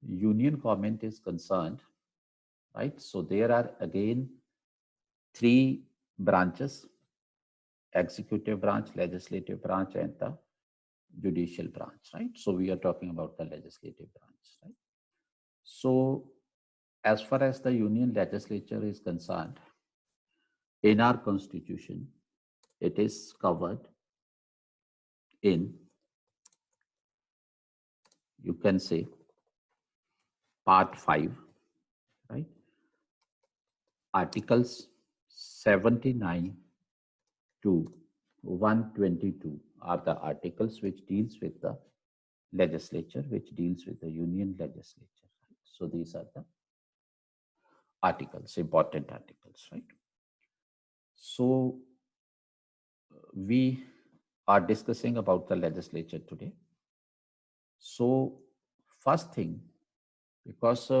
union government is concerned, right? So there are again three branches: executive branch, legislative branch, and the judicial branch, right? So we are talking about the legislative branch, right? So as far as the union legislature is concerned, in our constitution, it is covered in, you can say, part 5, right? Articles 79 to 122 are the articles which deals with the legislature, which deals with the union legislature. Right? So these are the articles, important articles, right? So we are discussing about the legislature today. So first thing, because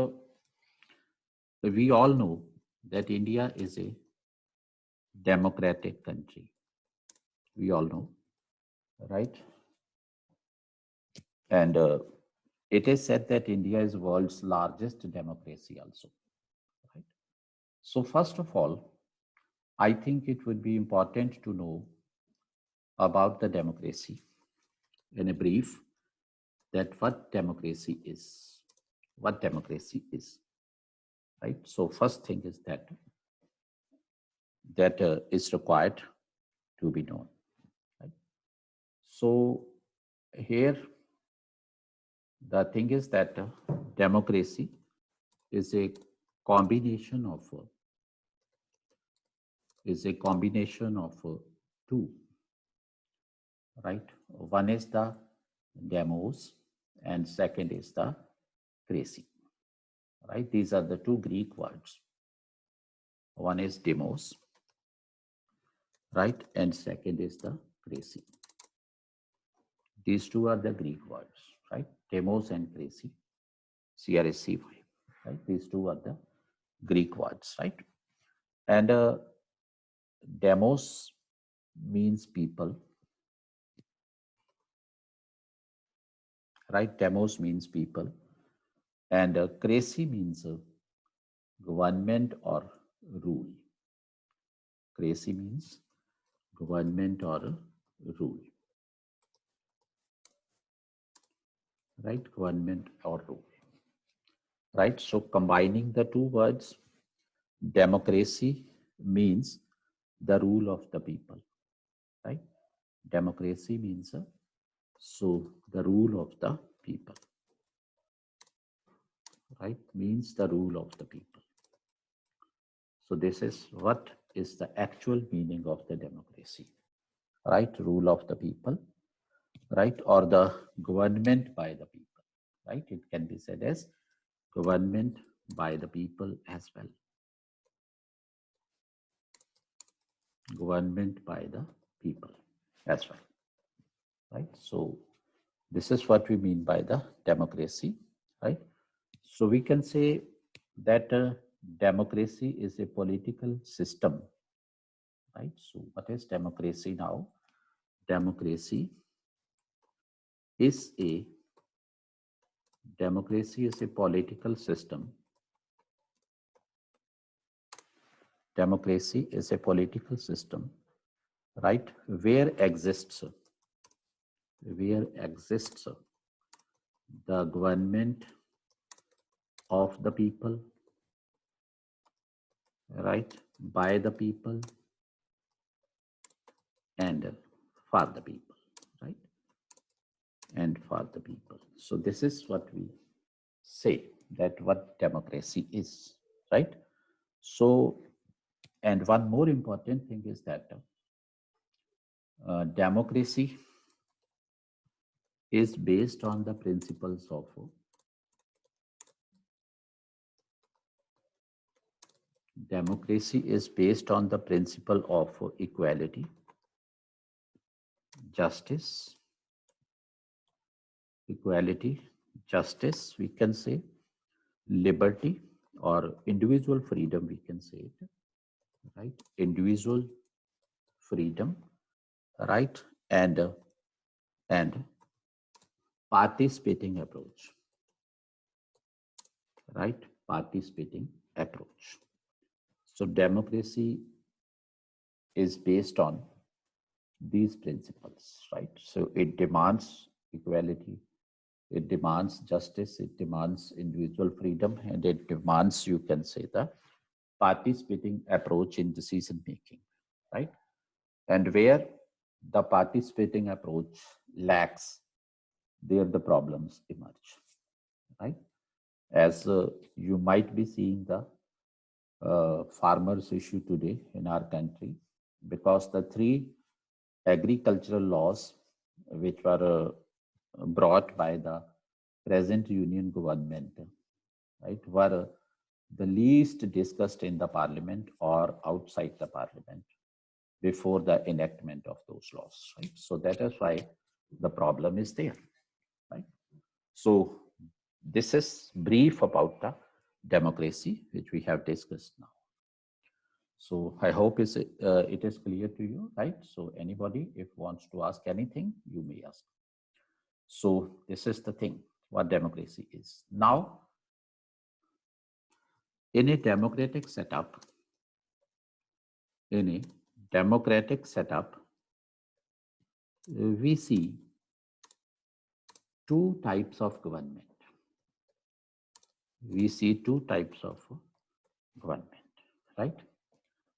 we all know that India is a democratic country. We all know, right? And it is said that India is world's largest democracy also, right? So first of all, I think it would be important to know about the democracy in a brief, that what democracy is, right? So first thing is that is required to be known, right? So here the thing is that democracy is a combination of two, right? One is the demos and second is the crazy, right? These are the two Greek words. One is demos, right? And second is the crazy. These two are the Greek words, right? Demos and crazy, CRSCY, right? These two are the Greek words, right? And demos means people, right? Demos means people. And crazy means government or rule. Crazy means government or rule, right? Government or rule, right? So combining the two words, democracy means the rule of the people, right? Democracy means so the rule of the people, right? Means the rule of the people. So this is what is the actual meaning of the democracy, right? Rule of the people, right? Or the government by the people, right? It can be said as government by the people as well. Government by the people as well, right? So this is what we mean by the democracy, right? So we can say that democracy is a political system, right? So what is democracy now? Democracy is a political system. Democracy is a political system, right? Where exists the government of the people, right? By the people and for the people, right? And for the people. So this is what we say, that what democracy is, right? So, and one more important thing is that democracy is based on the principles of equality, justice, we can say, liberty or individual freedom, we can say it, right? Individual freedom, right? And participating approach, right, participating approach. So democracy is based on these principles, right? So it demands equality, it demands justice, it demands individual freedom, and it demands, you can say, the participating approach in decision making, right? And where the participating approach lacks, there the problems emerge, right? As you might be seeing the farmers issue today in our country, because the three agricultural laws which were brought by the present union government, right, were the least discussed in the parliament or outside the parliament before the enactment of those laws, right? So that is why the problem is there, right? So this is brief about the democracy which we have discussed now. So I hope it is clear to you, right? So anybody, if wants to ask anything, you may ask. So this is the thing, what democracy is. Now, in a democratic setup, we see two types of government. We see two types of government, right?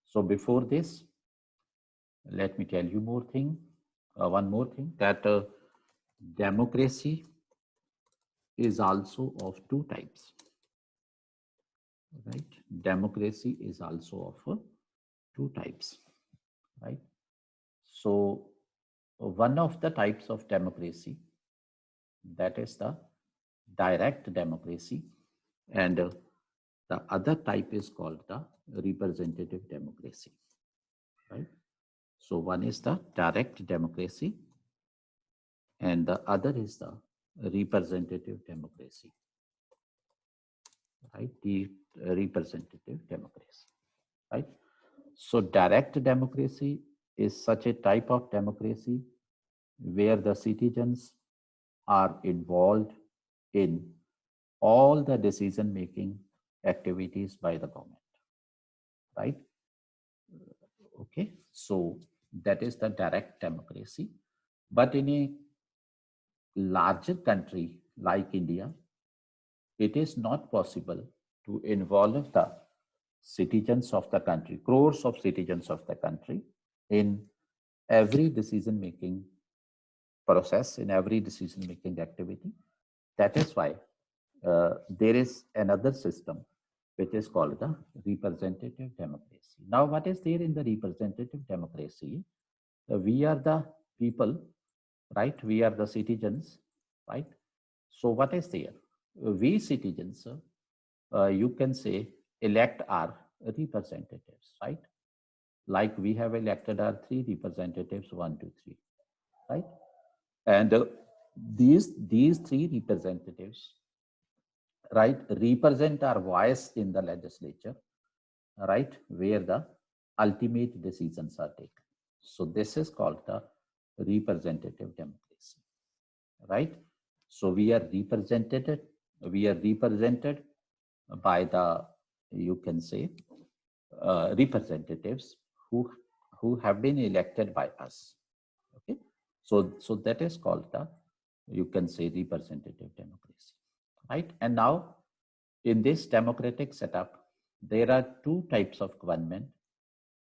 So before this, let me tell you one more thing, that democracy is also of two types, right? Democracy is also of two types, right? So one of the types of democracy, that is the direct democracy, and the other type is called the representative democracy, right? So one is the direct democracy and the other is the representative democracy, right? The representative democracy, right? So direct democracy is such a type of democracy where the citizens are involved in all the decision making activities by the government, right? Okay, so that is the direct democracy. But in a larger country like India, it is not possible to involve the citizens of the country, crores of citizens of the country, in every decision making process, in every decision making activity. That is why there is another system which is called the representative democracy. Now, what is there in the representative democracy? We are the people, right? We are the citizens, right? So, what is there? We citizens, you can say, elect our representatives, right? Like we have elected our three representatives, 1, 2, 3, right? And these three representatives, right, represent our voice in the legislature, right, where the ultimate decisions are taken. So this is called the representative democracy, right? So we are represented by the, you can say, representatives who have been elected by us. Okay, so that is called the, you can say, representative democracy, right? And now in this democratic setup, there are two types of government.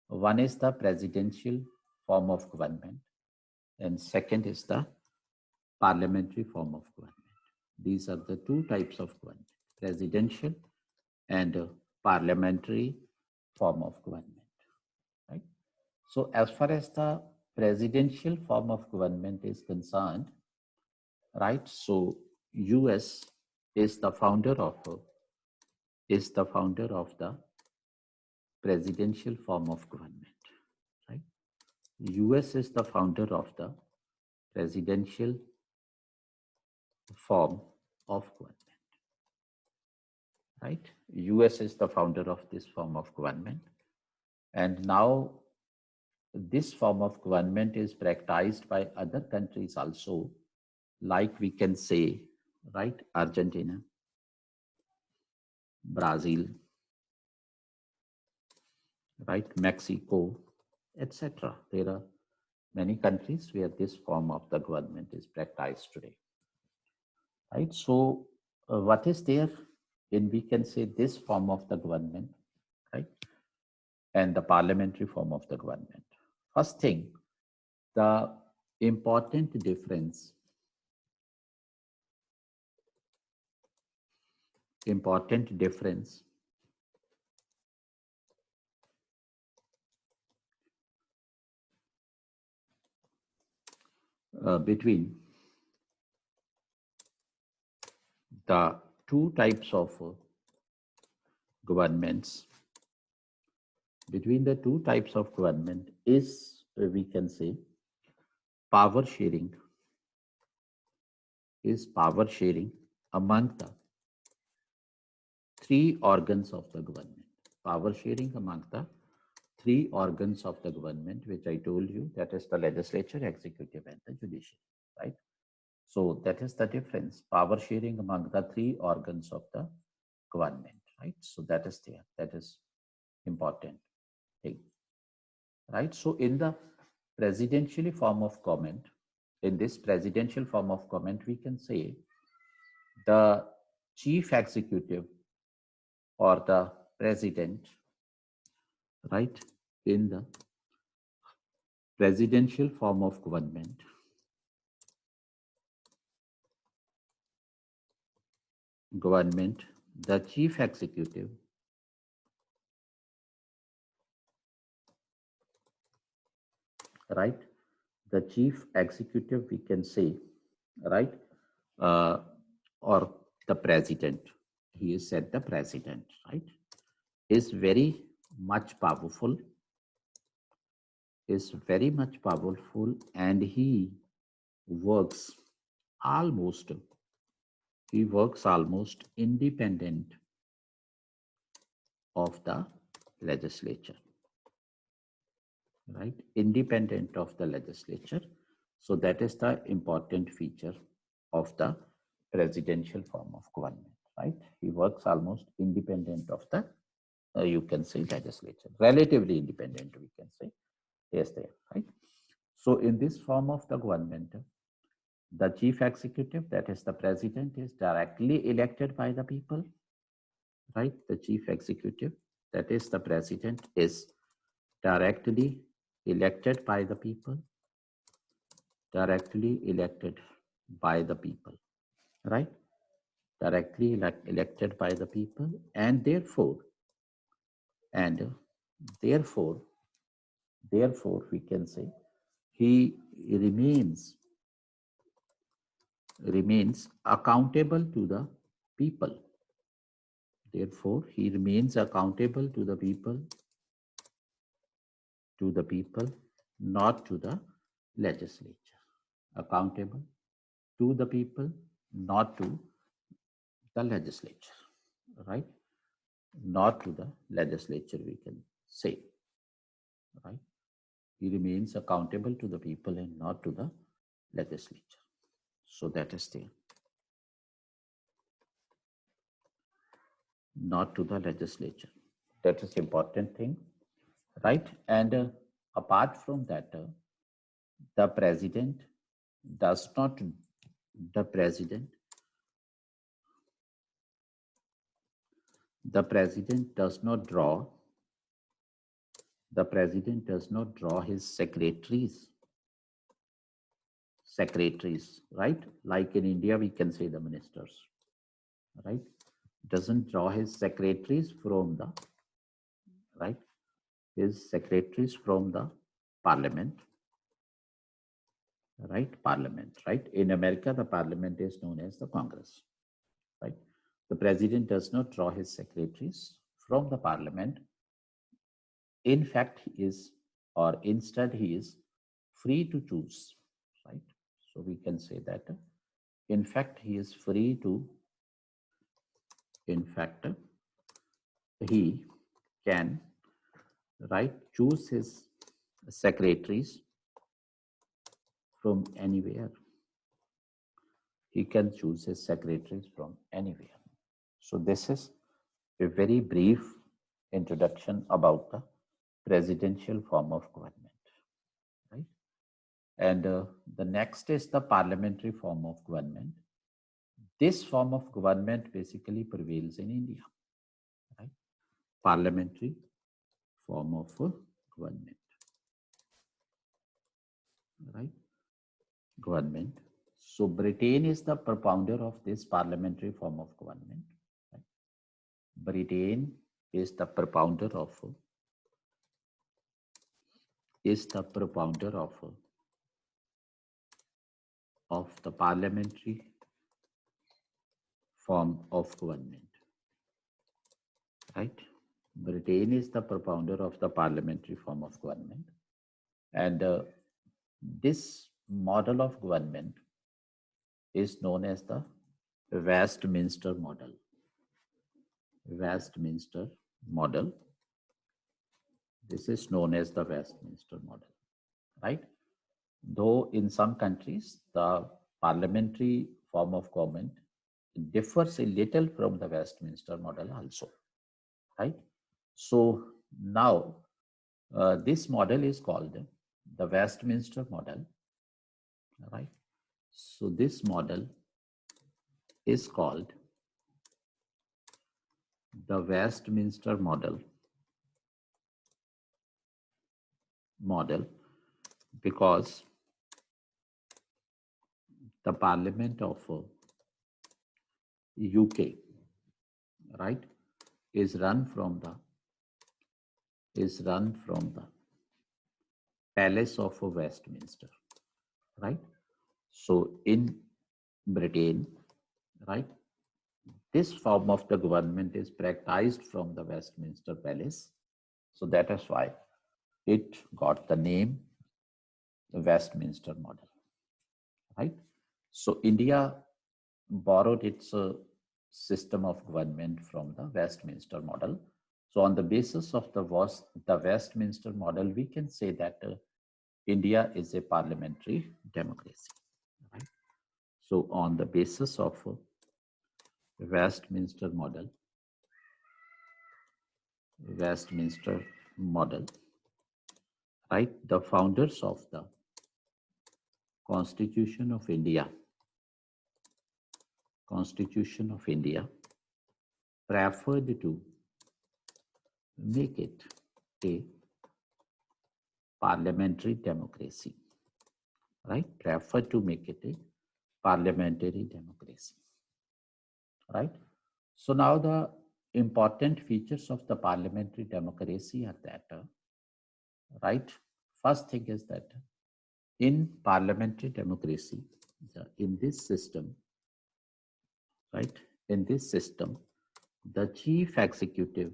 One is the presidential form of government, and second is the parliamentary form of government. These are the two types of government, presidential and parliamentary form of government, right? So as far as the presidential form of government is concerned, right? So US is the founder of the presidential form of government, right? US is the founder of the presidential form of government, right? US is the founder of this form of government. And now this form of government is practiced by other countries also, like we can say, right, Argentina, Brazil, right? Mexico, etc. There are many countries where this form of the government is practiced today, right? So, what is there in, we can say, this form of the government, right? And the parliamentary form of the government. First thing, the important difference, important difference between the two types of governments, between the two types of government is, we can say, power sharing, is power sharing among the three organs of the government. Power sharing among the three organs of the government, which I told you, that is the legislature, executive, and the judiciary, right? So that is the difference, power sharing among the three organs of the government, right? So that is there, that is important thing, right? So in the presidential form of government, in this presidential form of government, we can say the chief executive or the president, right? In the presidential form of government, the chief executive, right? The chief executive, we can say, right? Or the president, he is said the president, right? Is very much powerful, is very much powerful, and works almost, he works almost independent of the legislature, right? Independent of the legislature. So that is the important feature of the presidential form of government, right? He works almost independent of the, you can say, legislature, relatively independent, we can say. Yes, there, right? So in this form of the government, the chief executive, that is the president, is directly elected by the people, right? The chief executive, that is the president, is directly elected by the people, directly elected by the people, right? Directly elected by the people, and and therefore, therefore, we can say he remains accountable to the people. Therefore, he remains accountable to the people, not to the legislature. Accountable to the people, not to the legislature, right? Not to the legislature, we can say, right? He remains accountable to the people and not to the legislature. So that is there. Not to the legislature. That is important thing, right? And apart from that, the president does not, the president does not draw, the president does not draw his secretaries, right? Like in India, we can say the ministers, right? Doesn't draw his secretaries from the, right? His secretaries from the parliament, right? Parliament, right? In America, the parliament is known as the Congress, right? The president does not draw his secretaries from the parliament. In fact, he is, or instead, he is free to choose, right? So we can say that, in fact, he is free to, in fact, he can, right, choose his secretaries from anywhere. He can choose his secretaries from anywhere. So this is a very brief introduction about the presidential form of government, right? And the next is the parliamentary form of government. This form of government basically prevails in India, right? Parliamentary form of government, right? Government. So Britain is the propounder of this parliamentary form of government. Right? Britain is the propounder of the parliamentary form of government. Right? Britain is the propounder of the parliamentary form of government, and this model of government is known as the Westminster model. Westminster model. This is known as the Westminster model, right? Though in some countries, the parliamentary form of government differs a little from the Westminster model also, right? So now this model is called the Westminster model, right? So this model is called the Westminster model because the Parliament of UK, right, is run from the Palace of Westminster, right? So in Britain, right, this form of the government is practiced from the Westminster Palace. So that is why it got the name the Westminster model, right? So India borrowed its system of government from the Westminster model. So on the basis of the Westminster model, we can say that India is a parliamentary democracy, right? So on the basis of Westminster model, right, the founders of the Constitution of India preferred to make it a parliamentary democracy, right? Preferred to make it a parliamentary democracy, right? So now the important features of the parliamentary democracy are that, right? First thing is that in parliamentary democracy, in this system, right? In this system, the chief executive,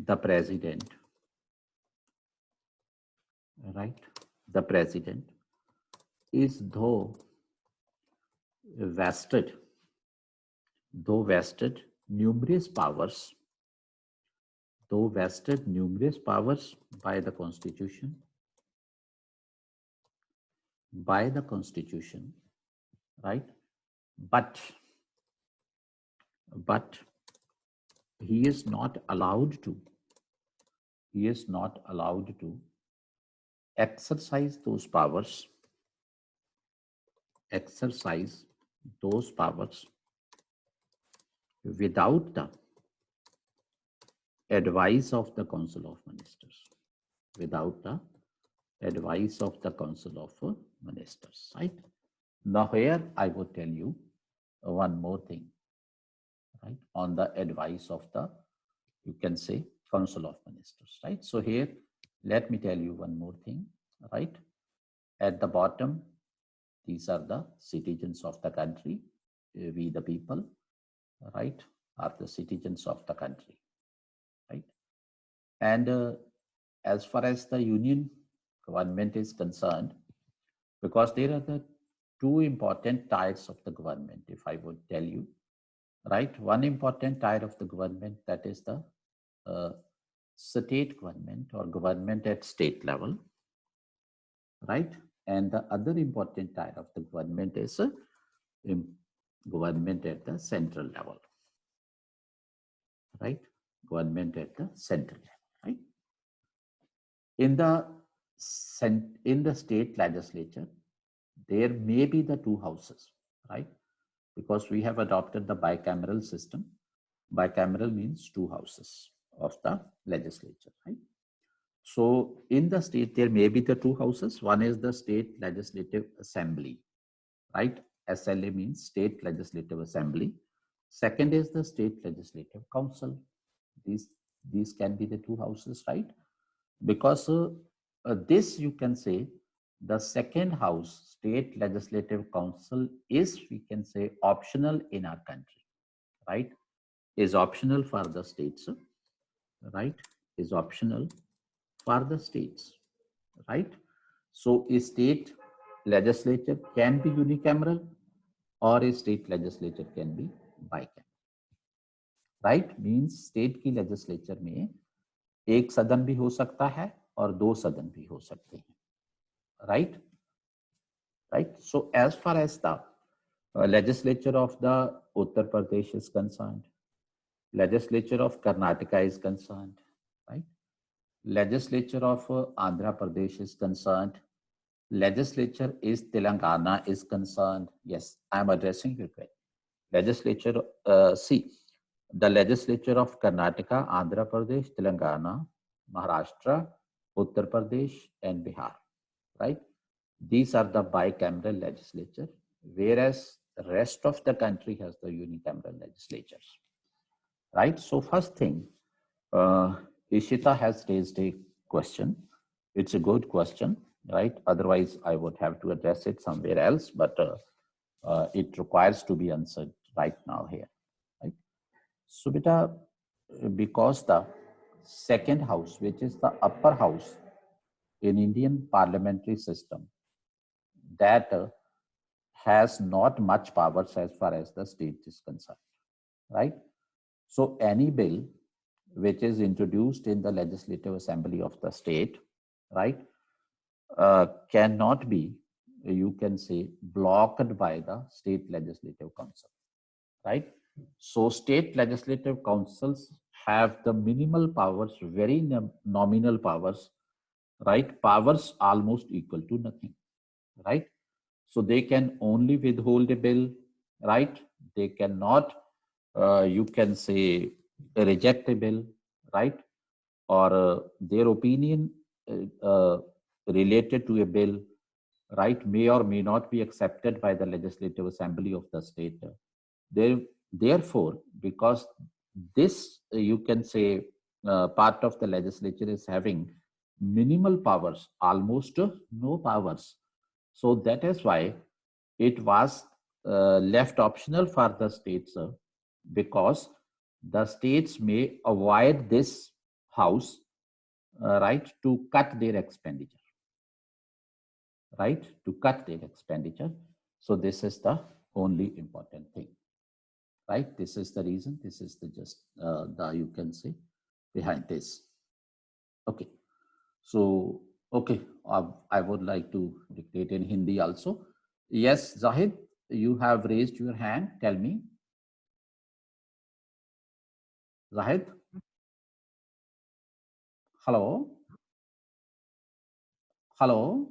the president, right? The president is though vested numerous powers, by the constitution, right? But he is not allowed to exercise those powers without the advice of the Council of Ministers, right? Now here I would tell you one more thing, right, on the advice of the, you can say, Council of Ministers, right? So here, let me tell you one more thing, right? At the bottom, these are the citizens of the country. We, the people, right, are the citizens of the country, right? And as far as the union government is concerned, because there are the two important tiers of the government, if I would tell you, right? One important tier of the government, that is the state government or government at state level, right? And the other important tier of the government is government at the central level, right? Government at the central level, right? In the state legislature, there may be the two houses, right? Because we have adopted the bicameral system. Bicameral means two houses of the legislature, right? So in the state, there may be the two houses. One is the state legislative assembly, right? SLA means state legislative assembly. Second is the state legislative council. These can be the two houses, right? Because this you can say the second house, state legislative council, is, we can say, optional in our country, right? Is optional for the states, right? Is optional for the states, right? So a state legislature can be unicameral or a state legislature can be bicameral, right? Means state की legislature में एक सदन भी हो सकता है और दो सदन भी हो सकते हैं, right? Right. So as far as the legislature of the Uttar Pradesh is concerned, legislature of Karnataka is concerned, right? Legislature of Andhra Pradesh is concerned, legislature is Telangana is concerned. Yes, I am addressing you correctly. Legislature, see, the legislature of Karnataka, Andhra Pradesh, Telangana, Maharashtra, Uttar Pradesh, and Bihar, right? These are the bicameral legislature, whereas the rest of the country has the unicameral legislatures, right? So first thing, Ishita has raised a question. It's a good question, right? Otherwise, I would have to address it somewhere else, but it requires to be answered right now here, right? So, beta, because the second house, which is the upper house in Indian parliamentary system, that has not much powers as far as the state is concerned, right? So any bill which is introduced in the legislative assembly of the state, right, cannot be, you can say, blocked by the state legislative council, right? So state legislative councils have the minimal powers, very nominal powers, right? Powers almost equal to nothing, right? So they can only withhold a bill, right? They cannot, you can say, reject a bill, right? Or their opinion related to a bill, right, may or may not be accepted by the legislative assembly of the state. Therefore, because this, you can say, part of the legislature is having minimal powers, almost no powers. So that is why it was left optional for the states, because the states may avoid this house, right, to cut their expenditure, right, to cut their expenditure. So this is the only important thing, right? This is the reason. This is the just the, you can say, behind this. Okay. So, okay, I would like to dictate in Hindi also. Yes, Zahid, you have raised your hand. Tell me. Zahid? Hello? Hello?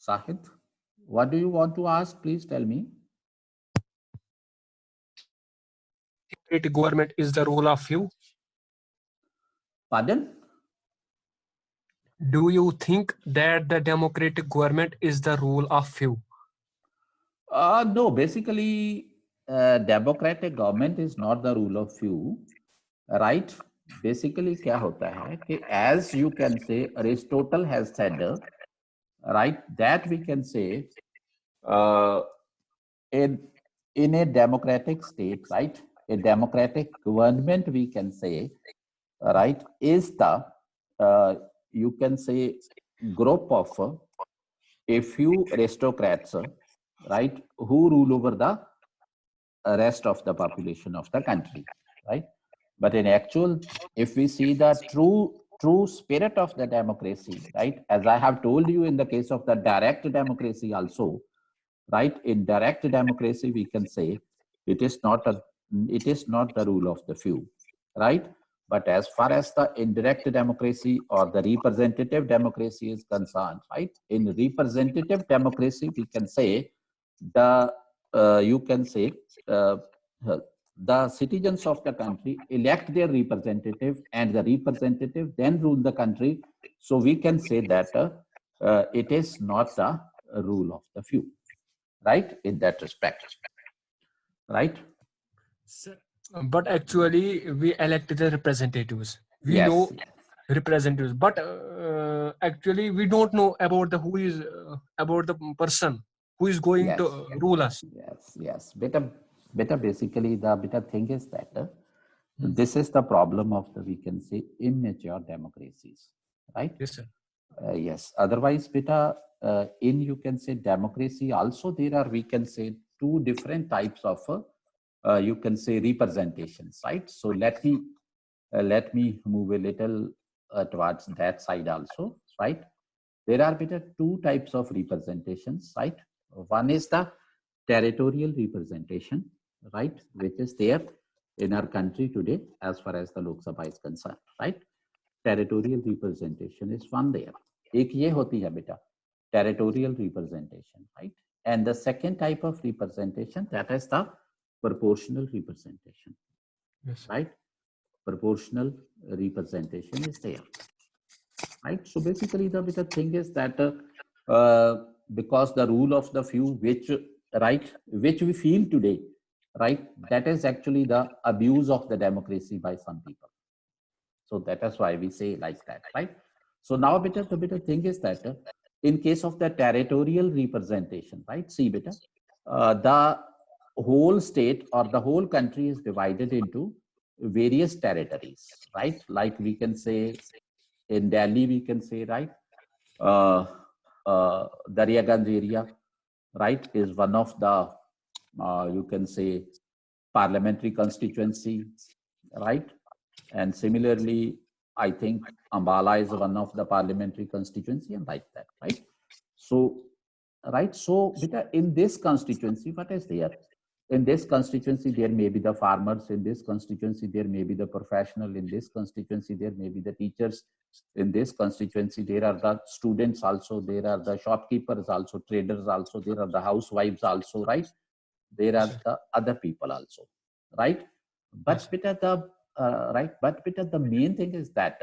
Zahid? What do you want to ask? Please tell me. Democratic government is the rule of few. Pardon? Do you think that the democratic government is the rule of few? No, basically, democratic government is not the rule of few, right? Basically, क्या होता है कि as you can say, Aristotle has said, right, that we can say, in a democratic state, right, a democratic government, we can say, right, is the, you can say, group of a few aristocrats, right, who rule over the rest of the population of the country, right? But in actual, if we see the true spirit of the democracy, right, as I have told you in the case of the direct democracy also, right? In direct democracy, we can say it is not the rule of the few, right? But as far as the indirect democracy or the representative democracy is concerned, right? In representative democracy, we can say the you can say uh, the citizens of the country elect their representative, and the representative then rule the country. So we can say that it is not the rule of the few, right? In that respect, right? Sir, but actually, we elect the representatives. We Yes, know yes, representatives, but actually, we don't know about the who is about the person who is going to yes, rule us. yes, yes. Better basically, the better thing is that Hmm. this is the problem of the, we can say, immature democracies, right? Yes, sir. Yes. Otherwise, beta, in you can say democracy also there are, we can say, two different types of you can say representations, right? So let me move a little towards that side also, right? There are beta two types of representations, right? One is the territorial representation, right, which is there in our country today as far as the Lok Sabha is concerned, right? Territorial representation is one there. एक ये होती है बेटा territorial representation, right? And the second type of representation, that is the proportional representation, Yes. right? Proportional representation is there, right? So basically the thing is that because the rule of the few, which right, which we feel today, right, that is actually the abuse of the democracy by some people. So that is why we say like that, right? So now beta, the beta thing is that in case of the territorial representation, right? See beta, the whole state or the whole country is divided into various territories, right? Like we can say in Delhi, we can say, right, Daryaganj area, right, is one of the you can say parliamentary constituency, right? And similarly, I think Ambala is one of the parliamentary constituency and like that, right? So, right. So, beta, in this constituency, what is there? In this constituency, there may be the farmers. In this constituency, there may be the professional. In this constituency, there may be the teachers. In this constituency, there are the students also. There are the shopkeepers also, traders also. There are the housewives also, right? There Yes, are sir. the other people also, right? Yes. But beta, the right, but beta, the main thing is that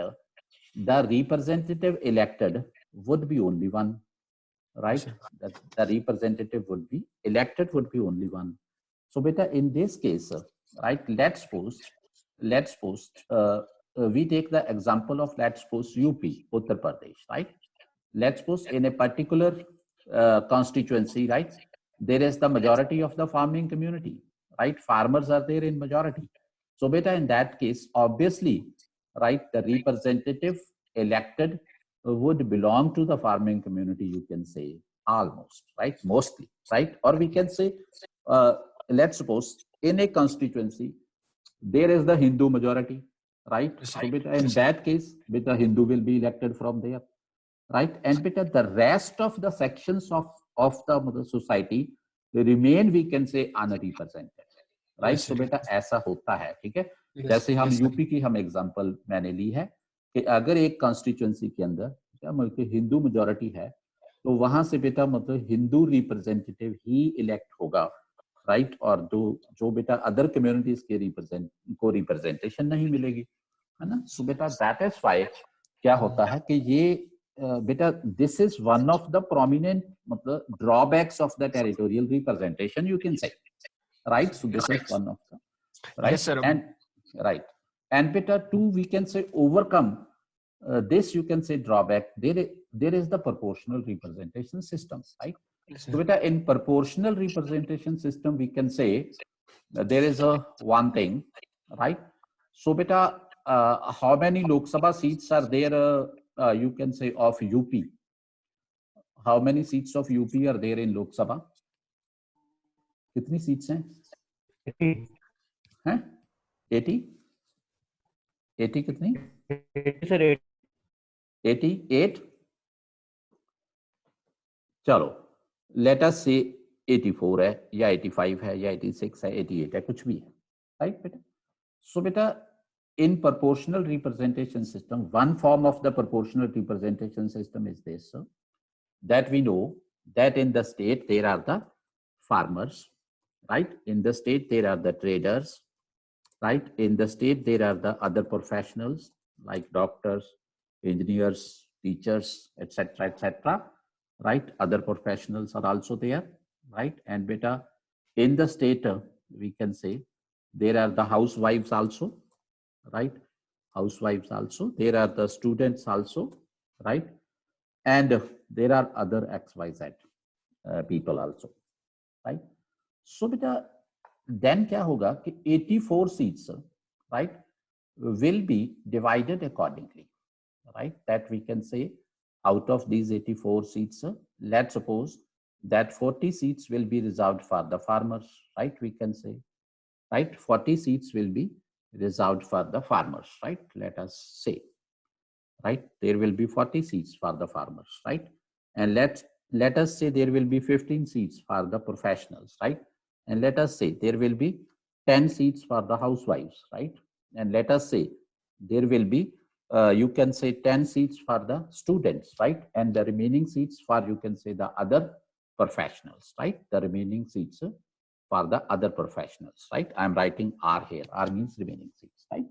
the representative elected would be only one, Yes, right? sir. The representative would be elected would be only one. So beta, in this case, right, let's suppose we take the example of, let's suppose, UP, Uttar Pradesh, right? Let's suppose in a particular constituency, right, there is the majority of the farming community, right? Farmers are there in majority. So beta, in that case, obviously, right, the representative elected would belong to the farming community, you can say, almost, right? Mostly, right? Or we can say, uh, let's suppose in a constituency, there is the Hindu majority, right? Yes, sir. So beta, in Yes, sir. that case, beta, Hindu will be elected from there, right? And beta, the rest of the sections of the society remain, we can say, unrepresented, Yes, right? sir. सो बेटा ऐसा होता है, ठीक है? Yes. जैसे हम Yes, sir. UP की हम एग्जांपल मैंने ली है कि अगर एक कॉन्स्टिट्यूएंसी के अंदर क्या मतलब हिंदू मेजोरिटी है, तो वहां से बेटा मतलब हिंदू रिप्रेजेंटेटिव ही इलेक्ट होगा, राइट? और जो बेटा अदर कम्युनिटीज के रिप्रेजेंटेशन नहीं मिलेगी, है ना? सो बेटा दैट इज व्हाई क्या होता है कि ये बेटा this is one of the prominent मतलब drawbacks of the territorial representation, you can say, right? So this is one of the, Yes, right? sir. And right, and better two, we can say, overcome this, you can say, drawback. There is the proportional representation system, right? Yes, So sir. beta, in proportional representation system, we can say there is a one thing, right? So beta, how many Lok Sabha seats are there, you can say, of UP? How many seats of UP are there in Lok Sabha? कितनी seats हैं? हैं 80? 80 कितनी? Sir 88? चलो, let us say 84 है या 85 है या 86 है, 88 है, कुछ भी है, राइट बेटा. सो बेटा, in proportional representation system, one form of the proportional representation system is this, that we know that in the state there are the farmers, right? In the state there are the traders, right? In the state there are the other professionals like doctors, engineers, teachers, etc., etc., right? Other professionals are also there, right? And beta, in the state we can say there are the housewives also, right? Housewives also, there are the students also, right? And there are other XYZ people also, right? So beta, then kya hoga ki 84 seats, right, will be divided accordingly, right? That we can say out of these 84 seats, let's suppose that 40 seats will be reserved for the farmers, right? We can say, right, 40 seats will be reserved for the farmers, right? Let us say, right, there will be 40 seats for the farmers, right? And let us say there will be 15 seats for the professionals, right? And let us say there will be 10 seats for the housewives, right? And let us say there will be you can say 10 seats for the students, right? And the remaining seats for, you can say, the other professionals, right? The remaining seats for the other professionals, right? I'm writing R here. R means remaining seats, right?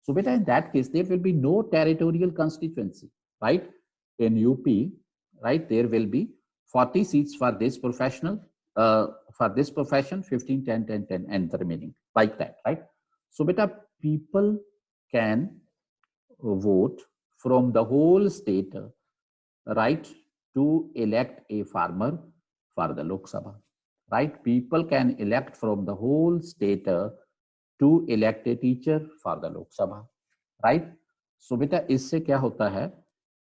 So beta, in that case, there will be no territorial constituency, right? In UP, right, there will be 40 seats for this professional, for this profession, 15, 10, 10, 10, and the remaining, like that, right? So beta, people can vote from the whole state, right, to elect a farmer for the Lok Sabha, right? People can elect from the whole state to elect a teacher for the Lok Sabha, right? So बेटा, इससे क्या होता है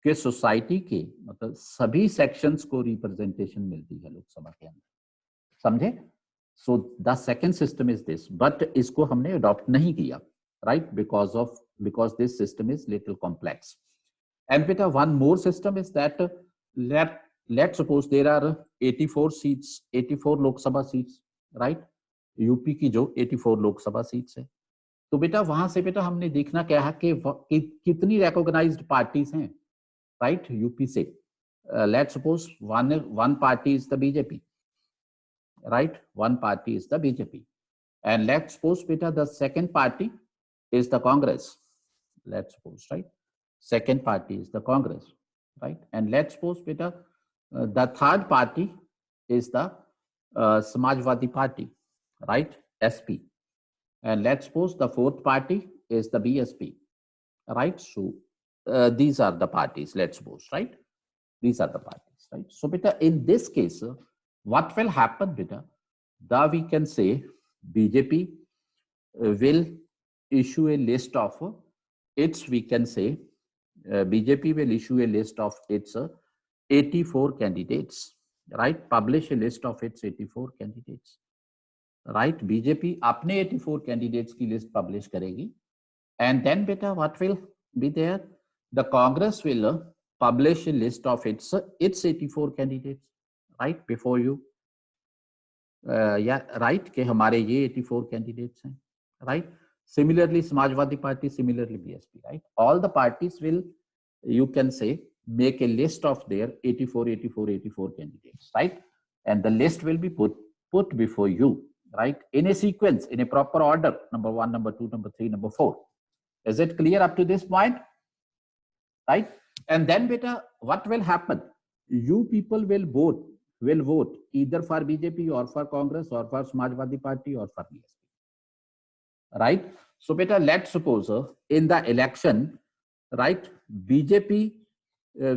कि society के मतलब सभी sections को रिप्रेजेंटेशन मिलती है लोकसभा के अंदर, समझे? So the second system is this, but इसको हमने अडॉप्ट नहीं किया, right? Because this system is little complex. And बेटा, one more system is that let suppose there are 84 seats, 84 Lok Sabha seats, right? UP की जो 84 लोकसभा सीट्स है, तो बेटा वहां से बेटा हमने देखना क्या है कि कितनी रिकॉग्नाइज्ड पार्टीज हैं, राइट? यूपी से let suppose one party is the BJP, right? One party is the BJP. And let suppose बेटा the second party is the Congress, let suppose, right? Second party is the Congress, right? And let suppose बेटा the third party is the Samajwadi party, right? SP. And let's suppose the fourth party is the BSP, right? So these are the parties, let's suppose, right? These are the parties, right? So beta, in this case, what will happen beta? We can say BJP will issue a list of its, we can say BJP will issue a list of its 84 candidates, right? Publish a list of its 84 candidates, right? BJP अपने 84 candidates की list publish करेगी. And then बेटा what will be there? The Congress will publish a list of its 84 candidates, right? Before you, या right, कि हमारे ये 84 candidates हैं, right? Similarly Samajwadi party, similarly BSP, right? All the parties will, you can say, make a list of their 84 candidates, right? And the list will be put before you, right, in a sequence, in a proper order, number 1, number 2, number 3, number 4. Is it clear up to this point? Right? And then beta, what will happen? You people will vote either for BJP or for Congress or for Samajwadi Party or for BSP, right? So beta, let's suppose in the election, right, BJP,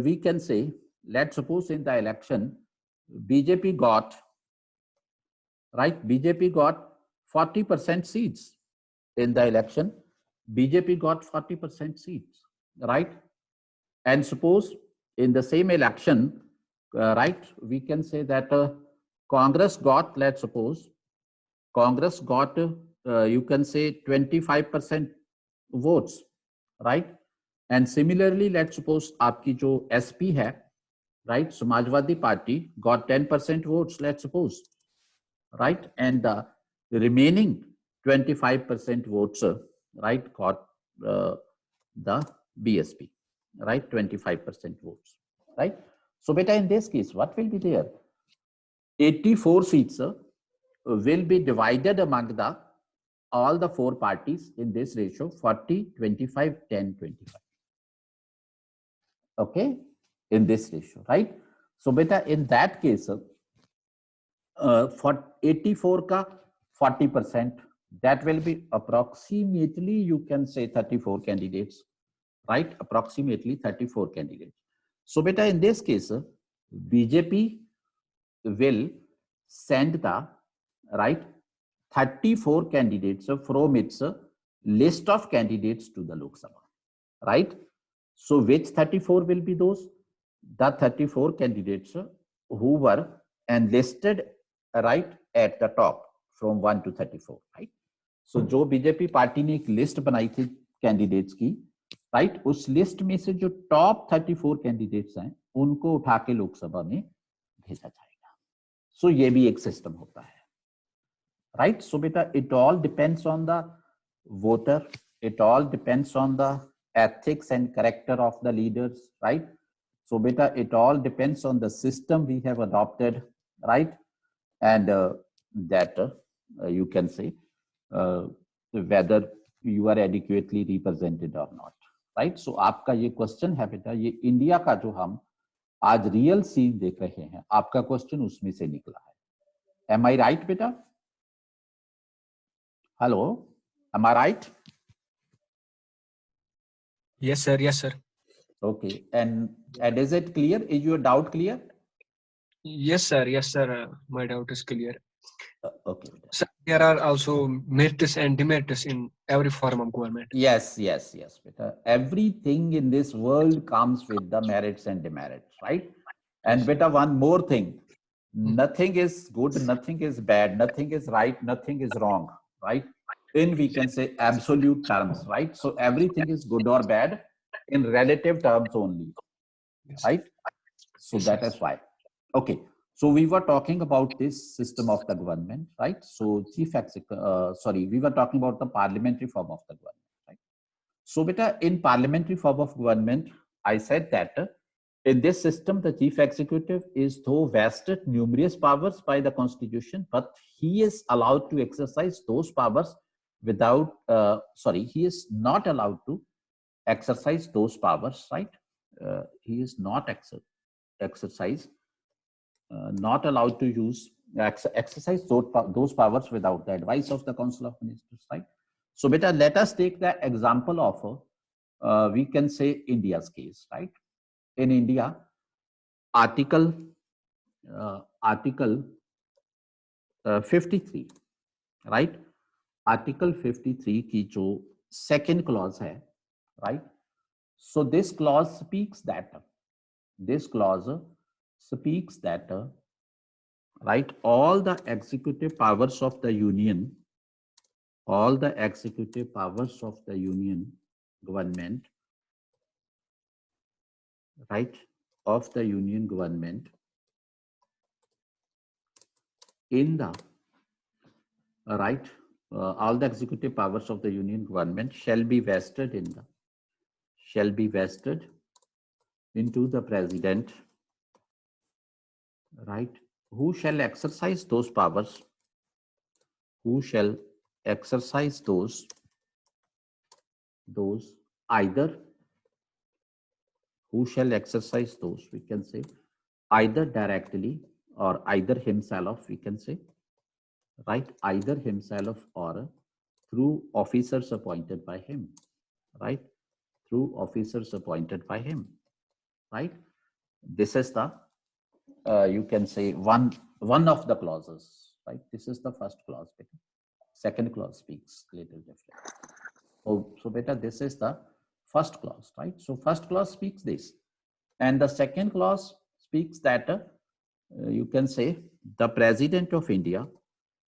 we can say, let's suppose in the election BJP got, right, BJP got 40% seats in the election. BJP got 40% seats, right? And suppose in the same election, right, we can say that Congress got, let's suppose Congress got you can say 25% votes, right? And similarly, let's suppose आपकी जो SP है, right, Samajwadi party got 10% votes, let's suppose, right? And the remaining 25% votes, right, got the BSP, right? 25% votes, right? So, beta, in this case, what will be there? 84 seats will be divided among the all the four parties in this ratio 40, 25, 10, 25. Okay, in this ratio, right? So, beta, in that case, for 84 ka 40%, that will be approximately, you can say 34 candidates, right? Approximately 34 candidates. So, beta, in this case, BJP will send the, right, 34 candidates from its list of candidates to the Lok Sabha, right? So, which 34 will be those? The 34 candidates who were enlisted, right, at the top from 1 to 34, right? So, जो BJP party ने एक list बनाई थी candidates की, right, उस list में से जो टॉप 34 कैंडिडेट्स हैं उनको उठा के लोकसभा में भेजा जाएगा. सो ये भी एक सिस्टम होता है, राइट? सो बेटा, it all depends on the voter, it all depends on the ethics and character of the leaders, right? So beta, it all depends on the system we have adopted, right? And that you can say whether you are adequately represented or not, right? So आपका ये question है बेटा, ये India का जो हम आज real scene देख रहे हैं, आपका क्वेश्चन उसमें से निकला है. Am I right, बेटा? Hello, am I right? Yes, sir. Yes, sir. Okay, and is it clear? Is your doubt clear? Yes, sir. Yes, sir. My doubt is clear. Okay. Sir, there are also merits and demerits in every form of government. Yes, yes, yes, beta. Everything in this world comes with the merits and demerits, right? And Yes. beta, one more thing. Nothing is good, nothing is bad, nothing is right, nothing is wrong, right? In, we can say, absolute terms, right? So everything is good or bad in relative terms only, Yes. right? So Yes, that sir. is why. Okay. So we were talking about this system of the government, right? So we were talking about the parliamentary form of the government, right? So beta, in parliamentary form of government, I said that in this system, the chief executive is though vested numerous powers by the constitution, but he is allowed to exercise those powers without, he is not allowed to exercise those powers, right? He is not not allowed to exercise those powers without the advice of the Council of Ministers, right? So beta, let us take the example of we can say India's case, right? In India, article 53, right? Article 53 की जो second clause है, right? So this clause speaks that right, all the executive powers of the union, government, right, of the union government in the right, all the executive powers of the union government shall be vested into the president, right? Who shall exercise those powers? Who shall exercise those either? Who shall exercise those? We can say either directly or either himself. We can say, right? Either himself or through officers appointed by him, right? Through officers appointed by him, right? This is the you can say one of the clauses, right? This is the first clause. Beta. Second clause speaks little different. So beta, this is the first clause, right? So first clause speaks this, and the second clause speaks that you can say the President of India,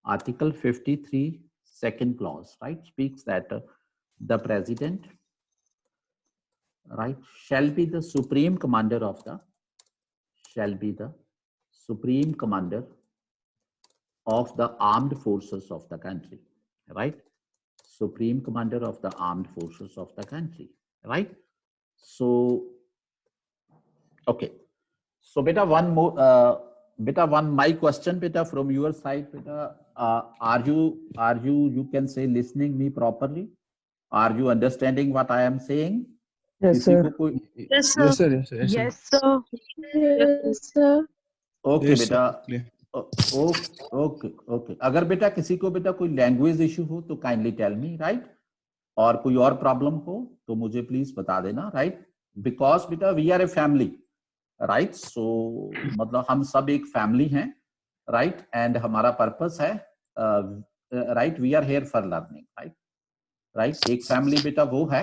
Article 53, second clause, right, speaks that the President, right, shall be the supreme commander of the armed forces of the country, right? Supreme commander of the armed forces of the country, right? So, okay. So, beta, one more, my question, beta, from your side, beta, you can say listening me properly? Are you understanding what I am saying? Yes, किसी sir. को कोई Yes, sir. Yes, sir. Yes, sir. Yes, sir. Yes, sir. Yes, sir. Okay Yes, बेटा, sir. Clear. Okay okay, अगर बेटा किसी को बेटा कोई लैंग्वेज इशू हो तो काइंडली टेल मी, राइट? और कोई और प्रॉब्लम हो तो मुझे प्लीज बता देना, राइट? बिकॉज बेटा we are a family, right? So मतलब हम सब एक फैमिली हैं, राइट? एंड हमारा पर्पस है, right, we are here for learning, right? Right, एक फैमिली बेटा वो है,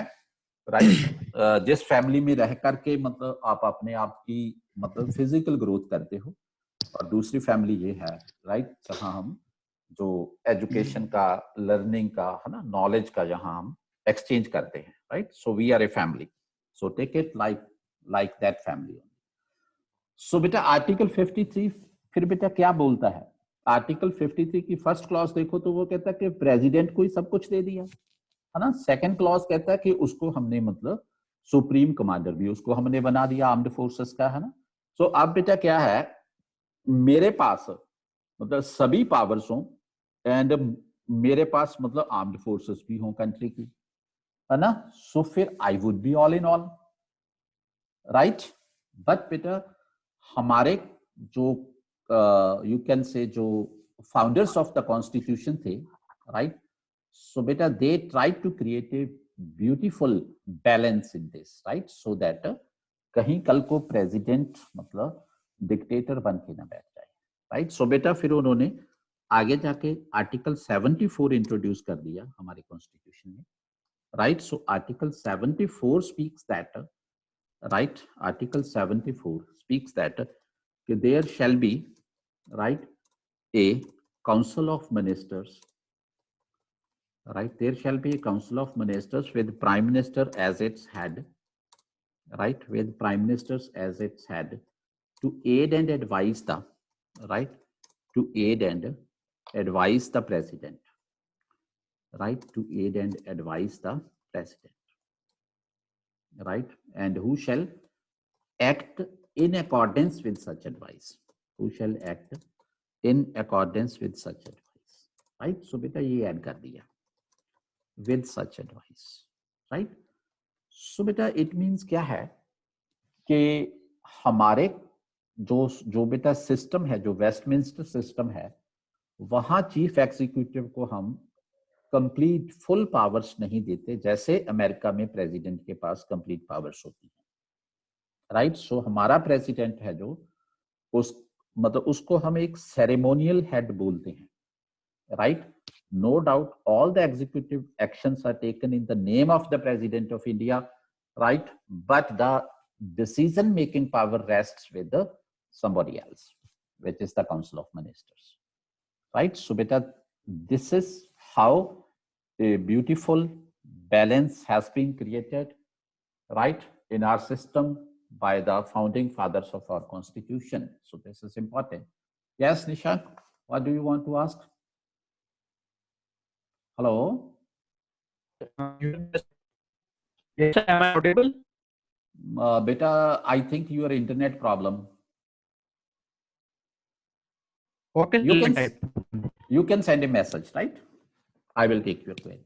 राइट, जिस फैमिली में रह करके मतलब आप अपने आप की मतलब फिजिकल ग्रोथ करते हो, और दूसरी फैमिली ये है, राइट, जहां हम जो एजुकेशन का, लर्निंग का, है ना, नॉलेज का जहां हम एक्सचेंज करते हैं, right? So we are a family, so take it like that family. So बेटा आर्टिकल 53 फिर बेटा क्या बोलता है? आर्टिकल 53 की फर्स्ट क्लॉज देखो तो वो कहता है कि प्रेसिडेंट को ही सब कुछ दे दिया, है ना? सेकंड क्लॉज कहता है कि उसको हमने मतलब सुप्रीम कमांडर भी उसको हमने बना दिया आर्म्ड फोर्सेस का, है ना? सो अब बेटा क्या है, मेरे पास मतलब सभी पावर्स हों एंड मेरे पास मतलब आर्म्ड फोर्सेस भी हों कंट्री की, है ना? सो फिर I would be all in all, right? But बेटा हमारे जो यू कैन से जो फाउंडर्स ऑफ द कॉन्स्टिट्यूशन थे, राइट? सो बेटा they try to create a beautiful balance in this, right? So that कहीं कल को प्रेसिडेंट मतलब डिक्टेटर बन के ना बैठ जाए, राइट? सो बेटा फिर उन्होंने आगे जाके आर्टिकल 74 इंट्रोड्यूस कर दिया हमारे कॉन्स्टिट्यूशन में, right? So article 74 speaks that, right, article 74 speaks that there shall be, right, a council of ministers, right? There shall be a council of ministers with prime minister as its head, right? With prime ministers as its head to aid and advise the, right, to aid and advise the president, right, to aid and advise the president, right? And who shall act in accordance with such advice, who shall act in accordance with such advice, right? So beta ye add kar diya, with such advice, right? So beta it means क्या है कि हमारे जो बेटा system है, जो Westminster system है, वहां चीफ एग्जीक्यूटिव को हम कंप्लीट फुल पावर्स नहीं देते जैसे अमेरिका में प्रेसिडेंट के पास कंप्लीट पावर्स होती हैं, राइट? सो हमारा प्रेसिडेंट है जो उस मतलब उसको हम एक सेरेमोनियल हेड बोलते हैं, right? No doubt all the executive actions are taken in the name of the President of India, right? But the decision making power rests with somebody else, which is the Council of Ministers, right? So beta this is how a beautiful balance has been created, right, in our system by the founding fathers of our constitution. So this is important. Yes, Nishank, what do you want to ask? Hello. Yes, sir. Am I audible? Beta, I think your internet problem. What is You the can type? you can send a message, right? I will take your query.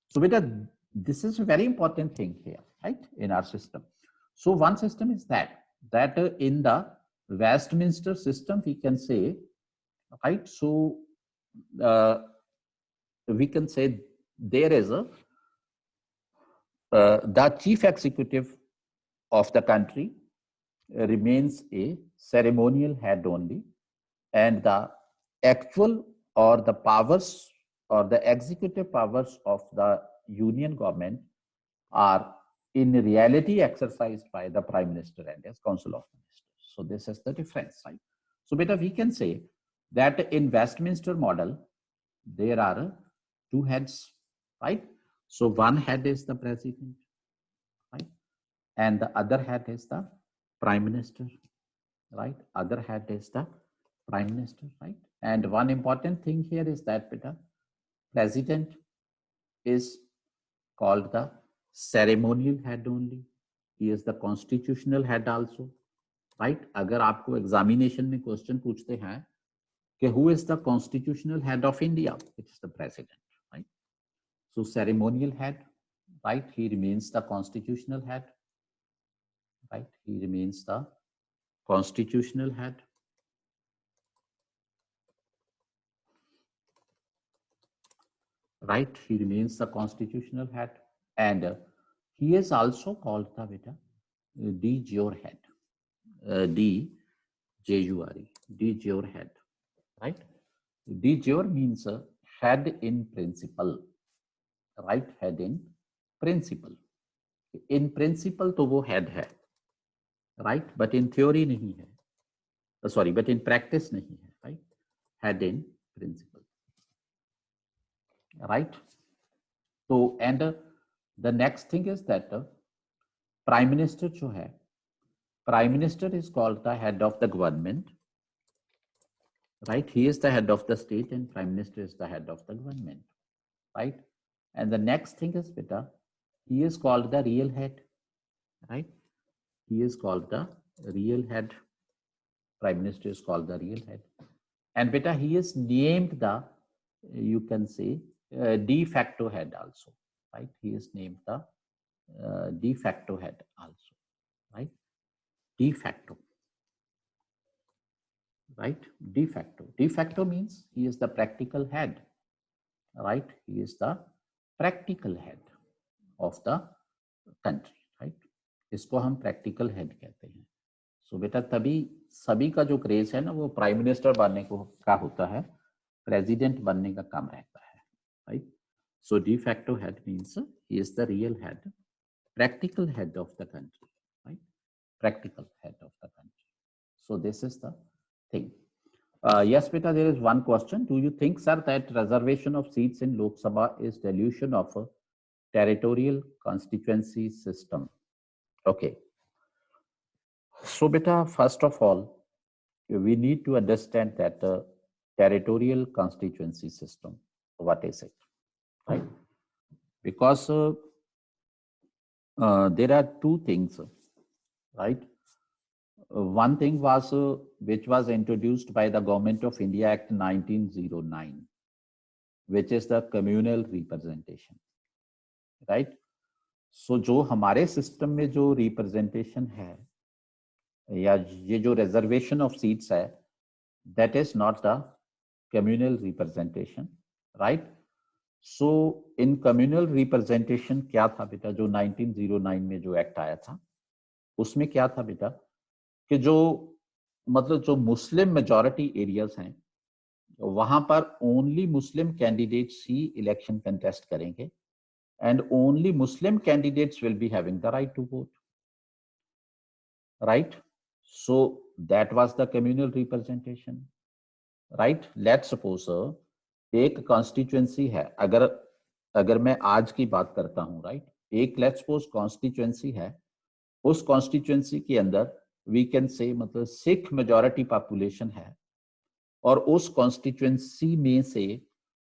So beta, this is a very important thing here, right, in our system. So one system is that in the Westminster system we can say, right? So we can say there is a the chief executive of the country remains a ceremonial head only, and the actual or the powers or the executive powers of the union government are in reality exercised by the prime minister and his council of ministers. So this is the difference, right? So beta, we can say that in Westminster model there are two heads, right? So one head is the president, right, and the other head is the prime minister, right? Other head is the Prime Minister, right? And one important thing here is that beta, President is called the ceremonial head only. He is the constitutional head also, right? अगर आपको examination में question पूछते हैं कि who is the constitutional head of India? It is the president, right? So ceremonial head, right? He remains the constitutional head, right? He remains the constitutional head. Right, he remains the constitutional head, and he is also called the beta de jure head, de jure, de jure head, right? De jure means head in principle, right? Head in principle. In principle तो वो head है, right? But in theory नहीं है. Sorry, but in practice नहीं है, right? Head in principle, right? So and the next thing is that Prime Minister जो है, Prime Minister is called the head of the government, right? He is the head of the state and Prime Minister is the head of the government, right? And the next thing is beta, he is called the real head, right? He is called the real head. Prime Minister is called the real head. And beta, he is named the, you can say, de facto head also, right? He is named the de facto head also, right? De facto, right? De facto. De facto means he is the practical head, right? He is the practical head of the country, right? इसको हम practical head कहते हैं. So बेटा तभी सभी का जो craze है ना वो प्राइम मिनिस्टर बनने को का होता है, प्रेसिडेंट बनने का कम रहता है, right? So de facto head means he is the real head, practical head of the country, right? Practical head of the country. So this is the thing. Yes, beta, there is one question. Do you think, sir, that reservation of seats in Lok Sabha is dilution of a territorial constituency system? Okay. So, beta, first of all, we need to understand that territorial constituency system, what is it, right? Because there are two things, right? One thing was which was introduced by the Government of India Act 1909, which is the communal representation, right? So जो हमारे system में जो representation है या ये जो reservation of seats है, that is not the communal representation, right? So in communal representation क्या था बेटा, जो 1909 में जो एक्ट आया था उसमें क्या था बेटा कि जो मतलब जो मुस्लिम मेजॉरिटी एरियाज हैं वहां पर ओनली मुस्लिम कैंडिडेट्स ही इलेक्शन कंटेस्ट करेंगे and only Muslim candidates will be having the right to vote, right? So that was the communal representation, right? Let's suppose एक constituency है, अगर मैं आज की बात करता हूं, right? एक let's suppose constituency है, उस constituency के अंदर we can say मतलब सिख majority population है और उस constituency में से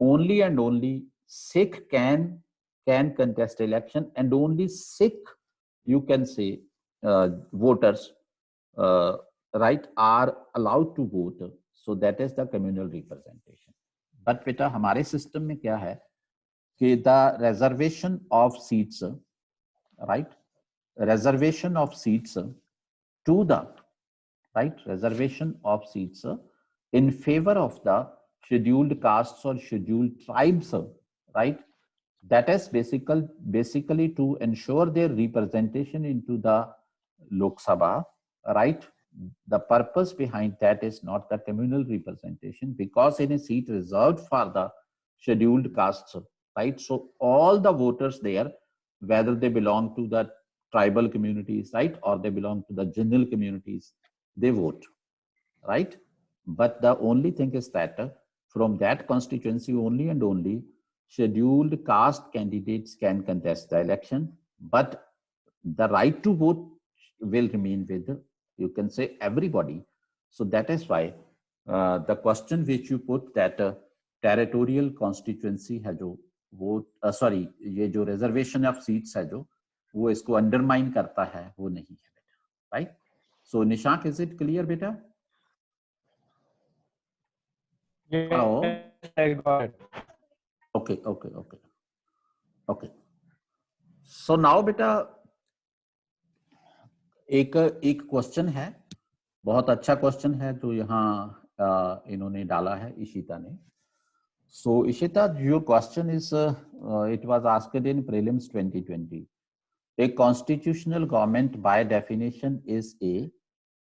only and only Sikh can contest election and only Sikh, you can say, voters, right, are allowed to vote. So that is the communal representation. But beta हमारे system में क्या है कि the reservation of seats, right, reservation of seats to the, right, reservation of seats in favor of the scheduled castes or scheduled tribes, right? That is basically to ensure their representation into the Lok Sabha, right? The purpose behind that is not the communal representation, because in a seat reserved for the scheduled castes, right? So all the voters there, whether they belong to the tribal communities, right, or they belong to the general communities, they vote, right? But the only thing is that from that constituency only and only scheduled caste candidates can contest the election, but the right to vote will remain with, you can say, everybody. So that is why the question which you put that territorial constituency है जो वो sorry ये जो reservation of seats है जो वो इसको undermine करता है वो नहीं है बेटा, right? So Nishank, is it clear बेटा? Hello, Yes, I got it. Okay. So now बेटा एक क्वेश्चन है, बहुत अच्छा क्वेश्चन है जो यहाँ इन्होंने डाला है, इशिता ने। So Ishita, your question is it was asked in prelims 2020. A constitutional government by definition is a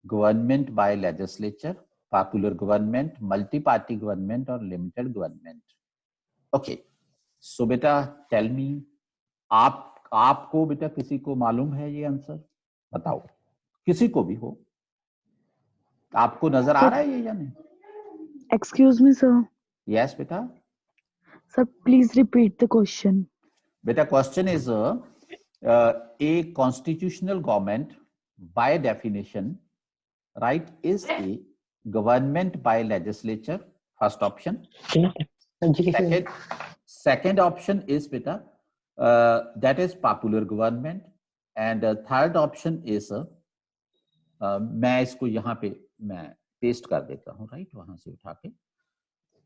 government by legislature, popular government, multi-party government or limited government. Okay. So बेटा tell me, आपको बेटा किसी को मालूम है ये आंसर? बताओ, किसी को भी हो, आपको नजर आ रहा है ये या नहीं? Excuse me, sir. Yes बेटा. Sir, please repeat the question. बेटा question is a constitutional government by definition, right, is a government by legislature, first option. Second option is beta that is popular government, and third option is मैं इसको यहाँ पे मैं paste कर देता हूँ, right, वहां से उठा के।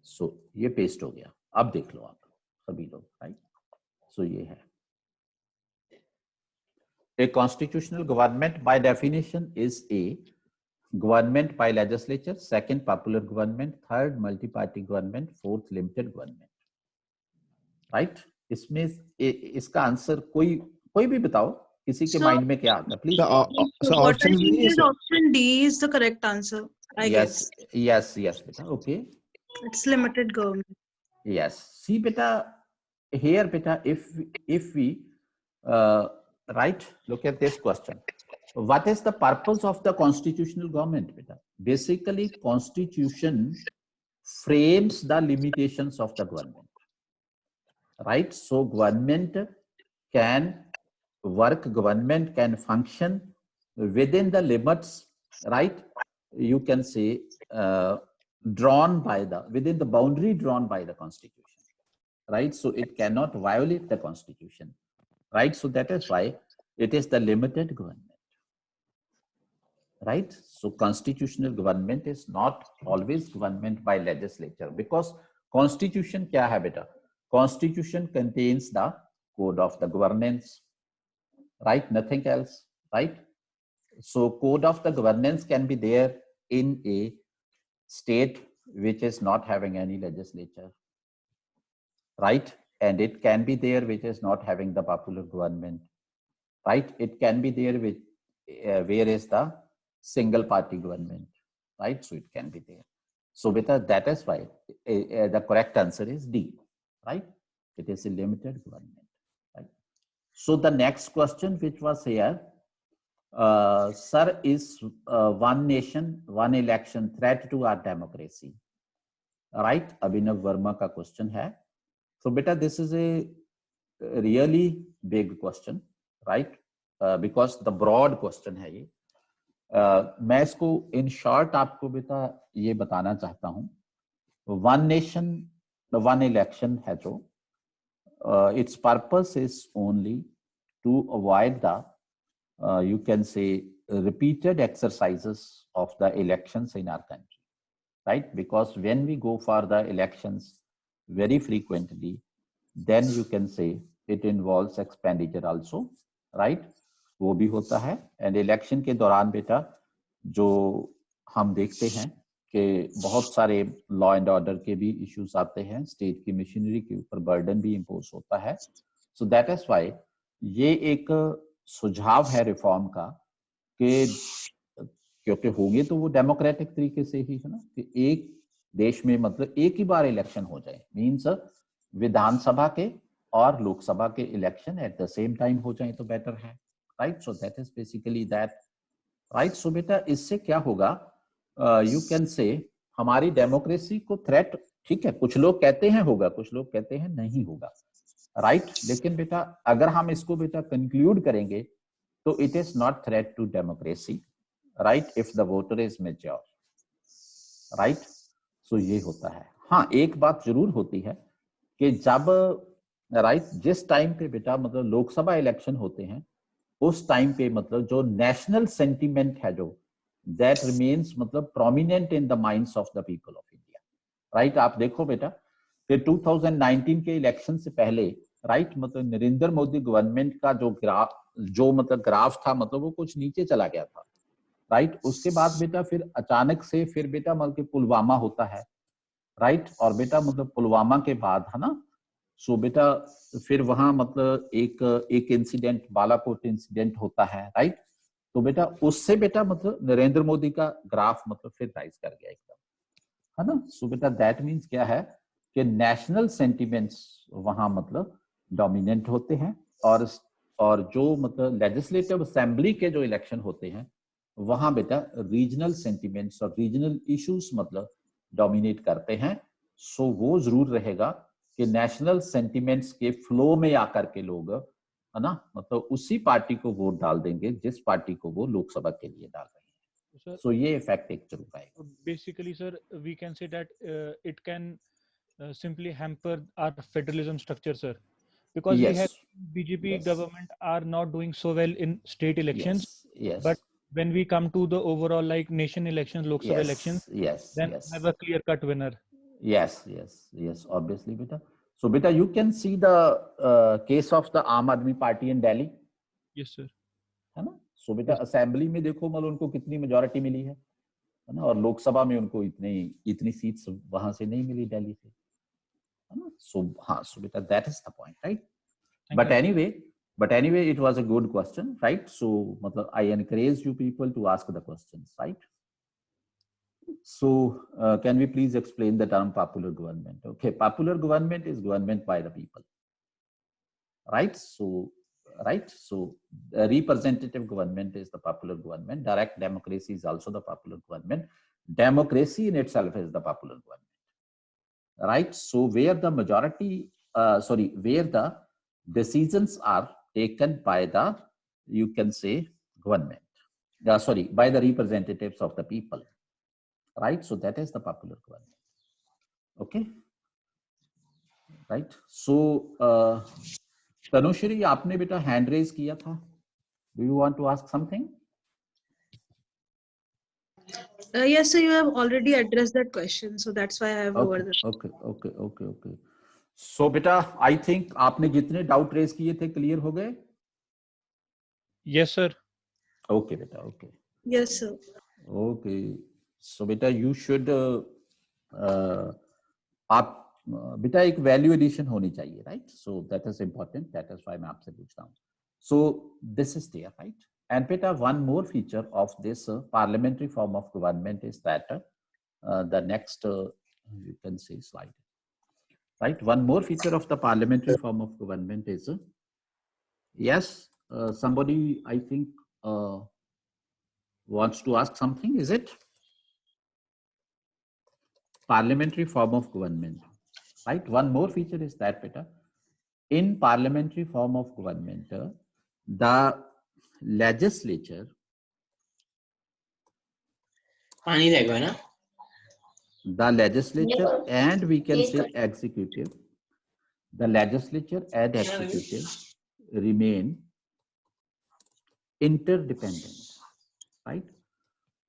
सो ये पेस्ट हो गया, अब देख लो आप सभी लोग, राइट। सो ये है a constitutional government by definition is a government by legislature, second popular government, third multi-party government, fourth limited government, right? इसमें इसका आंसर कोई भी बताओ, किसी के माइंड में क्या आता है, please. So option D is the correct answer, I guess. Yes beta, okay, It's limited government. yes. See beta, here beta, if we right, look at this question. What is the purpose of the constitutional government beta? Basically constitution frames the limitations of the government, right? So government can work, government can function within the limits, right? You can say drawn by within the boundary drawn by the constitution, right? So it cannot violate the constitution, right? So that is why it is the limited government, right? So constitutional government is not always government by legislature, because constitution kya hai beta? Constitution contains the code of the governance, right? Nothing else, right? So code of the governance can be there in a state which is not having any legislature, right? And it can be there which is not having the popular government, right? It can be there with where is the single party government, right? So it can be there. So beta, that is why the correct answer is D, right? It is a limited government, right? So the next question which was here, sir, is one nation, one election threat to our democracy, right? Abhinav Verma ka question hai. So beta, this is a really big question, right? Because the broad question है ये। मैं इसको in short आपको बेटा ये बताना चाहता हूँ। One nation, one election है जो, its purpose is only to avoid the you can say repeated exercises of the elections in our country, right? Because when we go for the elections very frequently, then you can say it involves expenditure also, right? वो भी होता है। And election के दौरान बेटा जो हम देखते हैं कि बहुत सारे लॉ एंड ऑर्डर के भी इश्यूज आते हैं, स्टेट की मशीनरी के ऊपर बर्डन भी इम्पोज होता है। सो दैट इज व्हाई ये एक सुझाव है रिफॉर्म का कि क्योंकि होंगे तो वो डेमोक्रेटिक तरीके से ही है ना, कि एक देश में मतलब एक ही बार इलेक्शन हो जाए, मीन्स विधानसभा के और लोकसभा के election at the same time हो जाए तो बेटर है, right? So that is basically that, right? So बेटा इससे क्या होगा, यू कैन से हमारी डेमोक्रेसी को थ्रेट, ठीक है, कुछ लोग कहते हैं होगा, कुछ लोग कहते हैं नहीं होगा, राइट? लेकिन बेटा अगर हम इसको बेटा कंक्लूड करेंगे तो it is not threat to democracy, right, if the voter is mature, right? So ये होता है। हाँ, एक बात जरूर होती है कि जब राइट जिस टाइम पे बेटा मतलब लोकसभा इलेक्शन होते हैं उस टाइम पे मतलब जो नेशनल सेंटीमेंट है जो दैट रिमेन्स मतलब prominent in the minds of the people of India, right. आप देखो बेटा फिर 2019 के इलेक्शन से पहले राइट मतलब नरेंद्र मोदी गवर्नमेंट का जो ग्राफ था मतलब वो कुछ नीचे चला गया था, राइट। उसके बाद बेटा फिर अचानक से फिर बेटा मतलब पुलवामा होता है, राइट। और बेटा मतलब पुलवामा के बाद है ना, सो बेटा फिर वहां मतलब एक इंसिडेंट बालाकोट इंसिडेंट होता है, राइट। तो बेटा उससे बेटा मतलब नरेंद्र मोदी का ग्राफ मतलब फिर राइज कर गया एकदम, है ना। सो बेटा दैट मीन्स क्या है कि नेशनल सेंटिमेंट्स वहां मतलब डोमिनेंट होते हैं और जो मतलब लेजिस्लेटिव असेंबली के जो इलेक्शन होते हैं वहां बेटा रीजनल सेंटिमेंट्स और रीजनल इश्यूज मतलब डोमिनेट करते हैं। सो वो जरूर रहेगा कि नेशनल सेंटिमेंट्स के फ्लो में आकर के लोग है ना मतलब उसी पार्टी को वोट डाल देंगे जिस पार्टी को वो लोकसभा के लिए डाल रहे हैं। सो ये इफेक्ट एक जरूर आएगा। Basically, sir, we can say that it can simply hamper our federalism structure, sir, because we have BJP government are not doing so well in state elections. Yes. But when we come to the overall like nation elections, Lok Sabha elections, then we have a clear-cut winner. Yes, obviously, beta. So, beta, you can see the case of the Aam Aadmi Party in Delhi. Yes, sir. है ना। So बेटा assembly में देखो मतलब उनको कितनी majority मिली है ना, और लोकसभा में उनको इतनी सीट्स वहां से नहीं मिली दिल्ली से, है ना। सो हाँ, सो बेटा that is the point, right. But anyway it was a good question, right. So मतलब I encourage you people to ask the questions, right. So, can we please explain the term popular government? Okay, popular government is government by the people, right? So, representative government is the popular government. Direct democracy is also the popular government. Democracy in itself is the popular government, right? So, where the where the decisions are taken by the, you can say, government. By the representatives of the people. Right, so that is the popular government. Okay, right. So, Tanushri, आपने बेटा hand raise किया था. Do you want to ask something? Yes, sir. You have already addressed that question, so that's why I have over the. Okay. So, बेटा, I think आपने जितने doubt raise किए थे clear हो गए? Yes, sir. Okay, बेटा. Okay. Yes, sir. Okay. So बेटा you should आप बेटा एक वैल्यू एडिशन होनी चाहिए, right. So that is important, that is why मैं आपसे पूछता हूँ। So this is there, right. And बेटा one more feature of this parliamentary form of government is that the next you can say slide, right? One more feature of the parliamentary form of government is yes, somebody I think wants to ask something, is it? Parliamentary form of government, right? One more feature is that beta in parliamentary form of government the legislature and we can say executive, the legislature and executive remain interdependent, right?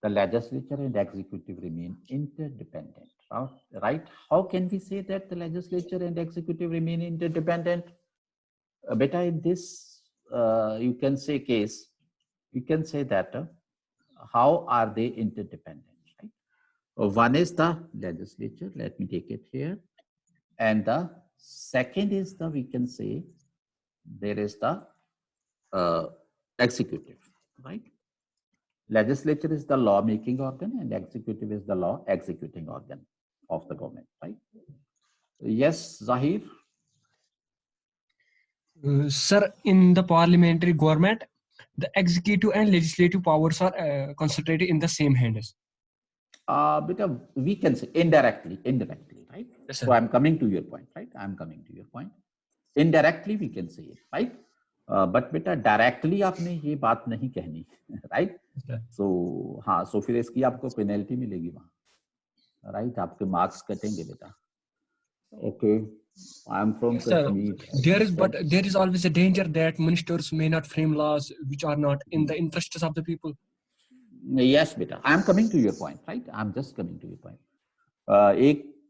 The legislature and executive remain interdependent, right? How can we say that the legislature and executive remain interdependent? Beta, in this you can say case, you can say that how are they interdependent, right? One is the legislature, let me take it here, and the second is the, we can say, there is the executive, right? Legislature is the law making organ and executive is the law executing organ of the government, right? Yes, Zahir. Sir, in the parliamentary government, the executive and legislative powers are concentrated in the same hands. Because we can say indirectly, right? Yes, so I'm coming to your point, right? I'm coming to your point. Indirectly we can say it, right? But बेटा directly आपने ये बात नहीं कहनी, right. सो हाँ, सो फिर इसकी आपको पेनल्टी मिलेगी वहां, right? आपके marks कटेंगे बेटा. Okay, I am from Yes, sir. Kashmir. But there is always a danger that ministers may not frame laws which are not in the interests of the people. Yes, beta. I am coming to your point, right? I am just coming to your point.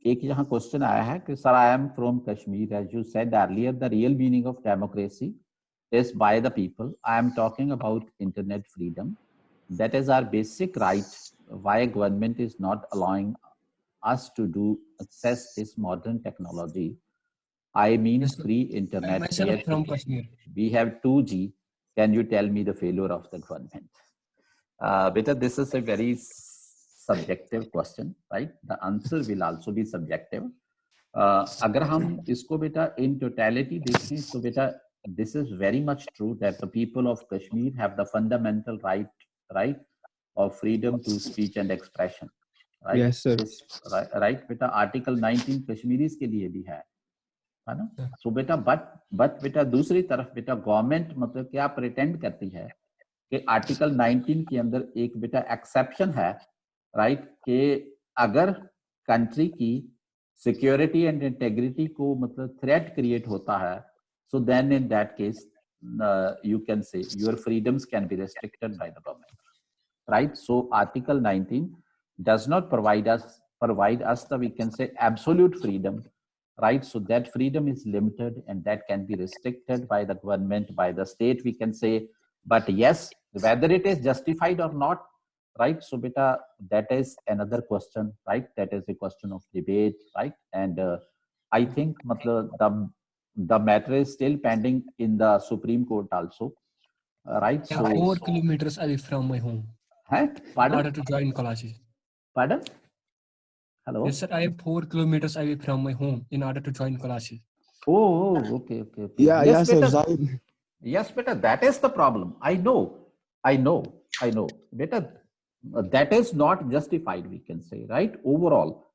एक यहाँ question आया है कि sir, I am from Kashmir. As you said earlier, the real meaning of democracy is by the people. I am talking about internet freedom. That is our basic right. Why government is not allowing us to do access this modern technology? I mean Yes, sir. free I internet. myself Where from Kashmir. we have 2G. Can you tell me the failure of the government? Beta, this is a very subjective question, right? The answer will also be subjective. अगर हम इसको बेटा in totality देखें तो बेटा this is very much true that the people of Kashmir have the fundamental right of freedom to speech and expression, right? Yes, sir. This right बेटा Article 19 Kashmiris के लिए भी है ना? So बेटा but बेटा दूसरी तरफ बेटा गवर्नमेंट मतलब क्या प्रिटेंड करती है कि आर्टिकल 19 के अंदर एक बेटा एक्सेप्शन है, राइट, कि अगर कंट्री की सिक्योरिटी एंड इंटेग्रिटी को मतलब थ्रेट क्रिएट होता है, so then in that case you can say your freedoms can be restricted by the government, right? So article 19 does not provide us the, we can say, absolute freedom, right? So that freedom is limited and that can be restricted by the government, by the state, we can say. But yes, whether it is justified or not, right? So beta, that is another question, right? That is a question of debate, right? And I think the matter is still pending in the Supreme Court also, right? I am 4 kilometers away from my home. In order to join colleges. Pardon? Hello? Yes, sir. I am 4 kilometers away from my home in order to join colleges. Oh, okay. Yeah, Yes, sir. beta. Yes, beta. That is the problem. I know. Beta, that is not justified, we can say, right? Overall,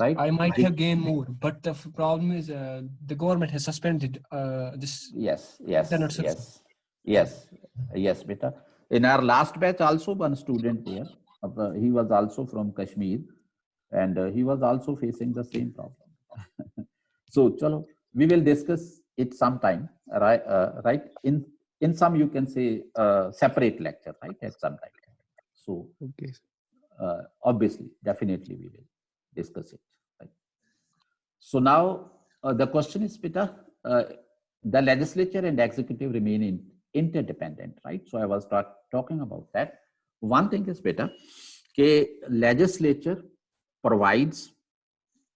right? I might have gained more, but the problem is the government has suspended this. Yes, beta. In our last batch, also one student there, he was also from Kashmir, and he was also facing the same problem. So, chalo, we will discuss it sometime, right? Right? In some, you can say, separate lecture, right? At some time. So, Okay. Obviously, definitely, we will discuss it. Right? So now the question is, Peter, the legislature and executive remain interdependent, right? So I was talking about that. One thing is, Peter, that legislature provides,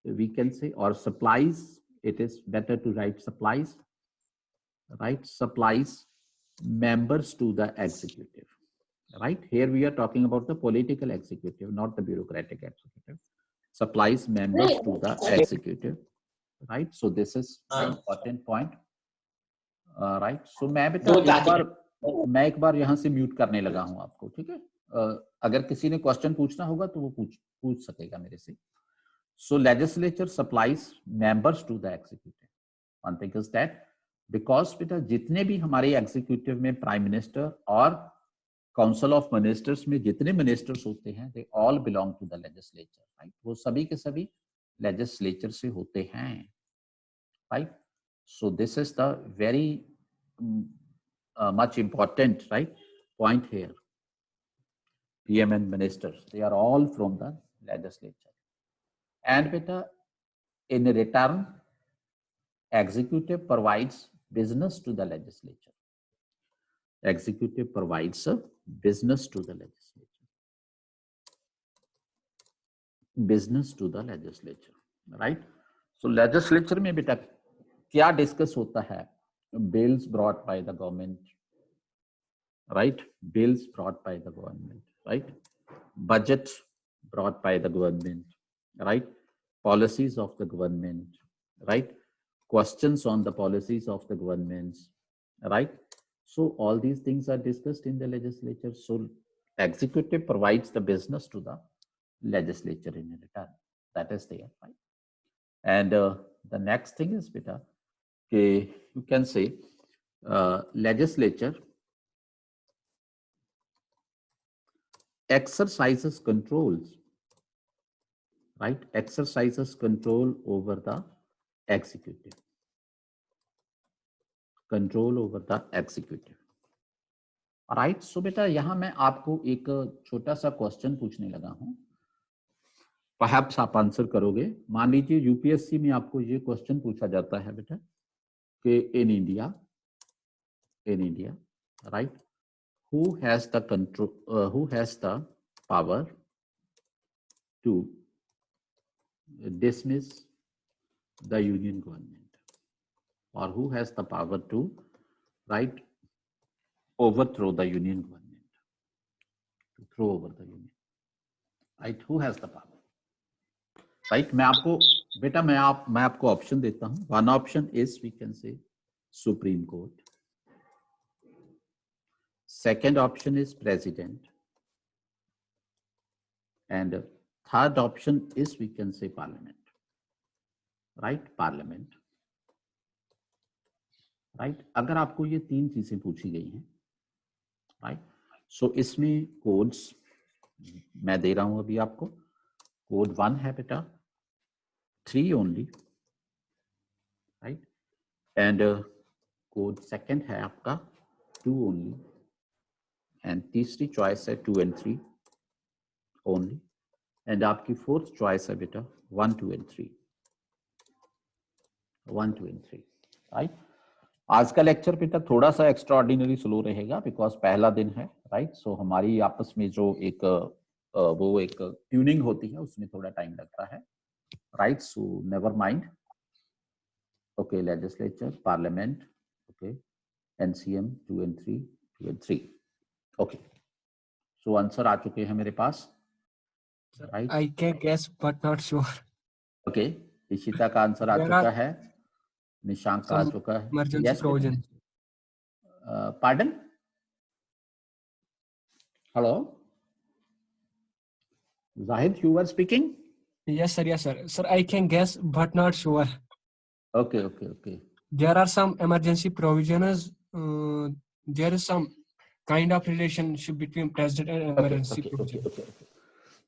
we can say, or supplies. It is better to write supplies, right? Supplies members to the executive, right? Here we are talking about the political executive, not the bureaucratic executive. Supplies members to the executive, right? So this is an important point, right? So मैं एक बार यहाँ से mute करने लगा हूँ आपको, ठीक है? अगर किसी ने क्वेश्चन पूछना होगा तो वो पूछ सकेगा मेरे से. So legislature supplies members to the executive. One thing is that because बेटा जितने भी हमारे executive में prime minister और council of ministers में जितने ministers होते हैं, they all belong to the legislature, right? वो सभी के सभी legislature से होते हैं, right? So this is the very much important, right, point here. PM and ministers, they are all from the legislature. And beta, in return, executive provides business to the legislature. Executive provides a business to the legislature. Business to the legislature, right? So legislature में बेटा क्या discuss होता है? Bills brought by the government, right? Bills brought by the government, right? Budget brought by the government, right? Policies of the government, right? Questions on the policies of the governments, right? So all these things are discussed in the legislature. So executive provides the business to the legislature in return. That is there, right? And the next thing is, beta, okay, you can say legislature exercises controls right? Exercises control over the executive. Control over the executive. Right so बेटा यहां मैं आपको एक छोटा सा question पूछने लगा हूं, परहैप्स आप आंसर करोगे। मान लीजिए यूपीएससी में आपको ये क्वेश्चन पूछा जाता है बेटा कि in India right who has the control who has the power to dismiss the union government, or who has the power to right overthrow the union government, to throw over the union, right? Who has the power, right? मैं आपको बेटा मैं आपको option देता हूं। One option is we can say supreme court, second option is president, and third option is we can say parliament, right? Parliament, right? अगर आपको ये तीन चीजें पूछी गई हैं, right? So इसमें कोड्स मैं दे रहा हूं अभी आपको। कोड 1 है बेटा 3 only, right? And code second है आपका 2 ओनली, एंड तीसरी चॉइस है 2 and 3 ओनली, एंड आपकी फोर्थ चॉइस है बेटा 1, 2 and 3, 1, 2 and 3, राइट? आज का लेक्चर बेटा थोड़ा सा एक्स्ट्राऑर्डिनरी स्लो रहेगा बिकॉज पहला दिन है, राइट? सो हमारी आपस में जो एक वो एक ट्यूनिंग होती है उसमें थोड़ा टाइम लगता है, right? So never mind. Okay, legislature, parliament, okay, NCM 2 and 3, 2 and 3, okay. So answer आ चुके हैं मेरे पास, right? I can guess but not sure. Okay, Ishita का आंसर आ There चुका are है, निशांक का आ some चुका है। emergency Yes, provision. pardon? Hello? Zahid, you were speaking? Yes, sir. Yes, sir. Sir, I can guess but not sure. Okay, okay, okay. There are some emergency provisions. There is some kind of relationship between president and emergency provision. Okay.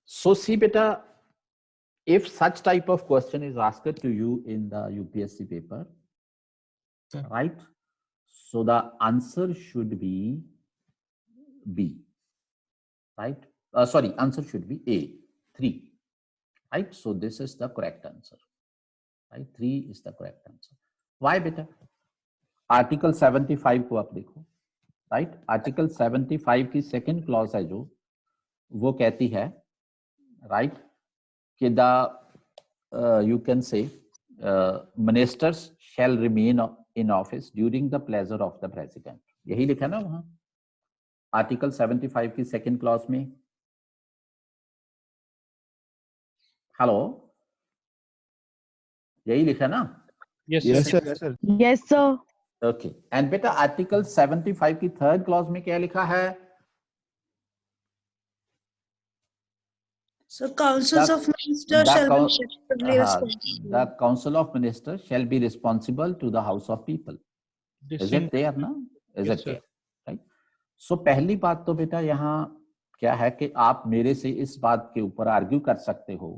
So see, beta, if such type of question is asked to you in the UPSC paper, Sir. right? So the answer should be B, right? Sorry, answer should be A, 3, right? So this is the correct answer, right? 3 is the correct answer. Why, beta? Article 75 को आप देखो, right? Article 75 की second clause है जो, वो कहती है, right, कि the you can say ministers shall remain in office during the pleasure of the president. यही लिखा ना वहां आर्टिकल 75 की सेकंड क्लॉज में। हेलो, यही लिखा ना? Yes, Yes, sir. sir. Yes, sir. Okay, and बेटा आर्टिकल 75 की थर्ड क्लॉज में क्या लिखा है? So councils of ministers shall be respectively responsible. The council of ministers shall be responsible to the house of people. Is it there ना? Is Yes, it sir. there? Right? So पहली बात तो बेटा यहाँ क्या है कि आप मेरे से इस बात के ऊपर आर्ग्यू कर सकते हो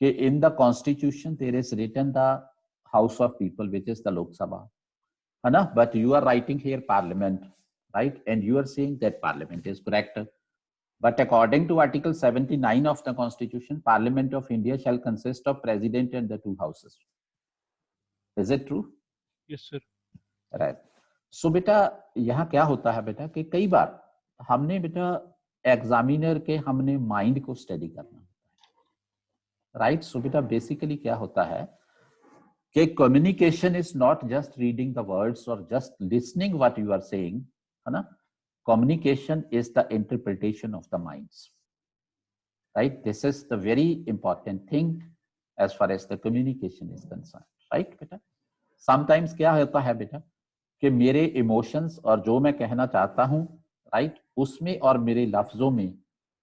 कि in the constitution there is written the House of People which is the Lok Sabha, है ना? But you are writing here parliament, right? And you are saying that parliament is correct, but according to article 79 of the constitution, parliament of India shall consist of president and the 2 houses. Is it true? Yes, sir. Right. So बेटा यहाँ क्या होता है बेटा कि कई बार हमने बेटा एग्जामिनर के हमने माइंड को स्टडी करना होता है, राइट? सो बेटा बेसिकली क्या होता है कि communication is not just reading the words और just listening what you are saying, है ना? Communication is the interpretation of the minds, right? This is the very important thing as far as the communication is concerned, right beta? Sometimes क्या होता है बेटा कि मेरे emotions और जो मैं कहना चाहता हूँ, right, उसमें और मेरे लफ्जों में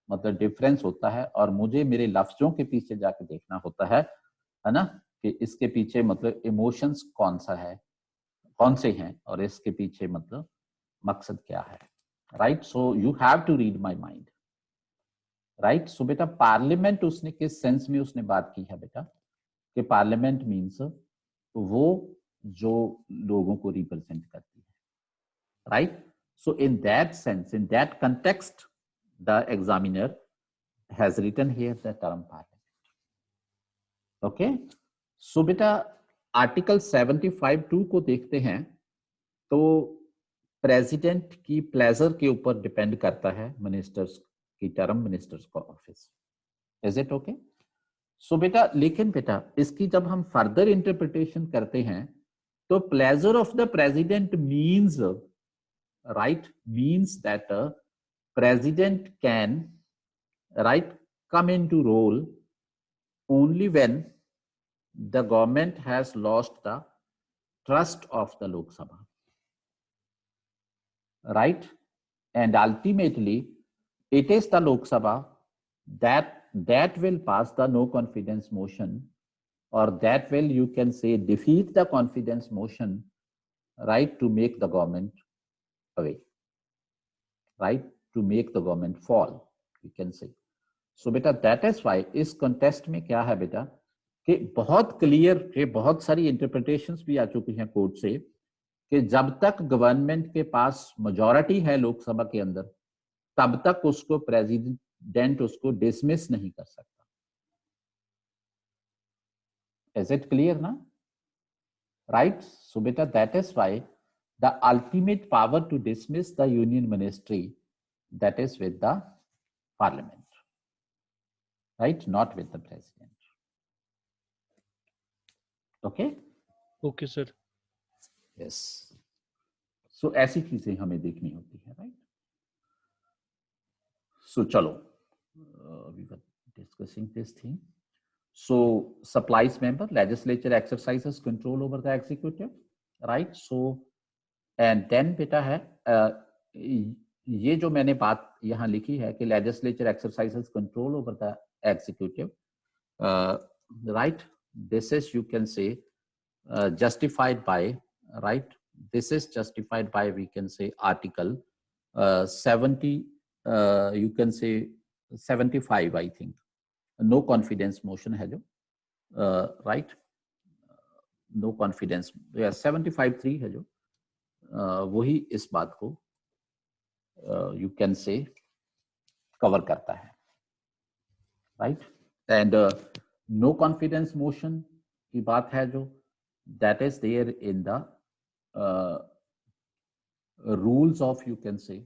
मतलब डिफरेंस होता है, और मुझे मेरे लफ्जों के पीछे जाके देखना होता है ना, कि इसके पीछे मतलब इमोशंस कौन सा है, कौन से हैं, और इसके पीछे मतलब मकसद क्या है, right? So you have to read my mind, right. So बेटा पार्लियामेंट उसने किस सेंस में उसने बात की है बेटा कि पार्लियामेंट मीन्स वो जो लोगों को रिप्रेजेंट करती है, right. So in that sense, in that context, the examiner has written here the term parliament. Okay, so बेटा आर्टिकल 75(2) को देखते हैं तो प्रेसिडेंट की प्लेजर के ऊपर डिपेंड करता है मिनिस्टर्स की टर्म, मिनिस्टर्स का office. Is it okay? So बेटा लेकिन बेटा इसकी जब हम फर्दर इंटरप्रिटेशन करते हैं तो pleasure of the president means, right, means that president can, right, come into role only when the government has lost the trust of the Lok Sabha, right? And ultimately it is the Lok Sabha that will pass the no confidence motion, or that will, you can say, defeat the confidence motion, right, to make the government away, right, to make the government fall, you can say. So beta that is why इस contest में क्या है बेटा कि बहुत clear के बहुत सारी इंटरप्रिटेशंस भी आ चुकी हैं कोर्ट से कि जब तक गवर्नमेंट के पास मेजॉरिटी है लोकसभा के अंदर तब तक उसको प्रेसिडेंट उसको डिसमिस नहीं कर सकता। इज इट क्लियर ना? राइट। सो बेटा that is why the ultimate power to dismiss the union ministry, that is with the parliament, right, not with the president. Okay okay sir. Yes. So ऐसी चीजें हमें देखनी होती है, right. So chalo, we were discussing this thing. So supplies member, legislature exercises control over the executive, right? So and then beta है ये जो मैंने बात यहाँ लिखी है कि legislature exercises control over the executive, right? This is, you can say, justified by, right? This is justified by, we can say, article 70. You can say 75, I think, no confidence motion है जो, right, no confidence, 75(3) है जो, वही इस बात को you can say cover करता है, right, and no confidence motion की बात है जो, that is there in the rules of, you can say,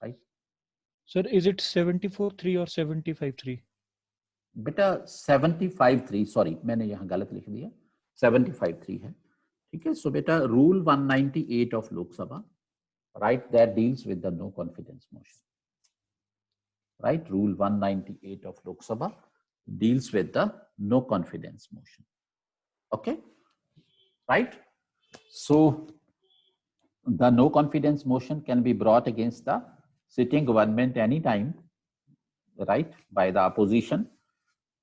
right. Sir, is it 74(3) or 75(3)? बेटा 75(3), सॉरी मैंने यहाँ गलत लिख दिया, 75(3) है, ठीक है। सो बेटा rule 198 of Lok Sabha, right, that deals with the no confidence motion, right, rule 198 of Lok Sabha deals with the no confidence motion. Okay, right. So the no confidence motion can be brought against the sitting government anytime, right, by the opposition,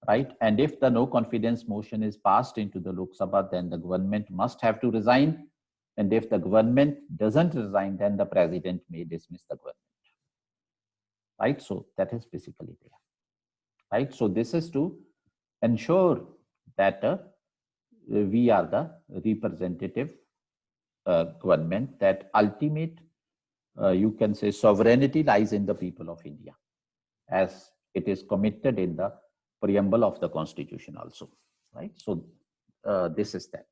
right, and if the no confidence motion is passed into the Lok Sabha, then the government must have to resign, and if the government doesn't resign, then the president may dismiss the government, right. So that is basically there, right. So this is to ensure that we are the representative government, that ultimate, you can say, sovereignty lies in the people of India, as it is committed in the preamble of the constitution also, right. So this is that.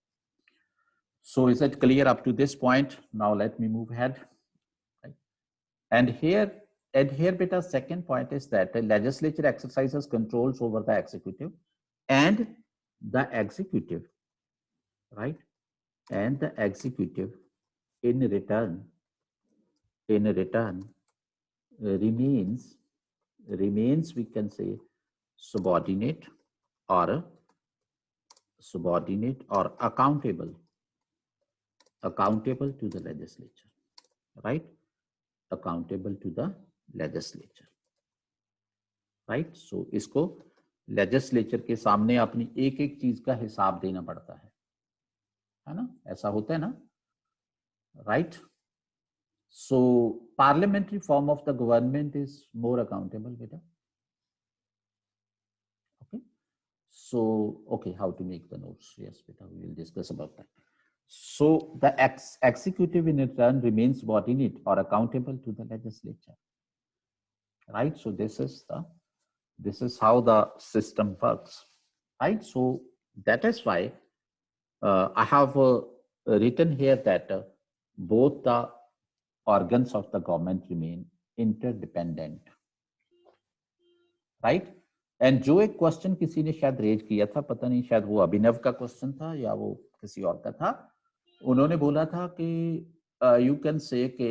So is it clear up to this point? Now let me move ahead, right? And here beta second point is that the legislature exercises controls over the executive, and the executive, right, and the executive in return remains, we can say, subordinate or accountable to the legislature, right, accountable to the legislature, right. So इसको legislature के सामने अपनी एक एक चीज का हिसाब देना पड़ता है ना, ऐसा होता है ना, right. So parliamentary form of the government is more accountable बेटा, So, okay, how to make the notes? Yes, beta, we will discuss about that. So the executive in turn remains subordinate or accountable to the legislature, right? So this is how the system works, right? So that is why I have written here that both the organs of the government remain interdependent, right? And जो एक question किसी ने शायद raise किया था, पता नहीं शायद वो अभिनव का क्वेश्चन था या वो किसी और का था, उन्होंने बोला था कि यू कैन से कि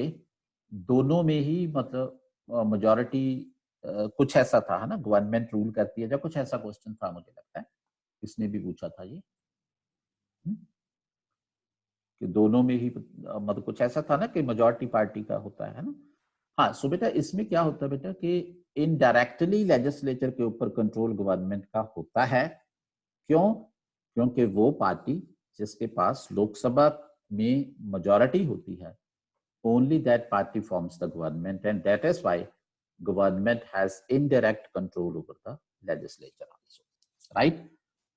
दोनों में ही मतलब मेजॉरिटी कुछ ऐसा था, है ना, गवर्नमेंट रूल करती है, या कुछ ऐसा क्वेश्चन था, मुझे लगता है किसने भी पूछा था ये, कि दोनों में ही मतलब कुछ ऐसा था ना कि मेजॉरिटी पार्टी का होता है ना। हाँ, सो बेटा इसमें क्या होता है बेटा कि इनडायरेक्टली लेजिस्लेचर के ऊपर कंट्रोल गवर्नमेंट का होता है। क्यों? क्योंकि वो पार्टी जिसके पास लोकसभा में मेजॉरिटी होती है, only that party forms the government, and that is why government has indirect control over the legislature also, right?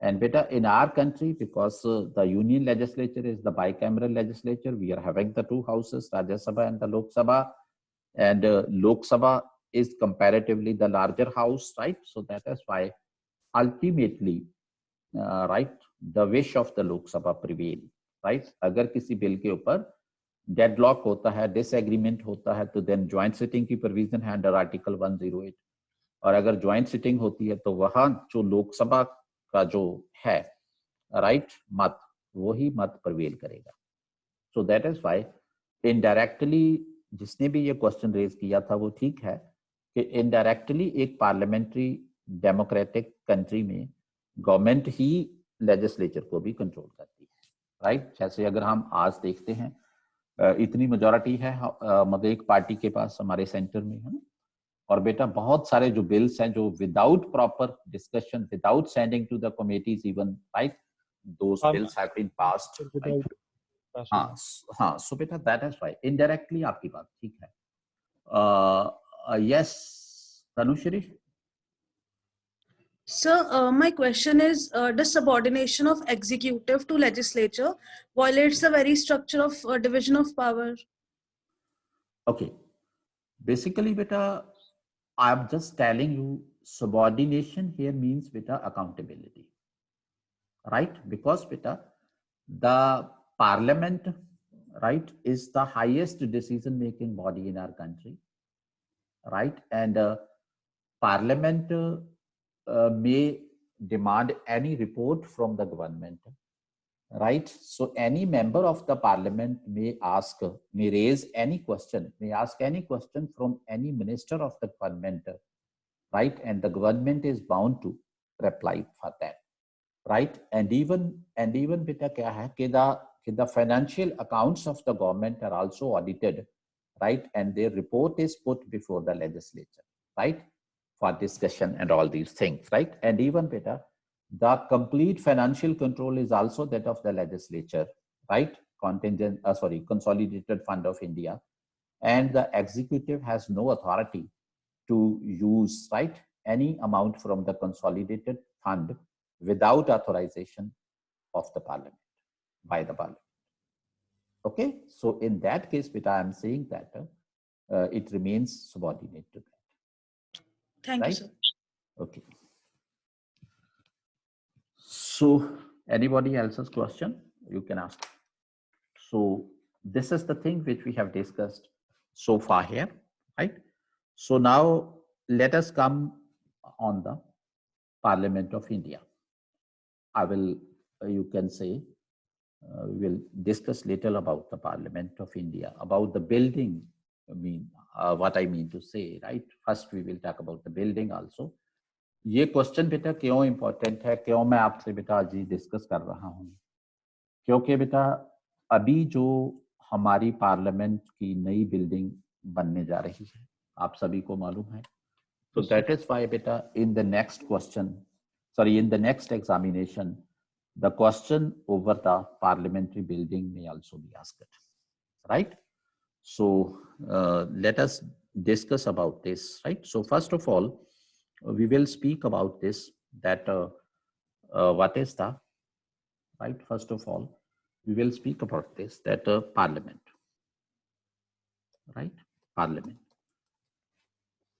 And beta in our country, because the union legislature is the bicameral legislature, we are having the two houses, Rajya Sabha and the Lok Sabha, and Lok Sabha is comparatively the larger house, right? So that is why ultimately, right, the wish of the Lok Sabha prevail, right? अगर किसी bill के ऊपर deadlock होता है, disagreement होता है, तो then joint sitting की प्रोविजन है अंडर आर्टिकल 108, और अगर ज्वाइंट सिटिंग होती है तो वहां जो लोकसभा का जो है राइट मत, वही मत प्रिवेल करेगा। सो दैट इज व्हाई इनडायरेक्टली जिसने भी ये क्वेश्चन रेज किया था वो ठीक है कि इनडायरेक्टली एक पार्लियामेंट्री डेमोक्रेटिक कंट्री में गवर्नमेंट ही लेजिस्लेचर को भी कंट्रोल करती है, राइट? जैसे अगर हम आज देखते हैं इतनी मेजॉरिटी है मतलब एक पार्टी के पास हमारे सेंटर में, है ना, और बेटा बहुत सारे जो बिल्स हैं जो without proper discussion, without sending to the committees even, right, those bills have been passed, right? हाँ, सो बेटा दैट इज व्हाई इनडायरेक्टली आपकी बात ठीक है। Yes Tanushree. Sir, my question is, does subordination of executive to legislature violates the very structure of division of power? Okay, basically beta I'm just telling you subordination here means beta accountability, right? Because beta the parliament, right, is the highest decision making body in our country, right? And parliament may demand any report from the government, right? So any member of the parliament may raise any question, may ask any question from any minister of the government, right? And the government is bound to reply for that, right? And even beta kya hai कि the financial accounts of the government are also audited, right? And their report is put before the legislature, right, for discussion and all these things, right? And even better, the complete financial control is also that of the legislature, right? Consolidated Fund of India, and the executive has no authority to use, right, any amount from the consolidated fund without authorization of the parliament, by the parliament. Okay, so in that case, I am saying that it remains subordinate to that. Thank you, sir. Okay. So anybody else's question you can ask. So this is the thing which we have discussed so far here, right? So now let us come on the Parliament of India. I will, you can say, we will discuss little about the Parliament of India, about the building. I mean, what I mean to say, right? First, we will talk about the building also. ये question बेटा क्यों important है, क्यों मैं आपसे बेटा आज ही discuss कर रहा हूँ? क्योंकि बेटा अभी जो हमारी पार्लियामेंट की नई बिल्डिंग बनने जा रही है, आप सभी को मालूम है। So that is why beta in the next question, sorry, in the next examination, the question over the parliamentary building may also be asked, right? So let us discuss about this, right? So first of all, we will speak about this, that what is the, right, first of all, we will speak about this, that parliament, right, parliament.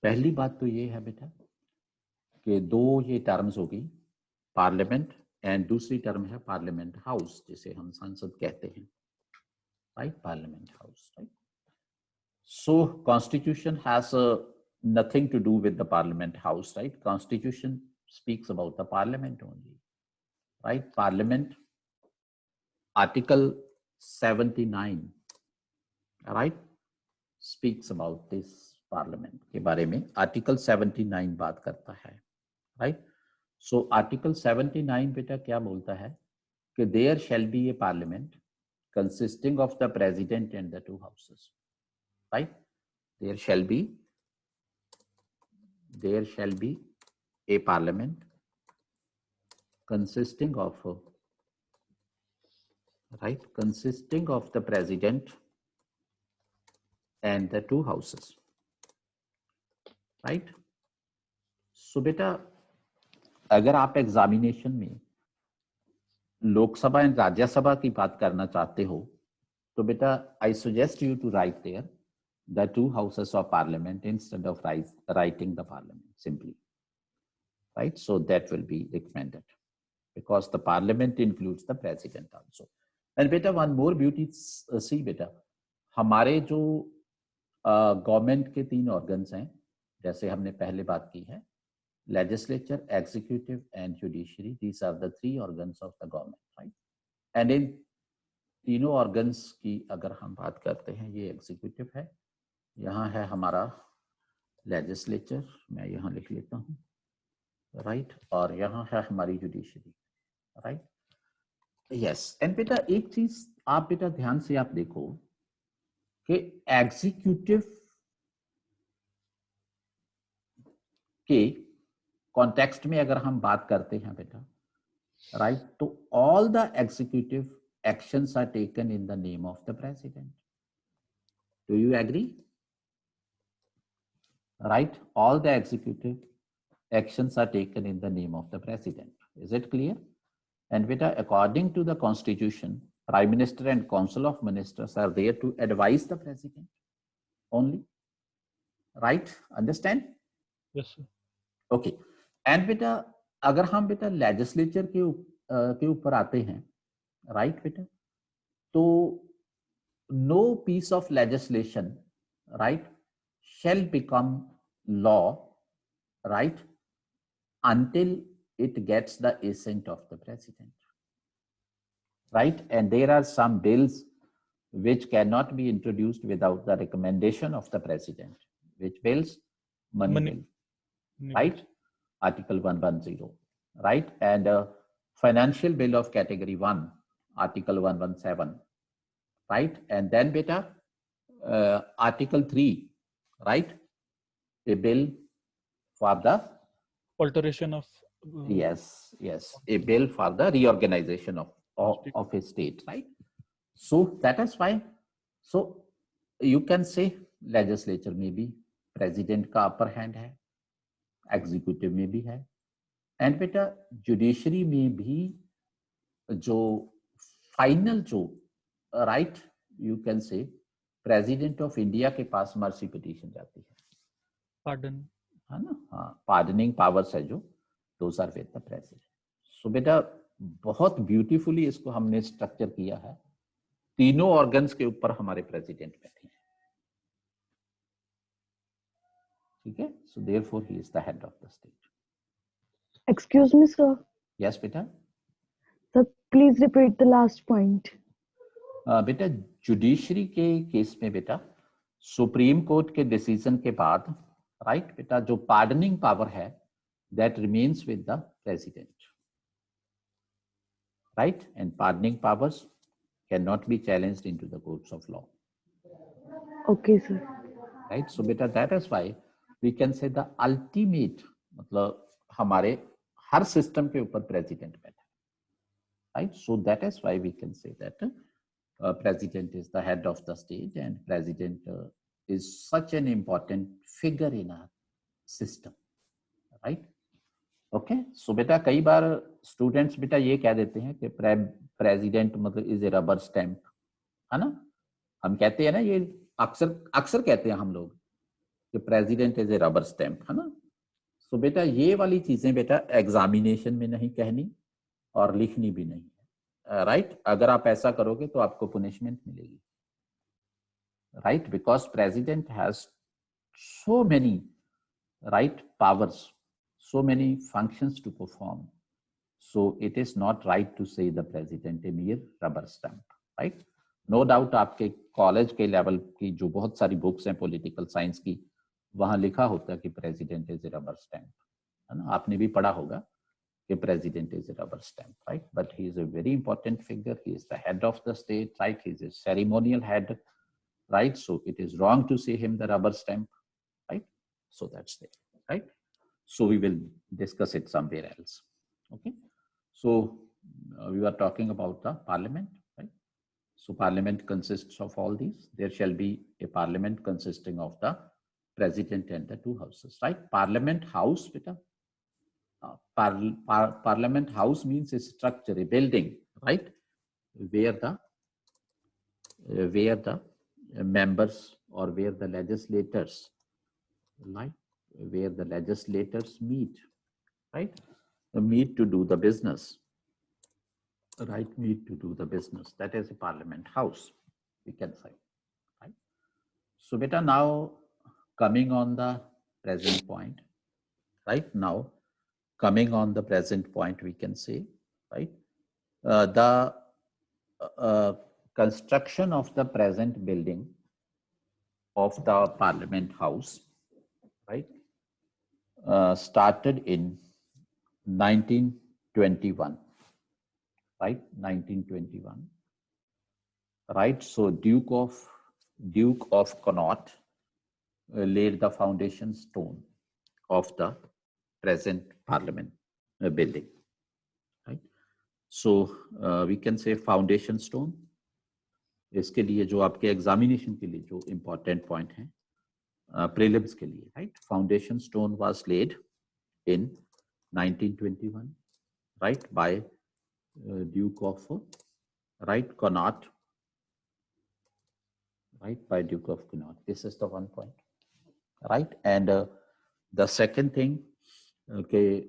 पहली बात तो ये है बेटा कि दो ये terms होगी, पार्लियामेंट एंड दूसरी टर्म है पार्लियामेंट हाउस, जिसे हम संसद कहते हैं, right, parliament house, right. So constitution has nothing to do with the parliament house, right? Constitution speaks about the parliament only, right? Parliament, article 79, right, speaks about this parliament के बारे में. article 79 बात करता है, right? So article 79 बेटा क्या बोलता है कि there shall be a parliament consisting of the president and the two houses, right? There shall be a parliament consisting of, right, consisting of the president and the two houses, right? So बेटा अगर आप examination में Lok Sabha and Rajya Sabha की बात करना चाहते हो तो बेटा I suggest you to write there the two houses of parliament instead of writing the parliament simply, right? So that will be recommended because the parliament includes the president also. And beta one more beauty, see beta, हमारे जो government के तीन organs हैं, जैसे हमने पहले बात की है, legislature, executive and judiciary, these are the three organs of the government, right? And in तीनों ऑर्गन्स की अगर हम बात करते हैं, ये एग्जीक्यूटिव है, यहाँ है हमारा लेजिस्लेचर, मैं यहाँ लिख लेता हूँ, राइट, और यहाँ है हमारी जुडिशरी, राइट, यस. एंड बेटा एक चीज आप बेटा ध्यान से आप देखो कि एग्जीक्यूटिव के कॉन्टेक्स्ट में अगर हम बात करते हैं बेटा, राइट, तो all the executive actions are taken in the name of the president. Do you agree? Right, all the executive actions are taken in the name of the president. Is it clear? And beta, according to the constitution, prime minister and council of ministers are there to advise the president only, right? Understand? Yes, sir. Okay. And beta, अगर हम बेटा legislature के ऊपर आते हैं, right बेटा, तो no piece of legislation, right, shall become law, right, until it gets the assent of the president, right? And there are some bills which cannot be introduced without the recommendation of the president. Which bills? Money bill, right? Article 110, right? And financial bill of category 1, article 117, right? And then beta, article 3, right, a bill for the Alteration of yes, a bill for the reorganization of a state, right? So that is why, so you can say legislature में भी president का upper hand है, executive में भी है, and बेटा judiciary में भी जो final जो, right, you can say president of India के पास मर्सी पिटीशन जाती है, पार्डन, है ना, हाँ, पार्डनिंग पावर्स है जो, those are with the president. So बेटा बहुत ब्यूटीफुली इसको हमने स्ट्रक्चर किया है, तीनों ऑर्गन्स के ऊपर हमारे प्रेसिडेंट बैठे हैं, ठीक है. So therefore he is the head of the state. Excuse me, sir. Yes बेटा. Sir, please repeat the last point. बेटा जुडिशरी के केस में बेटा सुप्रीम कोर्ट के डिसीजन के बाद, राइट बेटा, जो पार्डनिंग पावर है that remains with the president, right, and pardoning powers can not be challenged into the courts of law. Okay, sir. Right. So बेटा that is why we can say the ultimate, मतलब हमारे हर system के ऊपर president बैठा है, right. So that is why we can say that president is the head of the state, and president is such an important figure in our system, right? Okay so बेटा कई बार students बेटा ये कह देते हैं कि प्रेसिडेंट मतलब is a rubber stamp, है ना, हम कहते हैं ना ये अक्सर अक्सर कहते हैं हम लोग कि president is a rubber stamp, है ना। सो बेटा ये वाली चीजें बेटा एग्जामिनेशन में नहीं कहनी और लिखनी भी नहीं है, राइट। अगर आप ऐसा करोगे तो आपको पनिशमेंट मिलेगी, right, because president has so many right powers, so many functions to perform, so it is not right to say the president a mere rubber stamp, right। no doubt आपके college के level की जो बहुत सारी books हैं political science की, वहां लिखा होता है कि president is a rubber stamp, है ना, आपने भी पढ़ा होगा कि president is a rubber stamp, right, but he is a very important figure, he is the head of the state, right, he is a ceremonial head, right, so it is wrong to say him the rubber stamp, right, so that's it, right, so we will discuss it somewhere else, okay, so we were talking about the parliament, right, so parliament consists of all these, there shall be a parliament consisting of the president and the two houses, right, parliament house beta, parliament house means a structure, a building, right, where the members or where the legislators, right, where the legislators meet, right, meet to do the business, right, meet to do the business, that is a parliament house, we can say, right. So beta now coming on the present point, right, now coming on the present point we can say, right, the construction of the present building of the parliament house, right, started in 1921, right, 1921, right, so Duke of Connaught laid the foundation stone of the present parliament building, right, so we can say foundation stone, इसके लिए जो आपके examination के लिए जो important point है prelims के लिए, right, foundation stone was laid in 1921, right, by Duke of right Connaught, right, by Duke of Connaught. This is the one point, right, and the second thing, okay,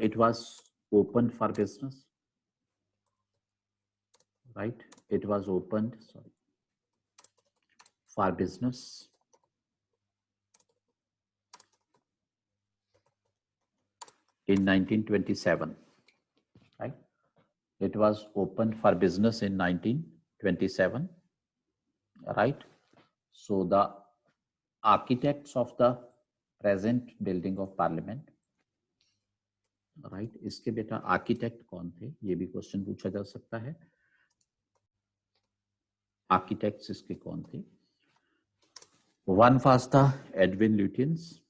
it was opened for business, right, it was opened, sorry, for business in 1927, right, it was opened for business in 1927, right, so the architects of the present building of parliament, right, इसके बेटा architect कौन थे, ये भी question पूछा जा सकता है, आर्किटेक्ट्स इसके कौन थे, one was the Edwin Lutyens,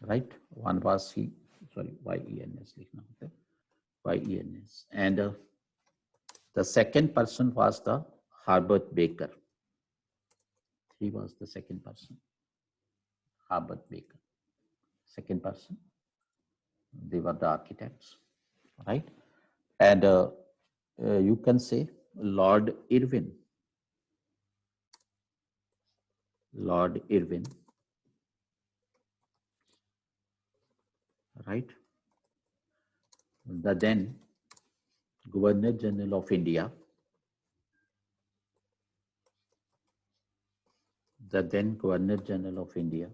right, one was he, sorry, YENS लिखना होता है, YENS, and the second person was the Herbert Baker, he was the second person, Herbert Baker, second person, they were the architects, right, and you can say Lord Irwin, right, the then Governor General of India, the then Governor General of India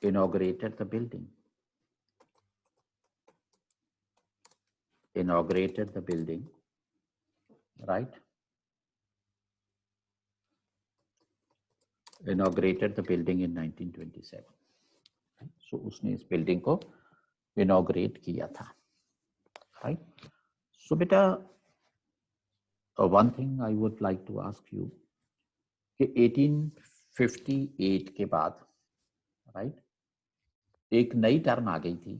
inaugurated the building, right, inaugurated the building in 1927, so उसने इस building को inaugurate किया था, right, so बेटा one thing I would like to ask you कि 1858 के बाद, right, एक नई टर्म आ गई थी,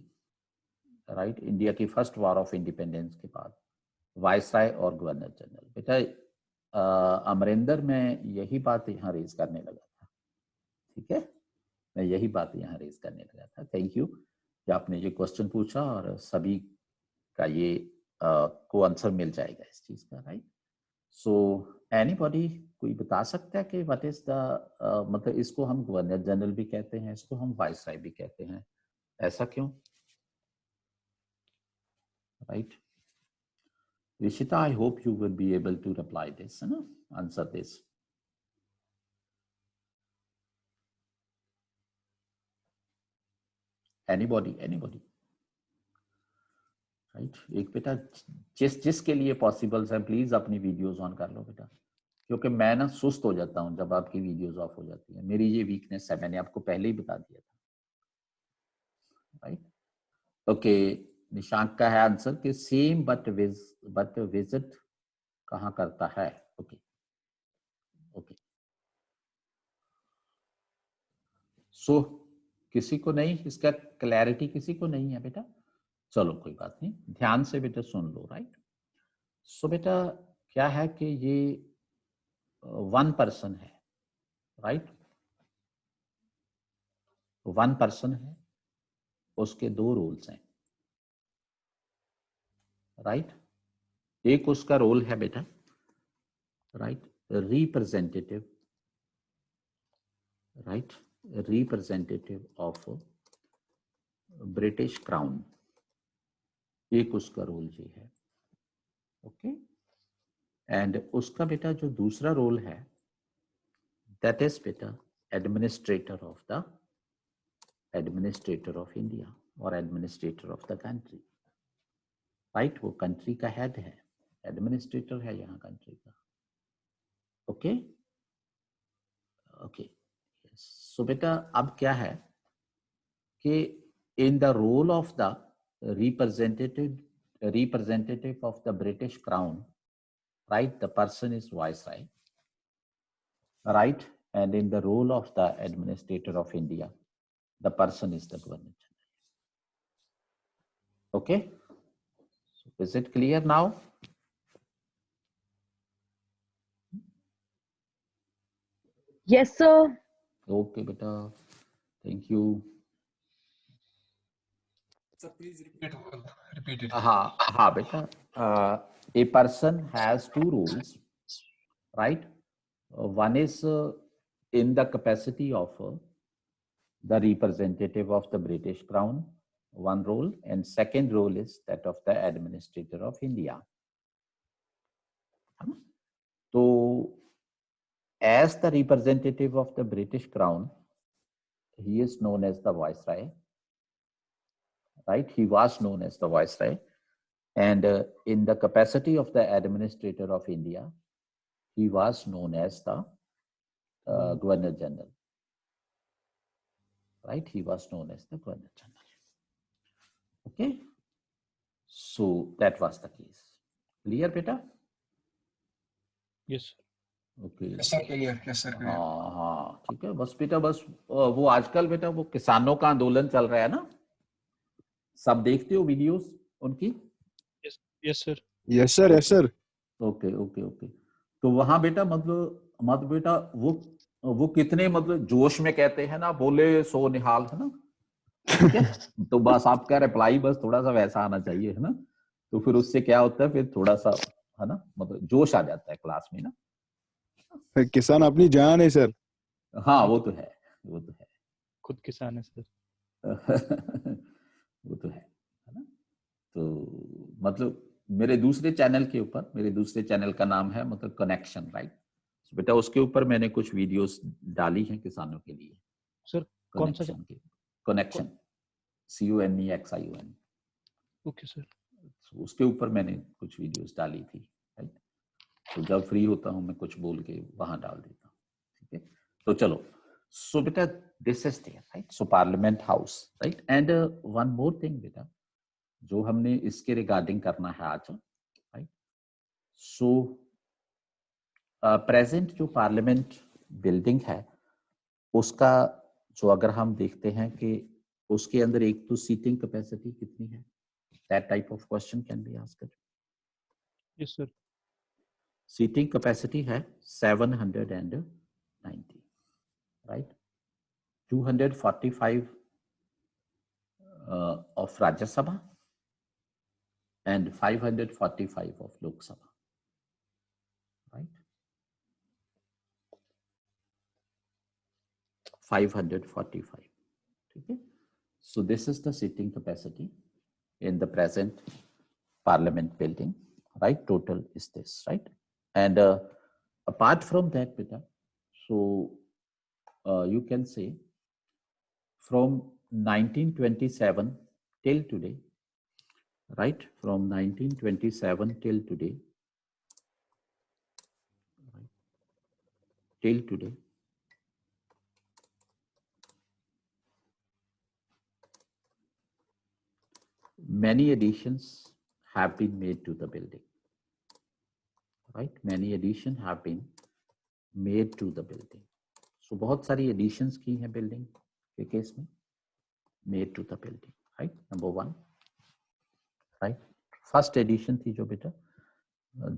राइट, इंडिया की फर्स्ट वॉर ऑफ इंडिपेंडेंस के बाद, वायसराय और गवर्नर जनरल, बेटा अमरिंदर, मैं यही बात यहाँ रेज करने लगा था, ठीक है, मैं यही बात यहाँ रेज करने लगा था। थैंक यू कि आपने ये क्वेश्चन पूछा और सभी का ये को आंसर मिल जाएगा इस चीज का, राइट। सो एनीबॉडी, कोई बता सकता है कि व्हाट इज द मतलब इसको हम गवर्नर जनरल भी कहते हैं, इसको हम वाइसराय भी कहते हैं, ऐसा क्यों? Right Rishita, I hope you will be able to reply this, है ना, answer this. Anybody? Right? एक बेटा जिसके लिए पॉसिबल है प्लीज अपनी वीडियोस ऑन कर लो बेटा, क्योंकि मैं ना सुस्त हो जाता हूँ जब आपकी वीडियोस ऑफ हो जाती है। मेरी ये वीकनेस है, मैंने आपको पहले ही बता दिया था, राइट। ओके, निशांक का है आंसर कि सेम बट विजिट कहाँ करता है। ओके ओके, सो किसी को नहीं, इसका क्लैरिटी किसी को नहीं है बेटा? चलो कोई बात नहीं, ध्यान से बेटा सुन लो, राइट। सो बेटा क्या है कि ये वन पर्सन है, राइट, वन पर्सन है, उसके दो रोल्स हैं, राइट। एक उसका रोल है बेटा, right, representative, right, representative of British crown, एक उसका रोल ये है, ओके। एंड उसका बेटा जो दूसरा रोल है दैट इज बेटा एडमिनिस्ट्रेटर ऑफ इंडिया और administrator of the country, right. वो कंट्री का हेड है, एडमिनिस्ट्रेटर है यहाँ कंट्री का, ओके ओके। सो बेटा अब क्या है कि in the role of the representative of the British Crown, right, the person is Viceroy, right, and in the role of the administrator of India, the person is the Governor General. Okay, so is it clear now? Yes, sir. Okay beta, thank you. Sir, please repeat it. हाँ बेटा, a person has two roles, right. One is in the capacity of the representative of the British Crown, one role, and second role is that of the administrator of India. So as the representative of the British Crown, he is known as the Viceroy, right? He was known as the Viceroy, and in the capacity of the administrator of India, he was known as the Governor General, right? He was known as the Governor General. Okay, so that was the case. Clear beta? Yes. Okay, Yes, sir, clear. Yes, sir, clear. हाँ हाँ ठीक है। बस बेटा बस वो आजकल बेटा वो किसानों का आंदोलन चल रहा है ना, सब देखते हो वीडियोस उनकी? Yes sir. Yes, sir. Yes, sir. Okay okay okay. तो वहां बेटा मतलब बेटा वो कितने मतलब जोश में कहते हैं ना, बोले सो निहाल, है ना, ठीक है। तो बस आपका रिप्लाई बस थोड़ा सा वैसा आना चाहिए, है ना। तो फिर उससे क्या होता है, फिर थोड़ा सा है ना, मतलब जोश आ जाता है क्लास में ना। किसान अपनी जान है सर। हाँ वो तो है, वो तो है, खुद किसान है सर। वो तो है ना। तो मतलब मेरे दूसरे चैनल के ऊपर, मेरे दूसरे चैनल का नाम है मतलब कनेक्शन, राइट। बेटा उसके ऊपर मैंने कुछ वीडियोस डाली हैं किसानों के लिए। सर कौन सा? Connection, CONEXION। Okay sir. उसके ऊपर मैंने कुछ वीडियोस डाली थी, राइट। तो जब फ्री होता हूँ मैं कुछ बोल के वहां डाल देता हूँ, ठीक है। तो चलो, सो बेटा this is there, right. So parliament house, right. And one more thing बेटा जो हमने इसके रिगार्डिंग करना है आज, राइट। सो प्रेजेंट जो पार्लियामेंट बिल्डिंग है उसका जो अगर हम देखते हैं कि उसके अंदर एक तो सीटिंग कैपेसिटी कितनी है, that type of question can be asked. Yes sir. Seating capacity है 790, right? 245 of Rajya Sabha and 545 of Lok Sabha, right? 545. Okay. So this is the seating capacity in the present Parliament building, right? Total is this, right? And apart from that, beta, so you can say from 1927 till today, right? From 1927 till today, right? Till today, many additions have been made to the building, right? Many additions have been made to the building. So बहुत सारी additions की हैं building के case में, made to the building, right? Number one, right? First addition थी जो बेटा,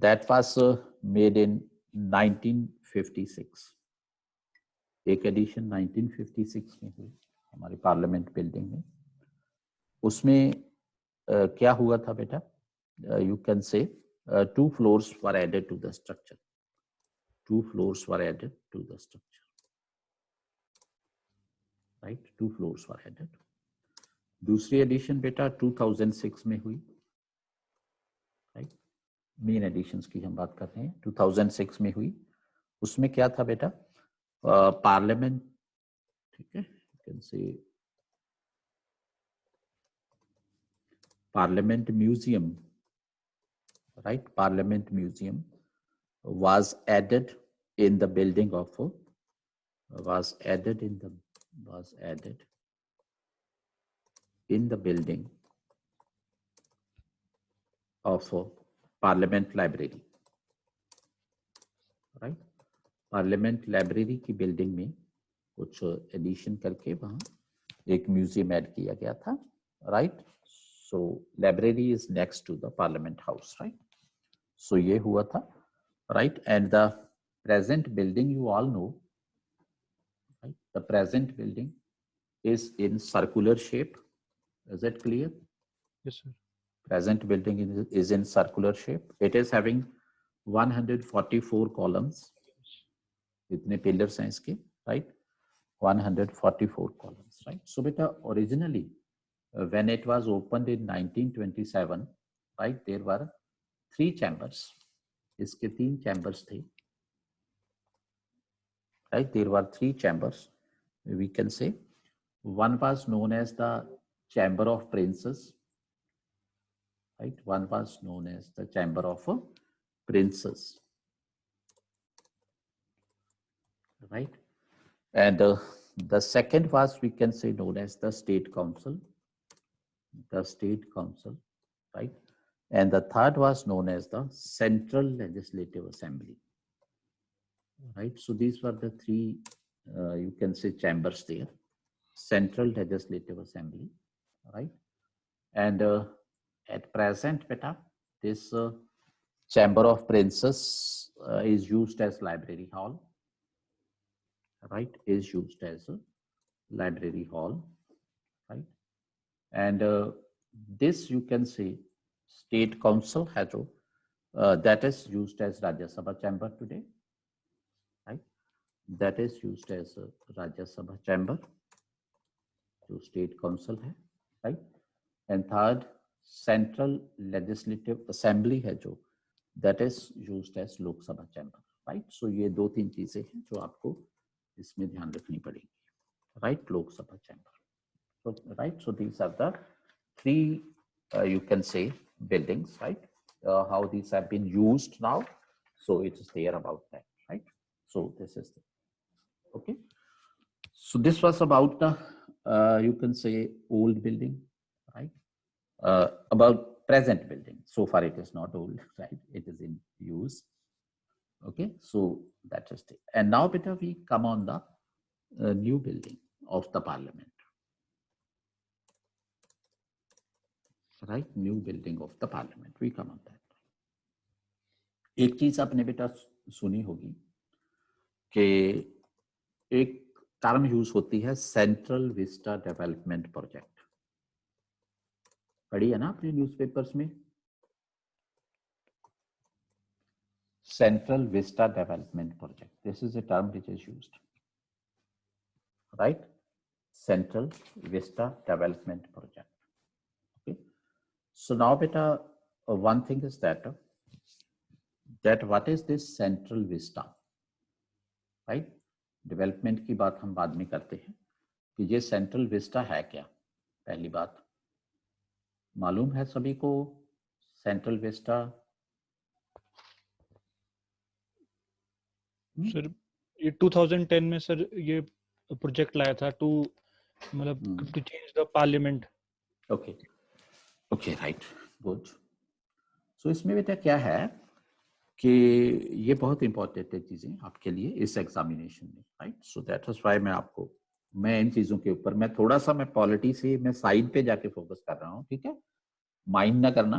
that was made in 1956. एक एडिशन 1956 में हुई हमारी पार्लियामेंट बिल्डिंग में. उसमें क्या हुआ था बेटा? You can say 2 floors were added to the structure. 2 floors were added to the structure. Right? 2 floors were added. दूसरी एडिशन बेटा 2006 में हुई. Right? मेन एडिशंस की हम बात कर रहे हैं. 2006 में हुई. उसमें क्या था बेटा? पार्लियामेंट, ठीक है, you can say Parliament Museum, right? Parliament Museum was added in the building of was added in the building of Parliament Library, right? Parliament Library की बिल्डिंग में कुछ एडिशन करके वहाँ एक म्यूजियम ऐड किया गया था, right? So library is next to the Parliament House, right? So ये हुआ था, right? And the present building, you all know, right? The present building is in circular shape. Is it clear? Yes, sir. Present building is in circular shape. It is having 144 columns. इतने pillars हैं इसके, right? 144 columns, right? So beta, originally, when it was opened in 1927, right, there were 3 chambers. इसके 3 chambers थे, right? There were 3 chambers. We can say one was known as the Chamber of Princes, right? One was known as the Chamber of Princes, right? And the second was, we can say, known as the State Council, right? And the third was known as the Central Legislative Assembly, right? So these were the 3, you can say, chambers there. Central Legislative Assembly, right? And at present, beta, this Chamber of Princes is used as library hall, right? Is used as a library hall, right? And this, you can say, State Council has that is used as Rajya Sabha chamber today, right? That is used as Rajya Sabha chamber, जो State Council है, right? And third, Central Legislative Assembly है जो, that is used as Lok Sabha chamber, right? So ये 2-3 चीजें हैं जो आपको इसमें ध्यान रखनी पड़ेगी, right? Lok Sabha chamber, so, right? So these are the 3, you can say, buildings, right? How these have been used now, so it is there about that, right? So this is the, okay. So this was about the you can say old building, right? About present building. So far it is not old, right? It is in use. Okay, so that is it. And now beta, we come on the new building of the Parliament, right? New building of the Parliament. We come on that. एक चीज आपने बेटा सुनी होगी कि एक term use होती है सेंट्रल विस्टा डेवलपमेंट प्रोजेक्ट, पढ़ी है ना आपने न्यूज़पेपर्स में? Central Vista Development Project. This is a term which is used, right? Central Vista Development Project. Okay. So now, beta, one thing is that what is this Central Vista, right? Development की बात हम बाद में करते हैं कि ये Central Vista है क्या? पहली बात मालूम है सभी को Central Vista? सर ये 2010 में सर ये प्रोजेक्ट लाया था टू मतलब to change the parliament. Okay okay right good. So इसमें बेटा क्या है कि ये बहुत इंपॉर्टेंट है चीजें आपके लिए इस एग्जामिनेशन में, right? So that is why मैं इन चीजों के ऊपर मैं थोड़ा सा मैं पॉलिटी से मैं साइड पे जाके फोकस कर रहा हूँ, ठीक है? माइंड ना करना,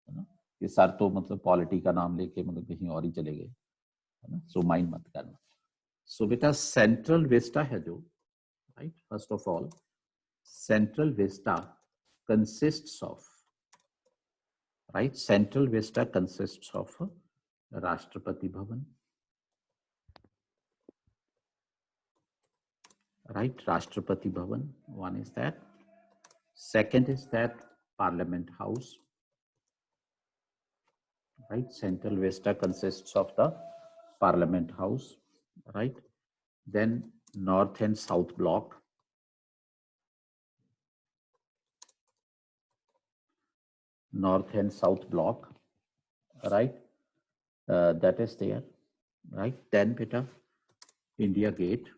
है ना? कि सर तो मतलब पॉलिटी का नाम लेके मतलब कहीं और ही चले गए, है ना? सो माइंड मत करना। सो बेटा सेंट्रल विस्टा है जो, right, first of all central Vista consists of, right, central Vista consists of Rashtrapati Bhavan, right? Rashtrapati Bhavan, one is that. Second is that Parliament House, right? Central Vista consists of the Parliament House, right? Then North and South Block, North and South Block, right? That is there, right? Then beta India Gate.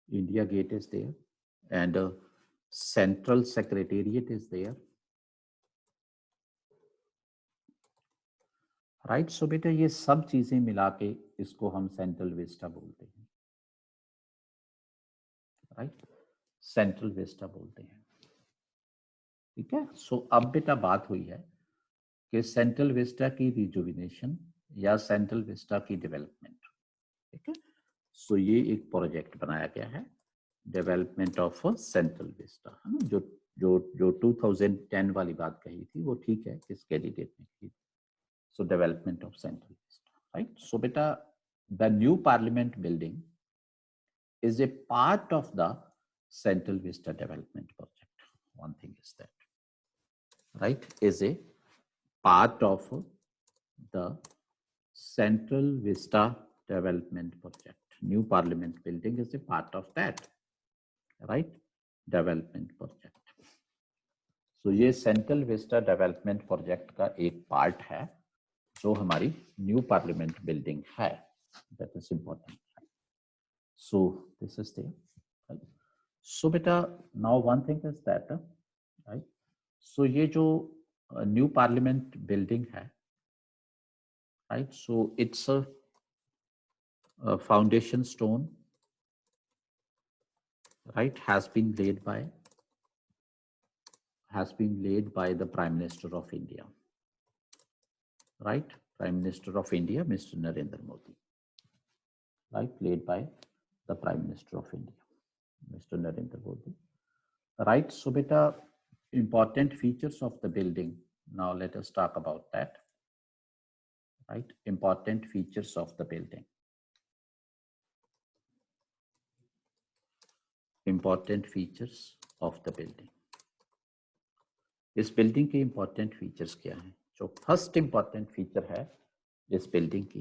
India Gate is there, and Central Secretariat is there, right? So बेटा ये सब चीजें मिला के इसको हम central Vista बोलते हैं, राइट? सेंट्रल विस्टा बोलते हैं, ठीक है? सो अब बेटा बात हुई है कि सेंट्रल विस्टा की रिजुविनेशन या सेंट्रल विस्टा की डेवलपमेंट, ठीक है? सो ये एक प्रोजेक्ट बनाया गया है डेवलपमेंट ऑफ सेंट्रल विस्टा, है ना? जो 2010 वाली बात कही थी वो ठीक है, किस कैंडिडेट ने की? So development of Central Vista, right? So beta, the new Parliament building is a part of the Central Vista development project. One thing is that, right, is a part of the Central Vista development project. New Parliament building is a part of that, right, development project. So ये Central Vista development project का एक part है जो हमारी new parliament building है, that is important. So this is there, so बेटा now one thing is that, right, so ये जो न्यू पार्लियामेंट बिल्डिंग है, right, so it's a foundation stone, right, has been laid by the prime minister of India, right, Prime Minister of India, Mr. Narendra Modi, right, led by the Prime Minister of India, Mr. Narendra Modi, right? So beta, important features of the building, now let us talk about that, right? Important features of the building, important features of the building. इस building के important features क्या हैं? जो first important feature है इस building की,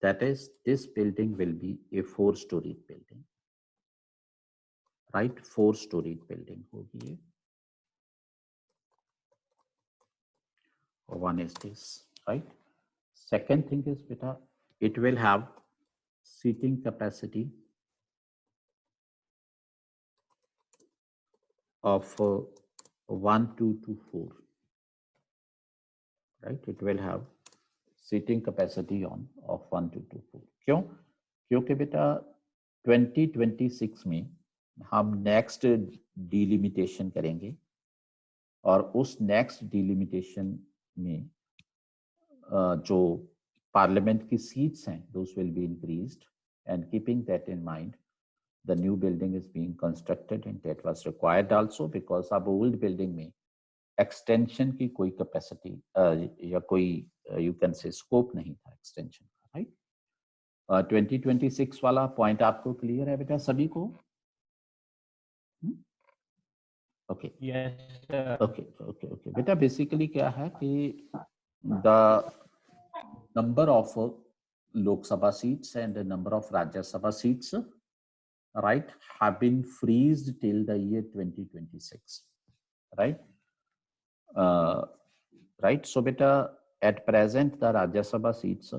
that is this building will be A 4 story building, right? 4 story building होगी ये। One is this, right? Second thing is beta, it will have seating capacity of 1 2 to 4, right? It will have seating capacity of 1 2 to 4. क्यों? क्योंकि बेटा 2026 में हम next delimitation करेंगे और उस नेक्स्ट डिलिमिटेशन में जो पार्लियामेंट की सीट्स हैं those will be increased, and keeping that in mind the new building is being constructed and that was required also because अब old building में extension की कोई capacity या कोई you can say scope नहीं था extension का, right? 2026 वाला पॉइंट आपको क्लियर है बेटा सभी को? ओके ओके बेटा बेसिकली क्या है कि the number of Lok Sabha seats and the number of Rajya Sabha seats right have been freezed till the year 2026, right so beta at present the Rajya Sabha seats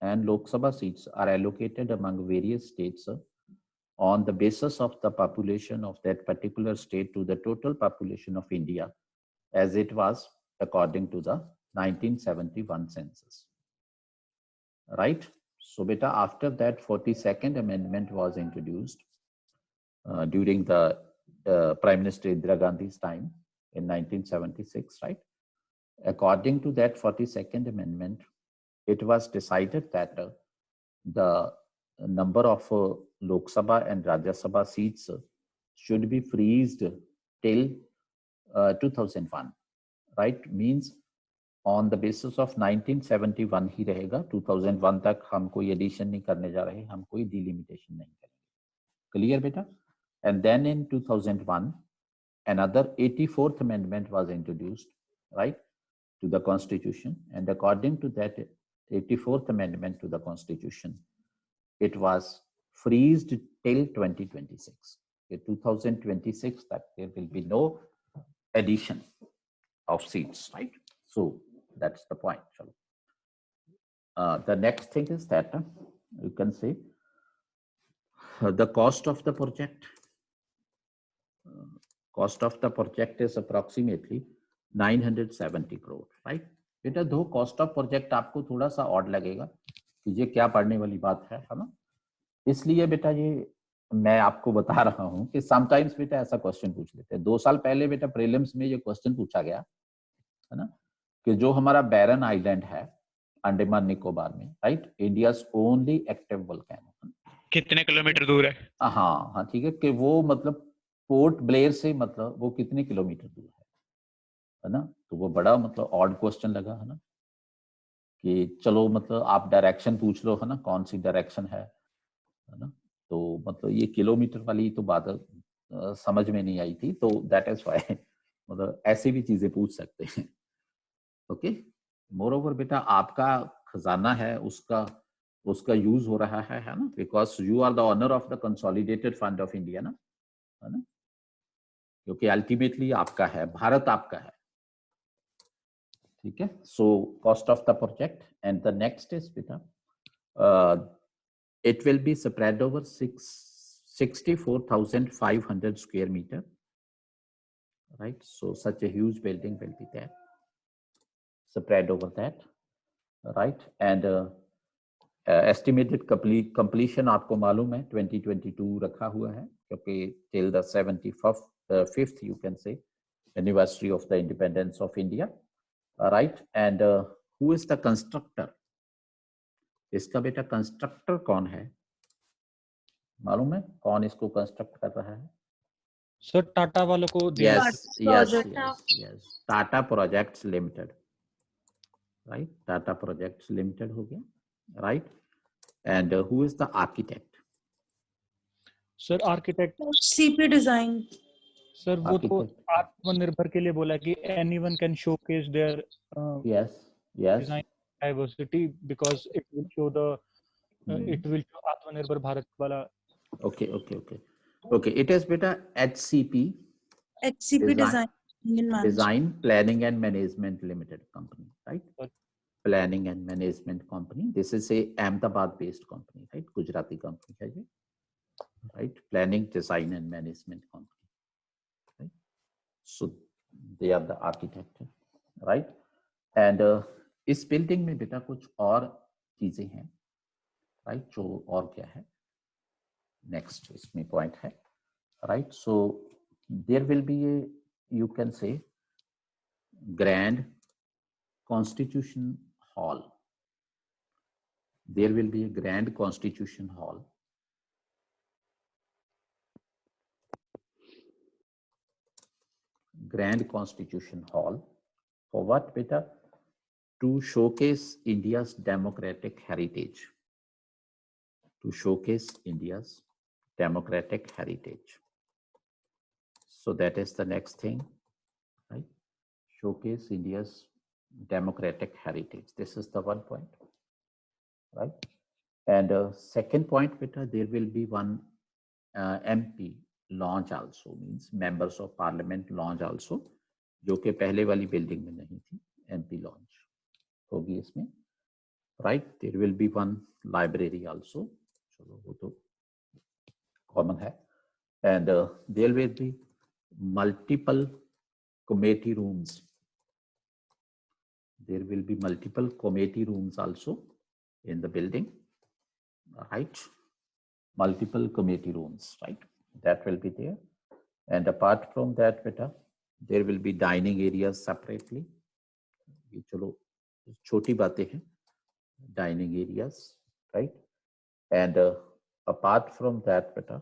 and Lok Sabha seats are allocated among various states on the basis of the population of that particular state to the total population of India as it was according to the 1971 census, right? So beta after that 42nd amendment was introduced during the Prime Minister Indira Gandhi's time in 1976, right? According to that 42nd amendment, it was decided that the number of Lok Sabha and Rajya Sabha seats should be freezed till 2001, right? Means on the basis of 1971 ही रहेगा, 2001 तक हम कोई addition नहीं करने जा रहे, हम कोई डिलिमिटेशन नहीं करेंगे. क्लियर बेटा? And then in 2001, another 84th amendment was introduced, right, to the Constitution. And according to that 84th amendment to the Constitution, it was freezed till 2026. In 2026, that there will be no addition of seats, right? So that's the point. The next thing is that you can say the cost of the project. Cost of the project is approximately 970 crore, right? बेटा दो cost of project आपको थोड़ा सा odd लगेगा कि ये क्या पढ़ने वाली बात है ना? इसलिए बेटा ये मैं आपको बता रहा हूँ कि sometimes बेटा ऐसा क्वेश्चन पूछ लेते हैं. 2 साल पहले बेटा प्रीलिम्स में ये क्वेश्चन पूछा गया है ना कि जो हमारा बैरन आइलैंड है अंडमान निकोबार में, right, India's only active volcano, कितने किलोमीटर दूर है? हाँ ठीक है कि वो मतलब पोर्ट ब्लेयर से मतलब वो कितने किलोमीटर दूर है ना? तो वो बड़ा मतलब ऑड क्वेश्चन लगा है ना कि चलो मतलब आप डायरेक्शन पूछ लो है ना, कौन सी डायरेक्शन है ना? तो मतलब ये किलोमीटर वाली तो बात समझ में नहीं आई थी, तो दैट इज व्हाई मतलब ऐसी भी चीजें पूछ सकते हैं. ओके, मोर ओवर बेटा आपका खजाना है उसका यूज हो रहा है ना, because you are the owner of the consolidated fund of India ना, है ना, क्योंकि अल्टीमेटली आपका है, भारत आपका है. ठीक है. So cost of the project and the next is बेटा it will be spread over 64,500 square meter, right? So such a huge building will be there spread over that, right? And estimated completion आपको मालूम है 2022 रखा हुआ है क्योंकि till the 75th you can say anniversary of the independence of India, right? And who is the constructor? इसका बेटा constructor कौन है मालूम है? कौन इसको कंस्ट्रक्ट कर रहा है? सर टाटा वालों को yes Tata projects limited, right, Tata projects limited हो गया, right. And who is the architect? Sir architect CP design. Sir वो तो आत्मनिर्भर के लिए बोला कि anyone can showcase there yes design diversity because it will show आत्मनिर्भर भारत वाला. okay it is beta HCP design planning and management limited company, right? Planning and management company. This is a Ahmedabad based company, right? Gujarati company है ये, right? Planning, design and management company, right? So they are the architect, right? And इस building में बेटा कुछ और चीजें हैं, right, जो और क्या है नेक्स्ट इसमें पॉइंट है, right. So there will be a you can say grand constitution Hall. There will be a Grand Constitution Hall. Grand Constitution Hall. For what, beta? To showcase India's democratic heritage. To showcase India's democratic heritage. So that is the next thing, right? Showcase India's democratic heritage. This is the one point, right? And second point, beta, there will be one MP launch also, means members of parliament launch also, जो कि पहले वाली building में नहीं थी. MP launch होगी इसमें, right? There will be one library also, चलो वो तो common है. And there will be multiple committee rooms. There will be multiple committee rooms also in the building, right? Multiple committee rooms, right? That will be there. And apart from that, beta, there will be dining areas separately. ये चलो छोटी बातें हैं, dining areas, right? And apart from that, beta,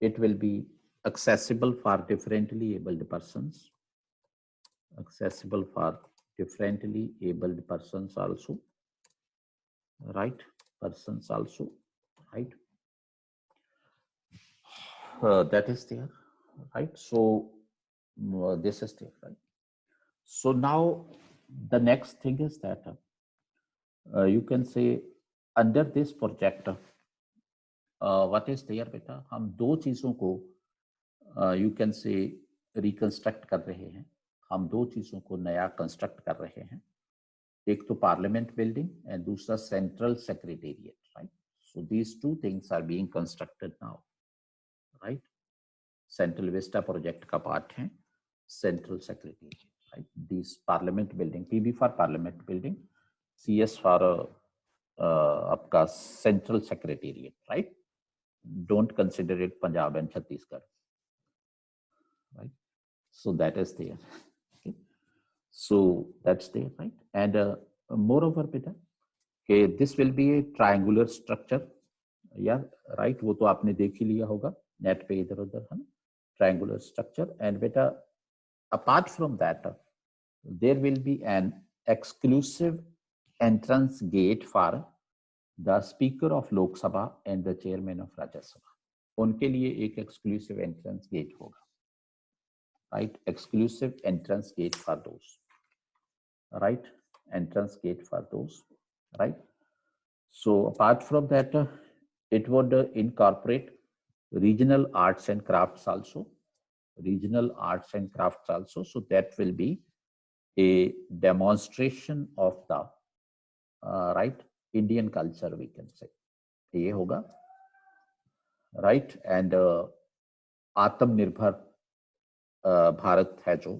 it will be accessible for differently abled persons. Accessible for differently abled persons also, right? Persons also, right? That is there, right? So this is there, right? So now the next thing is that you can say under this project, what is there, beta? हम दो चीजों को you can say reconstruct कर रहे हैं. हम दो चीजों को नया कंस्ट्रक्ट कर रहे हैं. एक तो पार्लियामेंट बिल्डिंग एंड दूसरा central secretariat, right? So these two things are being constructed now, right? Central vista project का पार्ट है central secretariat, right? This parliament building, PB for parliament building, CS for आपका central secretariat, right? Don't consider it Punjab and Chhattisgarh, right? So that is there. Okay. So that's there, right? And moreover, beta, okay, this will be a triangular structure. Yeah, right? वो तो आपने देख ही लिया होगा net पे इधर उधर, है ना? Triangular structure. And beta, apart from that, there will be an exclusive entrance gate for the Speaker of Lok Sabha and the Chairman of Rajya Sabha. उनके लिए एक exclusive entrance gate होगा. Right, exclusive entrance gate for those, right? Entrance gate for those, right? So apart from that, it would incorporate regional arts and crafts also, regional arts and crafts also. So that will be a demonstration of the right Indian culture, we can say. ये होगा, right? And आत्मनिर्भर भारत है जो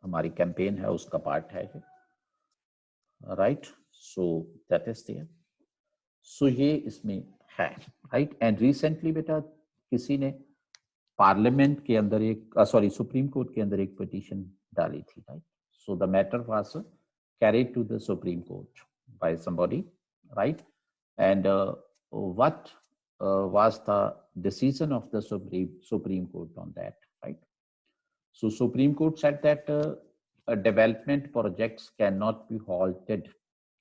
हमारी campaign है उसका part है, right? So that is there. So ये इसमें है, राइट? एंड रिसेंटली बेटा किसी ने पार्लियामेंट के अंदर एक सुप्रीम कोर्ट के अंदर एक पिटीशन डाली थी, right? So the matter was carried to the Supreme Court by somebody, right? And what was the decision of the Supreme Court on that, right? So Supreme Court said that development projects cannot be halted,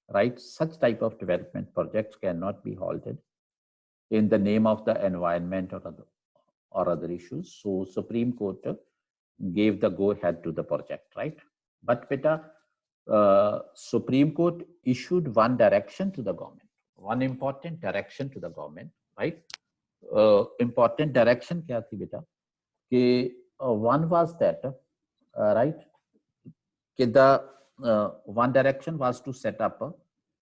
right? Such type of development projects cannot be halted in the name of the environment or other issues. So Supreme Court gave the go-ahead to the project, right? But beta, Supreme Court issued one direction to the government, one important direction to the government, right? Important direction kya thi beta? Ki one was that, right? Ki the one direction was to set up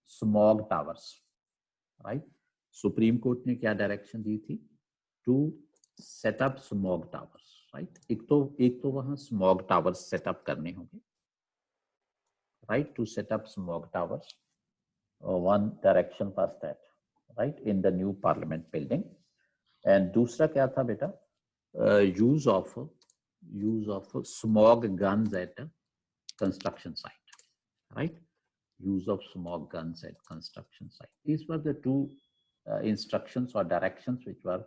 smog towers, right? Supreme Court ने क्या direction दी थी? To set up smog towers, right? एक तो वहाँ smog towers set up करने होंगे, right? To set up smog towers, one direction was that, right? In the new Parliament building. And दूसरा क्या था बेटा? Use of smog guns at a construction site, right? use of smoke guns at construction site. These were the two instructions or directions which were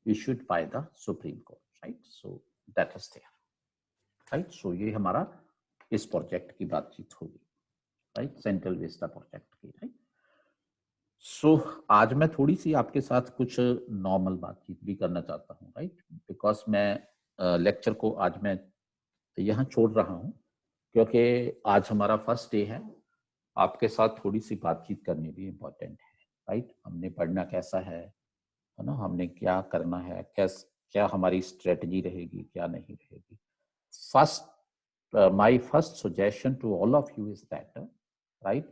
issued by the Supreme Court, right? So that is there, right? So ये हमारा इस project की बातचीत होगी, right? Central Vista project की, right? सो आज मैं थोड़ी सी आपके साथ कुछ नॉर्मल बातचीत भी करना चाहता हूँ, राइट? बिकॉज मैं लेक्चर को आज मैं यहाँ छोड़ रहा हूँ क्योंकि आज हमारा फर्स्ट डे है. आपके साथ थोड़ी सी बातचीत करनी भी इम्पोर्टेंट है, राइट? हमने पढ़ना कैसा है ना, हमने क्या करना है, क्या हमारी स्ट्रेटजी रहेगी, क्या नहीं रहेगी. My first suggestion to all of you is that, right,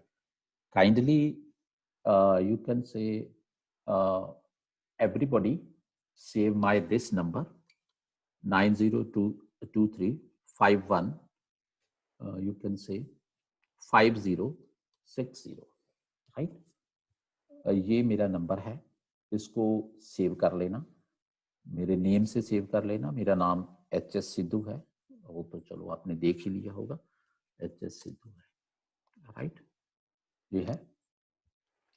kindly you can say everybody save this number 9022351 you can say 5060, right? ये मेरा नंबर है, इसको सेव कर लेना, मेरे नेम से सेव कर लेना. मेरा नाम HS सिद्धू है, वो तो चलो आपने देख ही लिया होगा, HS सिद्धू है, राइट? ये है.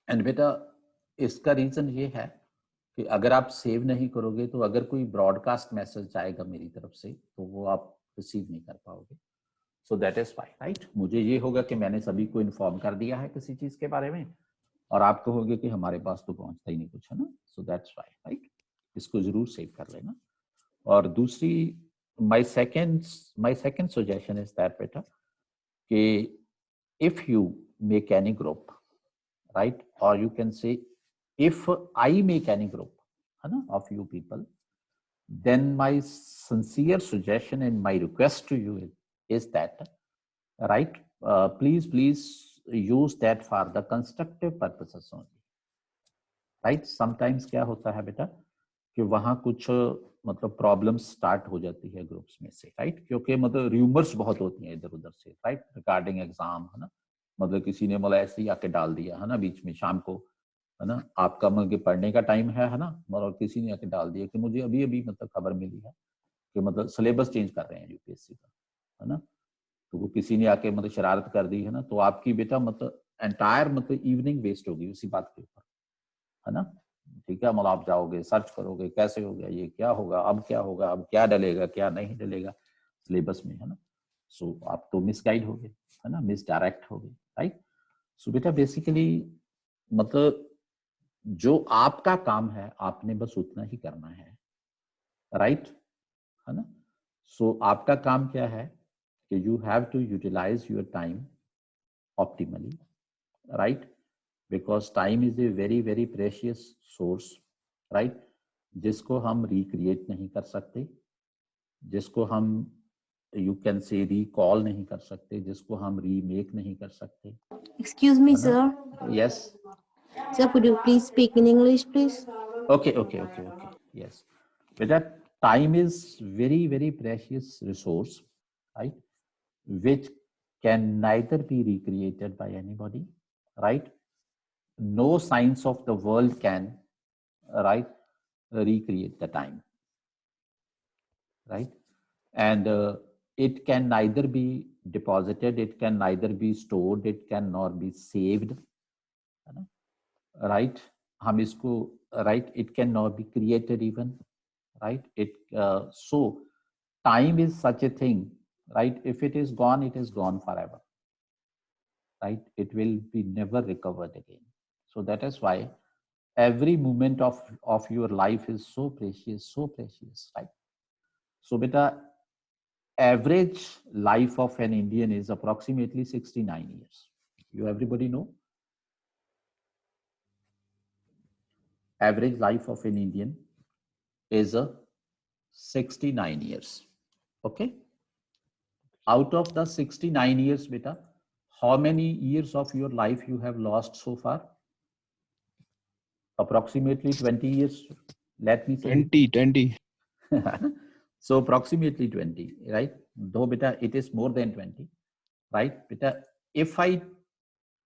एंड बेटा इसका रीजन ये है कि अगर आप सेव नहीं करोगे तो अगर कोई ब्रॉडकास्ट मैसेज आएगा मेरी तरफ से तो वो आप रिसीव नहीं कर पाओगे. So that is why, right? मुझे ये होगा कि मैंने सभी को इन्फॉर्म कर दिया है किसी चीज के बारे में, और आप कहोगे कि हमारे पास तो पहुंचता ही नहीं कुछ, है ना? So that's why, right? इसको जरूर सेव कर लेना. और दूसरी my second suggestion is that बेटा कि if you make any group, right, or you can say if I make any group, है ना, of you people, then my sincere suggestion and my request to you is that, right, please use that for the constructive purposes only, right? Sometimes क्या होता है बेटा कि वहाँ कुछ मतलब प्रॉब्लम्स स्टार्ट हो जाती है ग्रुप्स में से, राइट? क्योंकि मतलब रूमर्स बहुत होती हैं इधर उधर से, राइट, रिगार्डिंग एग्जाम, है ना? मतलब किसी ने मतलब ऐसे ही आके डाल दिया, है ना, बीच में शाम को, है ना, आपका मतलब पढ़ने का टाइम है ना, मतलब किसी ने आके डाल दिया कि मुझे अभी मतलब खबर मिली है कि मतलब सिलेबस चेंज कर रहे हैं यूपीएससी का, है ना, तो वो किसी ने आके मतलब शरारत कर दी, है ना, तो आपकी बेटा मतलब एंटायर मतलब इवनिंग वेस्ट होगी उसी बात के ऊपर, है ना? ठीक है, मतलब आप जाओगे सर्च करोगे कैसे हो गया, ये क्या होगा, अब क्या होगा, अब क्या डलेगा, क्या नहीं डलेगा सिलेबस में, है ना? सो आप तो मिसगाइड हो गए, है ना, मिसडायरेक्ट हो गए, राइट? सो बेटा बेसिकली मतलब जो आपका काम है आपने बस उतना ही करना है, राइट, है ना? सो आपका काम क्या है कि you have to utilise your time optimally, right? Because time is a very very precious source, right, जिसको हम रिक्रिएट नहीं कर सकते, जिसको हम यू कैन से रिकॉल नहीं कर सकते, जिसको हम रीमेक नहीं कर सकते. Excuse me, sir. Yes. Sir, could you please speak in English, please? Okay. Yes. But that time is very very precious resource, right? Which can neither be recreated by anybody, right? No science of the world can, right, recreate the time, right? And it can neither be deposited, it can neither be stored, it can nor be saved, right? हम इसको, right, it can not be created even, right? So time is such a thing, right? If it is gone forever, right? It will be never recovered again. So that is why every moment of your life is so precious, right? So beta, average life of an Indian is approximately 69 years. You everybody know? Average life of an Indian is 69 years. Okay. Out of the 69 years, beta, how many years of your life you have lost so far? Approximately 20 years. Let me say 20. So approximately 20, right? Though beta, it is more than 20, right? Beta, if I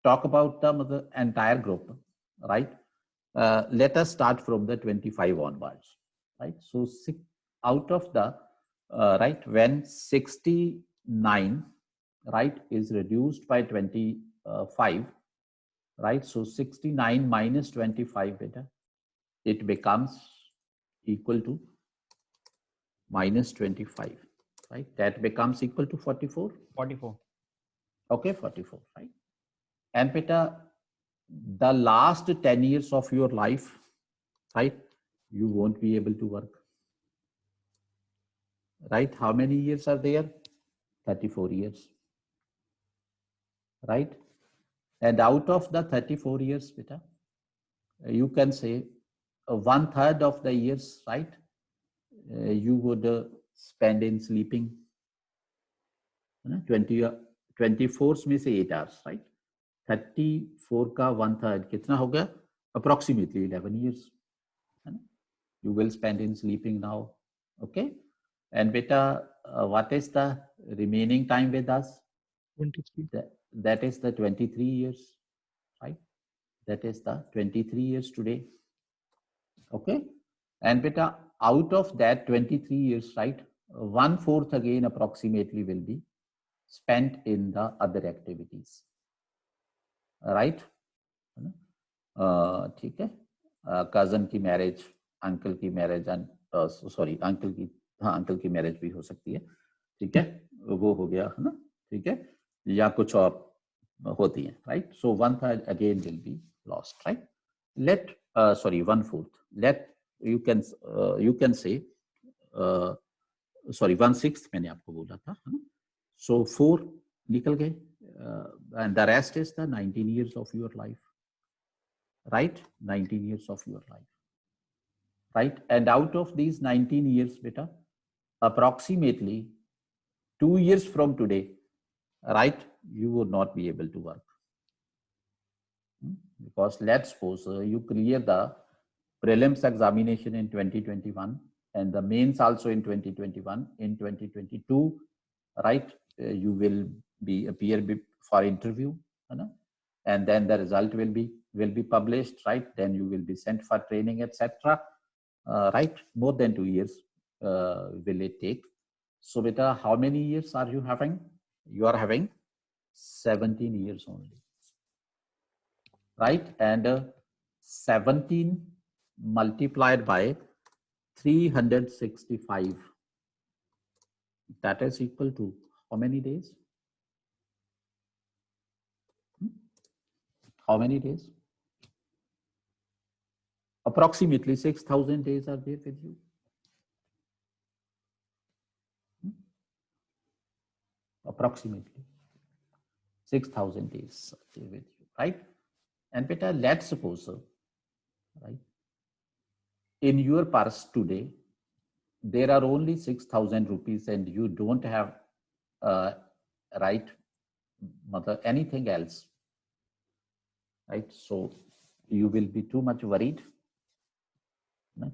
talk about the entire group, right? Let us start from the 25 onwards, right? So out of the right, when 69, right, is reduced by 20, 5, right? So 69 minus 25, beta, it becomes equal to minus 25, right? That becomes equal to 44. 44. Okay, 44, right? And beta, the last 10 years of your life, right? You won't be able to work, right? How many years are there? 34 years, right? And out of the 34 years, beta, you can say 1/3 of the years, right? You would spend in sleeping. 24 में से 8 hours, right? 34 का 1/3 कितना हो गया? Approximately 11 years. You will spend in sleeping now, okay? And beta, what is the remaining time with us? 23. That is the 23 years, right? That is the 23 years today, okay? And beta, out of that 23 years, right, 1/4 again approximately will be spent in the other activities, right? ठीक है, cousin की marriage, uncle की marriage, and sorry, uncle की, हाँ uncle की marriage भी हो सकती है, ठीक है, वो हो गया है ना, ठीक है, या कुछ और होती है, right? So 1/3 again will be lost, right? Let sorry, 1/4. Let you can say sorry, 1/6 मैंने आपको बोला था, है ना? So 4 निकल गए, and the rest is the 19 years of your life, right? 19 years of your life, right? And out of these 19 years, beta, approximately 2 years from today, right, you would not be able to work. Because let's suppose you clear the prelims examination in 2021 and the mains also in 2021. In 2022, right, you will appear for interview, and then the result will be published, right? Then you will be sent for training, etc. Right? More than 2 years will it take. So beta, how many years are you having? You are having 17 years only, right? And 17 multiplied by 365, that is equal to how many days? How many days? Approximately 6,000 days are there with you. Approximately 6,000 days are there with you, right? And beta, let's suppose, right, in your purse today, there are only 6,000 rupees and you don't have, right, anything else, right? So you will be too much worried.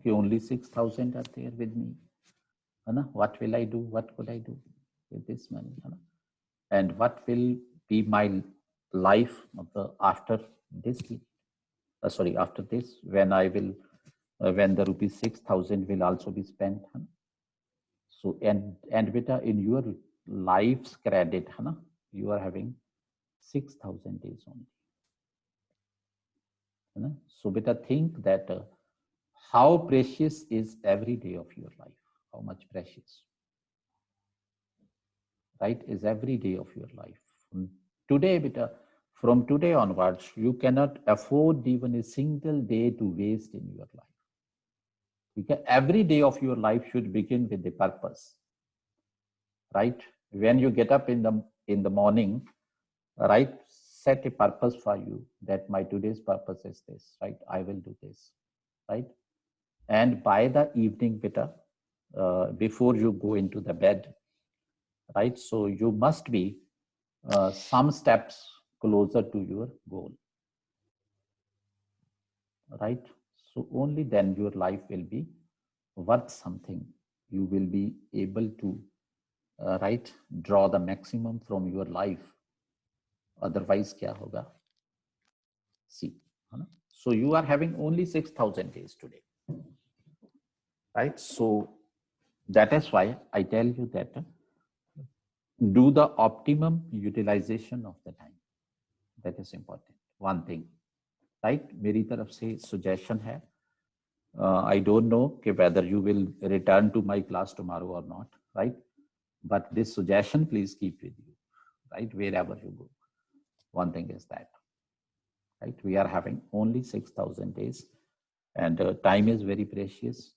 Only 6,000 are there with me. What will I do? What could I do with this money? And what will be my life after this? Sorry, after this, when I will, when the rupees 6,000 will also be spent. So and beta, in your life's credit, you are having 6,000 days only. So beta, think that how precious is every day of your life? How much precious, right, is every day of your life? Today, beta, from today onwards, you cannot afford even a single day to waste in your life. Because every day of your life should begin with a purpose, right? When you get up in the morning, right, set a purpose for you that my today's purpose is this, right? I will do this, right? And by the evening, beta, before you go into the bed, right, so you must be some steps closer to your goal, right? So only then your life will be worth something. You will be able to, right, draw the maximum from your life. Otherwise, kya hoga? See, so you are having only 6,000 days today, right? So that is why I tell you that do the optimum utilization of the time, That is important. One thing, right? मेरी तरफ से suggestion है. I don't know whether you will return to my class tomorrow or not, right? But this suggestion, please keep with you, right? Wherever you go. One thing is that, right? We are having only 6,000 days, and time is very precious.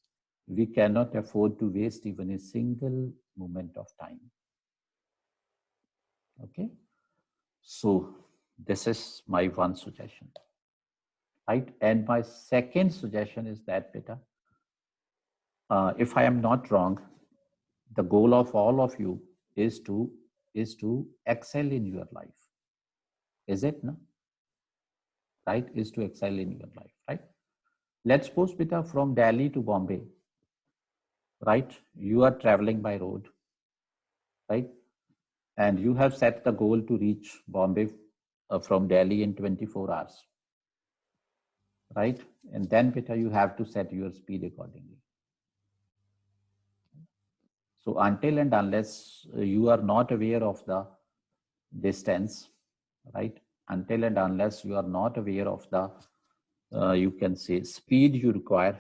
We cannot afford to waste even a single moment of time. Okay? So this is my one suggestion, right? And my second suggestion is that, beta, if I am not wrong, the goal of all of you is to excel in your life. Is it, no? Right? Is to excel in your life, right? Let's suppose, beta, from Delhi to Bombay, right? You are traveling by road, right? And you have set the goal to reach Bombay from Delhi in 24 hours, right? And then, beta, you have to set your speed accordingly. So until and unless you are not aware of the distance, right? Until and unless you are not aware of the, you can say, speed you require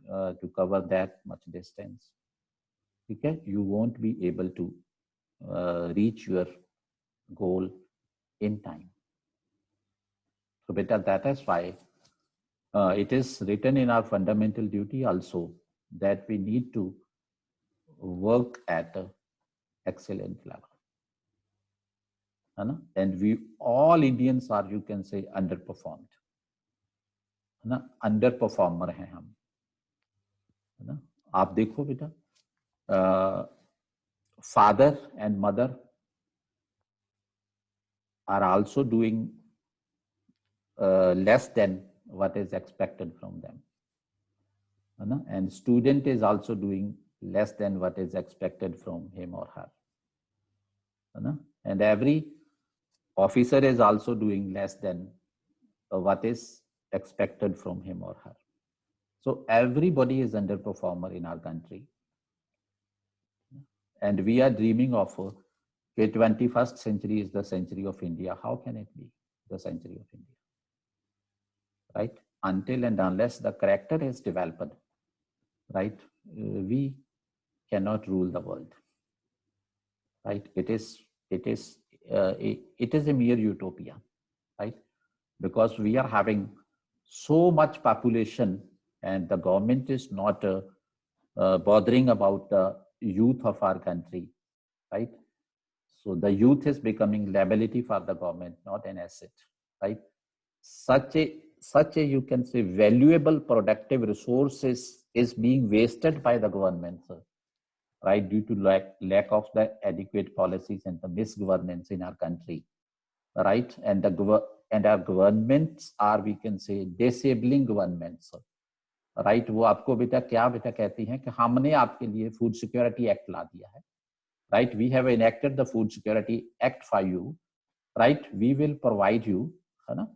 to cover that much distance, okay, you won't be able to reach your goal in time. So beta, that is why it is written in our fundamental duty also that we need to work at an excellent level. And we all Indians are, you can say, underperformed. Underperformer हैं हम, है ना? आप देखो बेटा, father and mother are also doing less than what is expected from them, है ना? And student is also doing less than what is expected from him or her, है ना? And every officer is also doing less than what is expected from him or her. So everybody is underperformer in our country. And we are dreaming of the 21st century is the century of India. How can it be the century of India? Right? Until and unless the character is developed, right, we cannot rule the world. Right? It is a mere utopia, right? Because we are having so much population and the government is not bothering about the youth of our country, right? So the youth is becoming liability for the government, not an asset, right? Such a you can say valuable productive resources is being wasted by the government, right? Due to lack of the adequate policies and the misgovernance in our country, right? And our governments are, we can say, disabling governments, right? वो आपको बेटा क्या बेटा कहती हैं कि हमने आपके लिए फूड सिक्योरिटी एक्ट ला दिया है, right? We have enacted the food security act for you, right? We will provide you, है ना,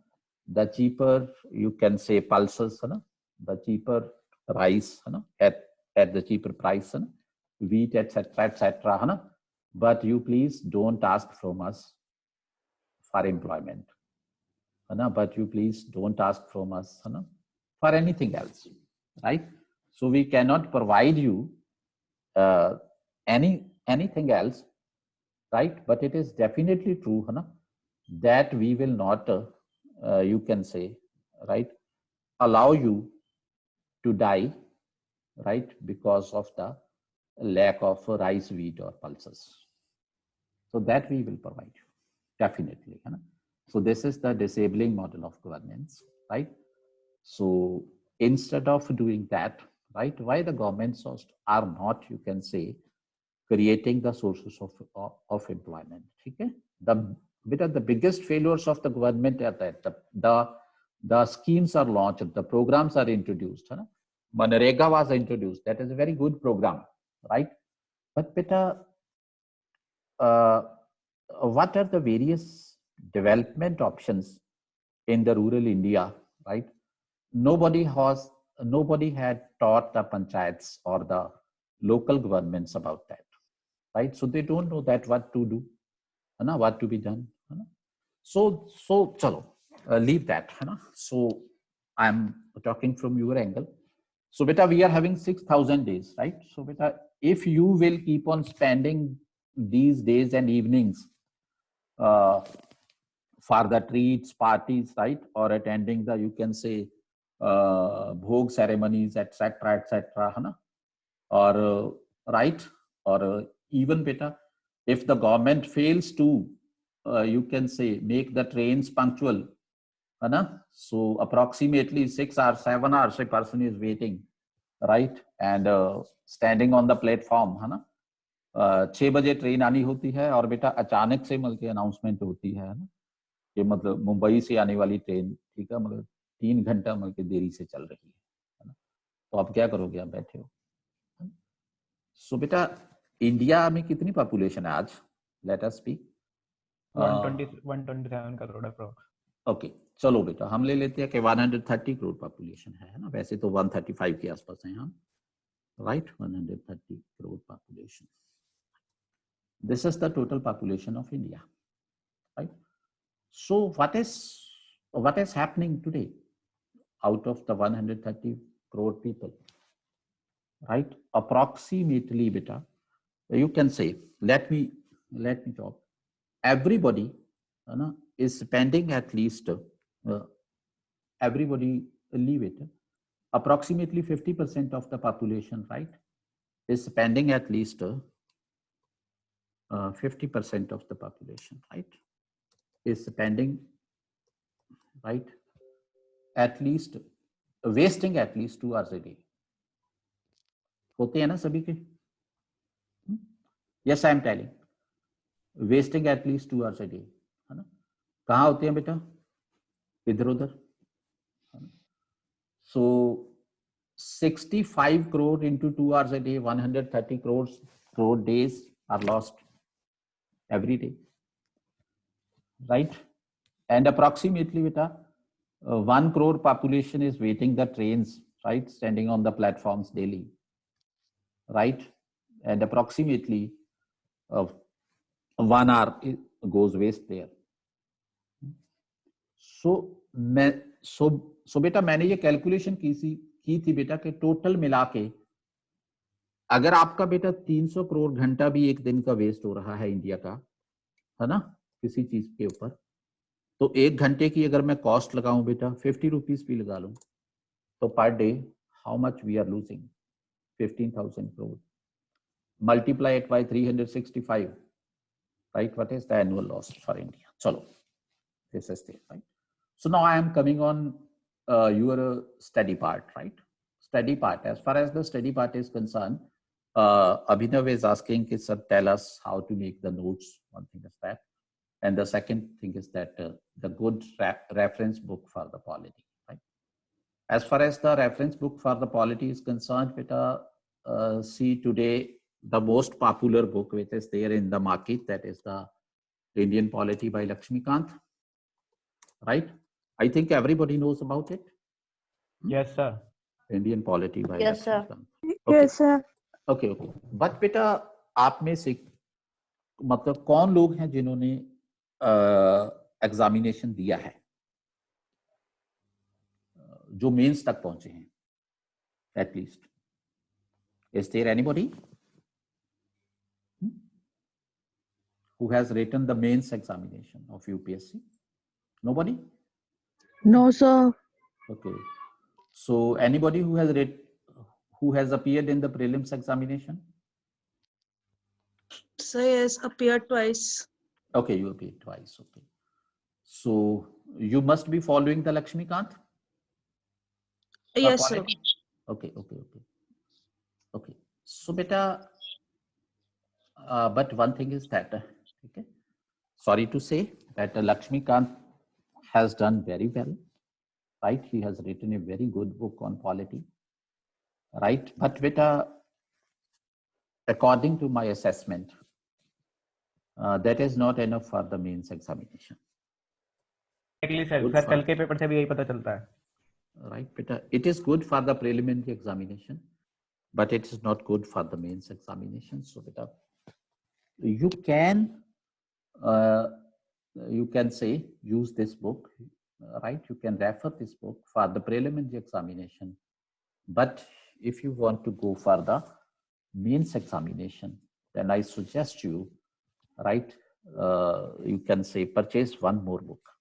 the cheaper, you can say, pulses, है ना, the cheaper rice, है ना, at the cheaper price, है ना, wheat, etc., है ना, but you please don't ask from us for employment, है ना, but you please don't ask from us, है ना, for anything else, right? So we cannot provide you anything else, right? But it is definitely true, है ना, that we will not, you can say, right, allow you to die, right, because of the lack of rice, wheat, or pulses. So that we will provide you, definitely, है ना? So this is the disabling model of governance, right? So instead of doing that, right, why the governments are not, you can say, creating the sources of employment, okay? The biggest failures of the government are that the schemes are launched, the programs are introduced, है ना? Manrega was introduced. That is a very good program, right? But beta, what are the various development options in the rural India, right? Nobody had taught the panchayats or the local governments about that, right? So they don't know that what to do, what to be done. So chalo, leave that, है ना? So I'm talking from your angle. So beta, we are having 6,000 days, right? So beta, if you will keep on spending these days and evenings for the treats, parties, right, or attending the, you can say, bhog ceremonies, etc., etc., है ना? Or right, or even beta, if the government fails to, you can say, make the trains punctual, है ना? So approximately 6 hours, 7 hours, a person is waiting, right, and standing on the platform, है ना? 6 बजे train आनी होती है और बेटा अचानक से मतलब की अनाउंसमेंट होती है ना, कि मतलब मुंबई से आने वाली ट्रेन, ठीक है, मतलब 3 घंटा मतलब की देरी से चल रही है ना? तो आप क्या करोगे? आप बैठे हो। सो बेटा, इंडिया में कितनी पॉपुलेशन है आज? Let us speak. 127 crore approx. Okay, चलो बेटा हम ले लेते हैं कि 130 करोड़ पॉपुलेशन है ना? वैसे तो 135 के आसपास हैं हम, right? 130 crore population, this is the total population of India, right? So what is happening today out of the 130 crore people, right? Approximately beta, you can say, let me talk, everybody is spending at least everybody, leave it, approximately 50% of the population, right, is spending at least 50% of the population, right, is spending, right, at least wasting at least 2 hours a day. होते हैं ना सभी के? Yes, I am telling, wasting at least 2 hours a day, है ना? कहाँ होते हैं बेटा? इधर उधर। So 65 crore into 2 hours a day, 130 crore days are lost every day, right? And approximately beta, 1 crore population is waiting the trains, right, standing on the platforms daily, right? And approximately 1 hour goes waste there. So बेटा मैंने ये calculation की थी बेटा कि total मिला के अगर आपका बेटा 300 करोड़ घंटा भी एक दिन का वेस्ट हो रहा है इंडिया का, है ना, किसी चीज के ऊपर, तो 1 घंटे की अगर मैं कॉस्ट लगाऊं बेटा, 50 रुपीज भी लगा लूं, तो per day how much we are losing? 15,000 crore. Multiply it by 365, right? What is the annual loss for India? Chalo, this is there, right? So now I am coming on your study part, right? Study part. As far as the study part is concerned, Abhinav is asking, sir, tell us how to make the notes. One thing is that. And the second thing is that the good reference book for the polity, right? As far as the reference book for the polity is concerned, beta, see today the most popular book which is there in the market, that is the Indian Polity by Lakshmikant, right? I think everybody knows about it. Yes, sir. Indian Polity by Yes, sir. Lakshmikant. Okay. Yes, sir. Okay, okay. But बेटा आप में से मतलब कौन लोग हैं जिन्होंने examination दिया है, जो मेंस तक पहुंचे हैं? At least is there anybody who has written the mains examination of UPSC? Nobody? No, sir. Okay. So anybody who has appeared in the prelims examination? So yes, appeared twice. Okay, you appeared twice. Okay. So you must be following the Lakshmikant? Yes, sir. Okay, okay, okay. Okay. So beta, but one thing is that, okay, sorry to say that Lakshmikant has done very well, right? He has written a very good book on polity, right? But beta, according to my assessment, that is not enough for the mains examination. Exactly, sir. Sir कल के paper से भी यही पता चलता है. Right, beta. It is good for the preliminary examination, but it is not good for the mains examination. So beta, you can you can say use this book, right? You can refer this book for the preliminary examination. But if you want to go for the mains examination, then I suggest you, right? You can say purchase one more book.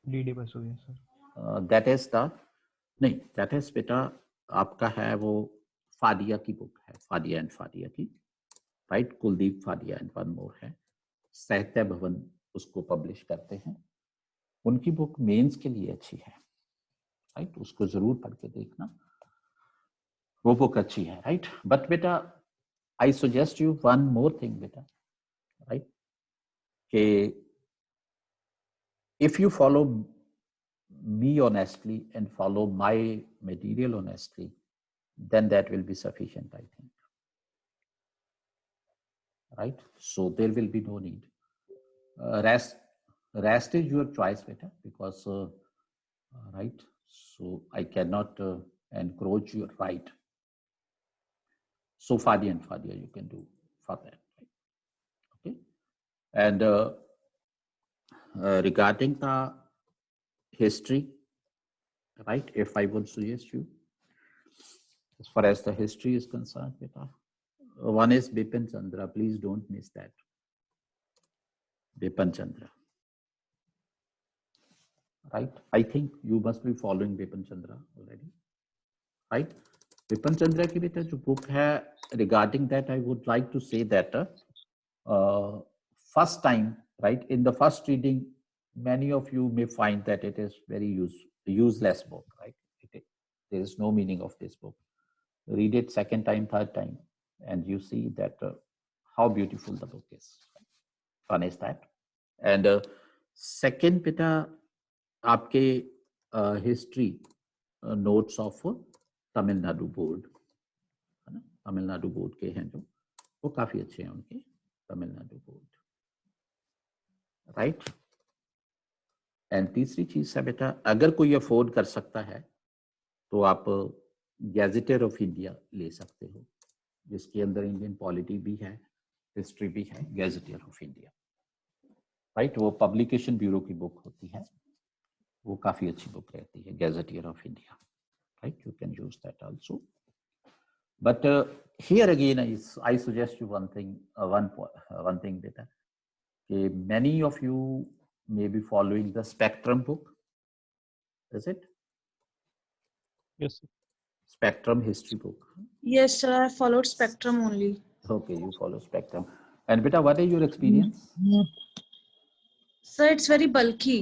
DD बस हो गया sir. That is the नहीं, that is बेटा आपका है वो फादिया की book है, फादिया एंड फादिया की, right? Kuldeep Fadia and one more है, साहित्य भवन उसको पब्लिश करते हैं. उनकी बुक मेंस के लिए अच्छी है, राइट? उसको जरूर पढ़ के देखना, वो बुक अच्छी है, राइट? बट बेटा I suggest you one more thing बेटा, राइट? कि if you follow me honestly and follow my material honestly, then that will be sufficient, I think. Right? So there will be no need. Rest is your choice, beta, because right. So I cannot encroach your right. So Fadia and Fadia you can do for that. Right? Okay. And regarding the history, right? If I would suggest you, as far as the history is concerned, beta, one is Bipin Chandra. Please don't miss that. Bipin Chandra, right? I think you must be following Bipin Chandra already, right? Bipin Chandra की बेटा जो book है, regarding that I would like to say that first time, right? In the first reading, many of you may find that it is very useless book, right? There is no meaning of this book. Read it second time, third time, and you see that how beautiful the book is. One is that. And second, beta, आपके history notes of Tamil Nadu board, है ना? Tamil Nadu board के हैं जो, वो काफी अच्छे हैं उनके, Tamil Nadu board, right? And तीसरी चीज है बेटा, अगर कोई अफोर्ड कर सकता है तो आप गैजेटर ऑफ इंडिया ले सकते हो, जिसके अंदर इंडियन पॉलिटी भी है, हिस्ट्री भी है, गैजेटर ऑफ इंडिया, राइट? वो पब्लिकेशन ब्यूरो की बुक होती है, वो काफी अच्छी बुक रहती है, gazetteer of India, right? You can use that also. But here again I suggest you one thing बेटा, कि many of you may be following the Spectrum book. Is it? Yes, sir. Spectrum history book. Yes, sir. I followed Spectrum only. Okay, you follow Spectrum. And beta, what is your experience? Sir, it's very bulky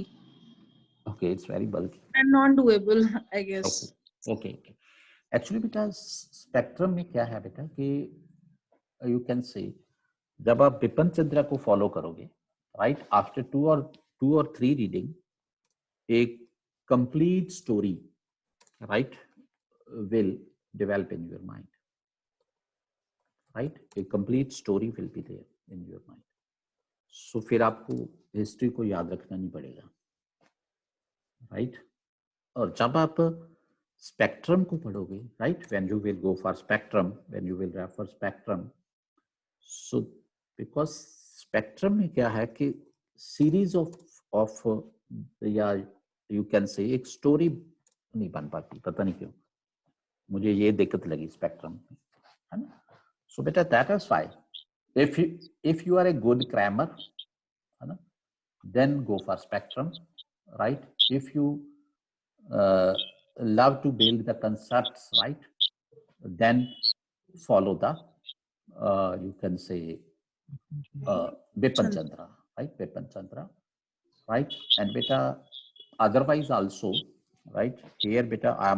Okay, it's very bulky. and non-doable, I guess. Okay. Actually, beta, Spectrum में क्या है बेटा कि you can say जब आप बिपिन चंद्रा को follow करोगे, right? After two or three reading, a complete story, right, will develop in your mind, right? A complete story will be there in your mind. So फिर आपको हिस्ट्री को याद रखना नहीं पड़ेगा, right? और जब आप स्पेक्ट्रम को पढ़ोगे, right, when you will go for spectrum, when you will refer spectrum, so because spectrum में क्या है कि series of या you can say एक story नहीं बन पाती, पता नहीं क्यों, मुझे ये दिक्कत लगी स्पेक्ट्रम में, है ना? So बेटा, that is why if you are a good crammer, है ना, then go for spectrum, right? If you love to build the concepts, right, then follow the you can say Bipin Chandra, right? Bipin Chandra, right? And beta, otherwise also, right? Here beta, I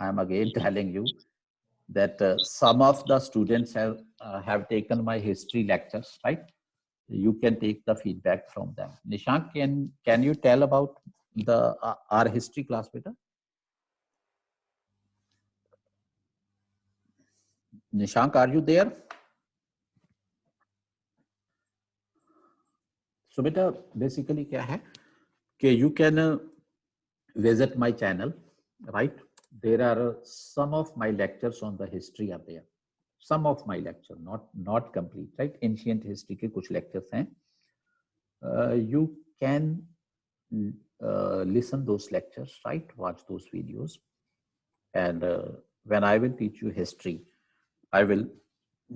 am again telling you that some of the students have taken my history lectures, right? You can take the feedback from them. Nishank, can you tell about the our history class, beta? Nishank, are you there? So beta, basically क्या है कि you can visit my channel, right? There are some of my lectures on the history are there. Some of my lecture, not complete, right? Ancient history के कुछ lectures हैं. You can listen those lectures, right? Watch those videos. And when I will teach you history, I will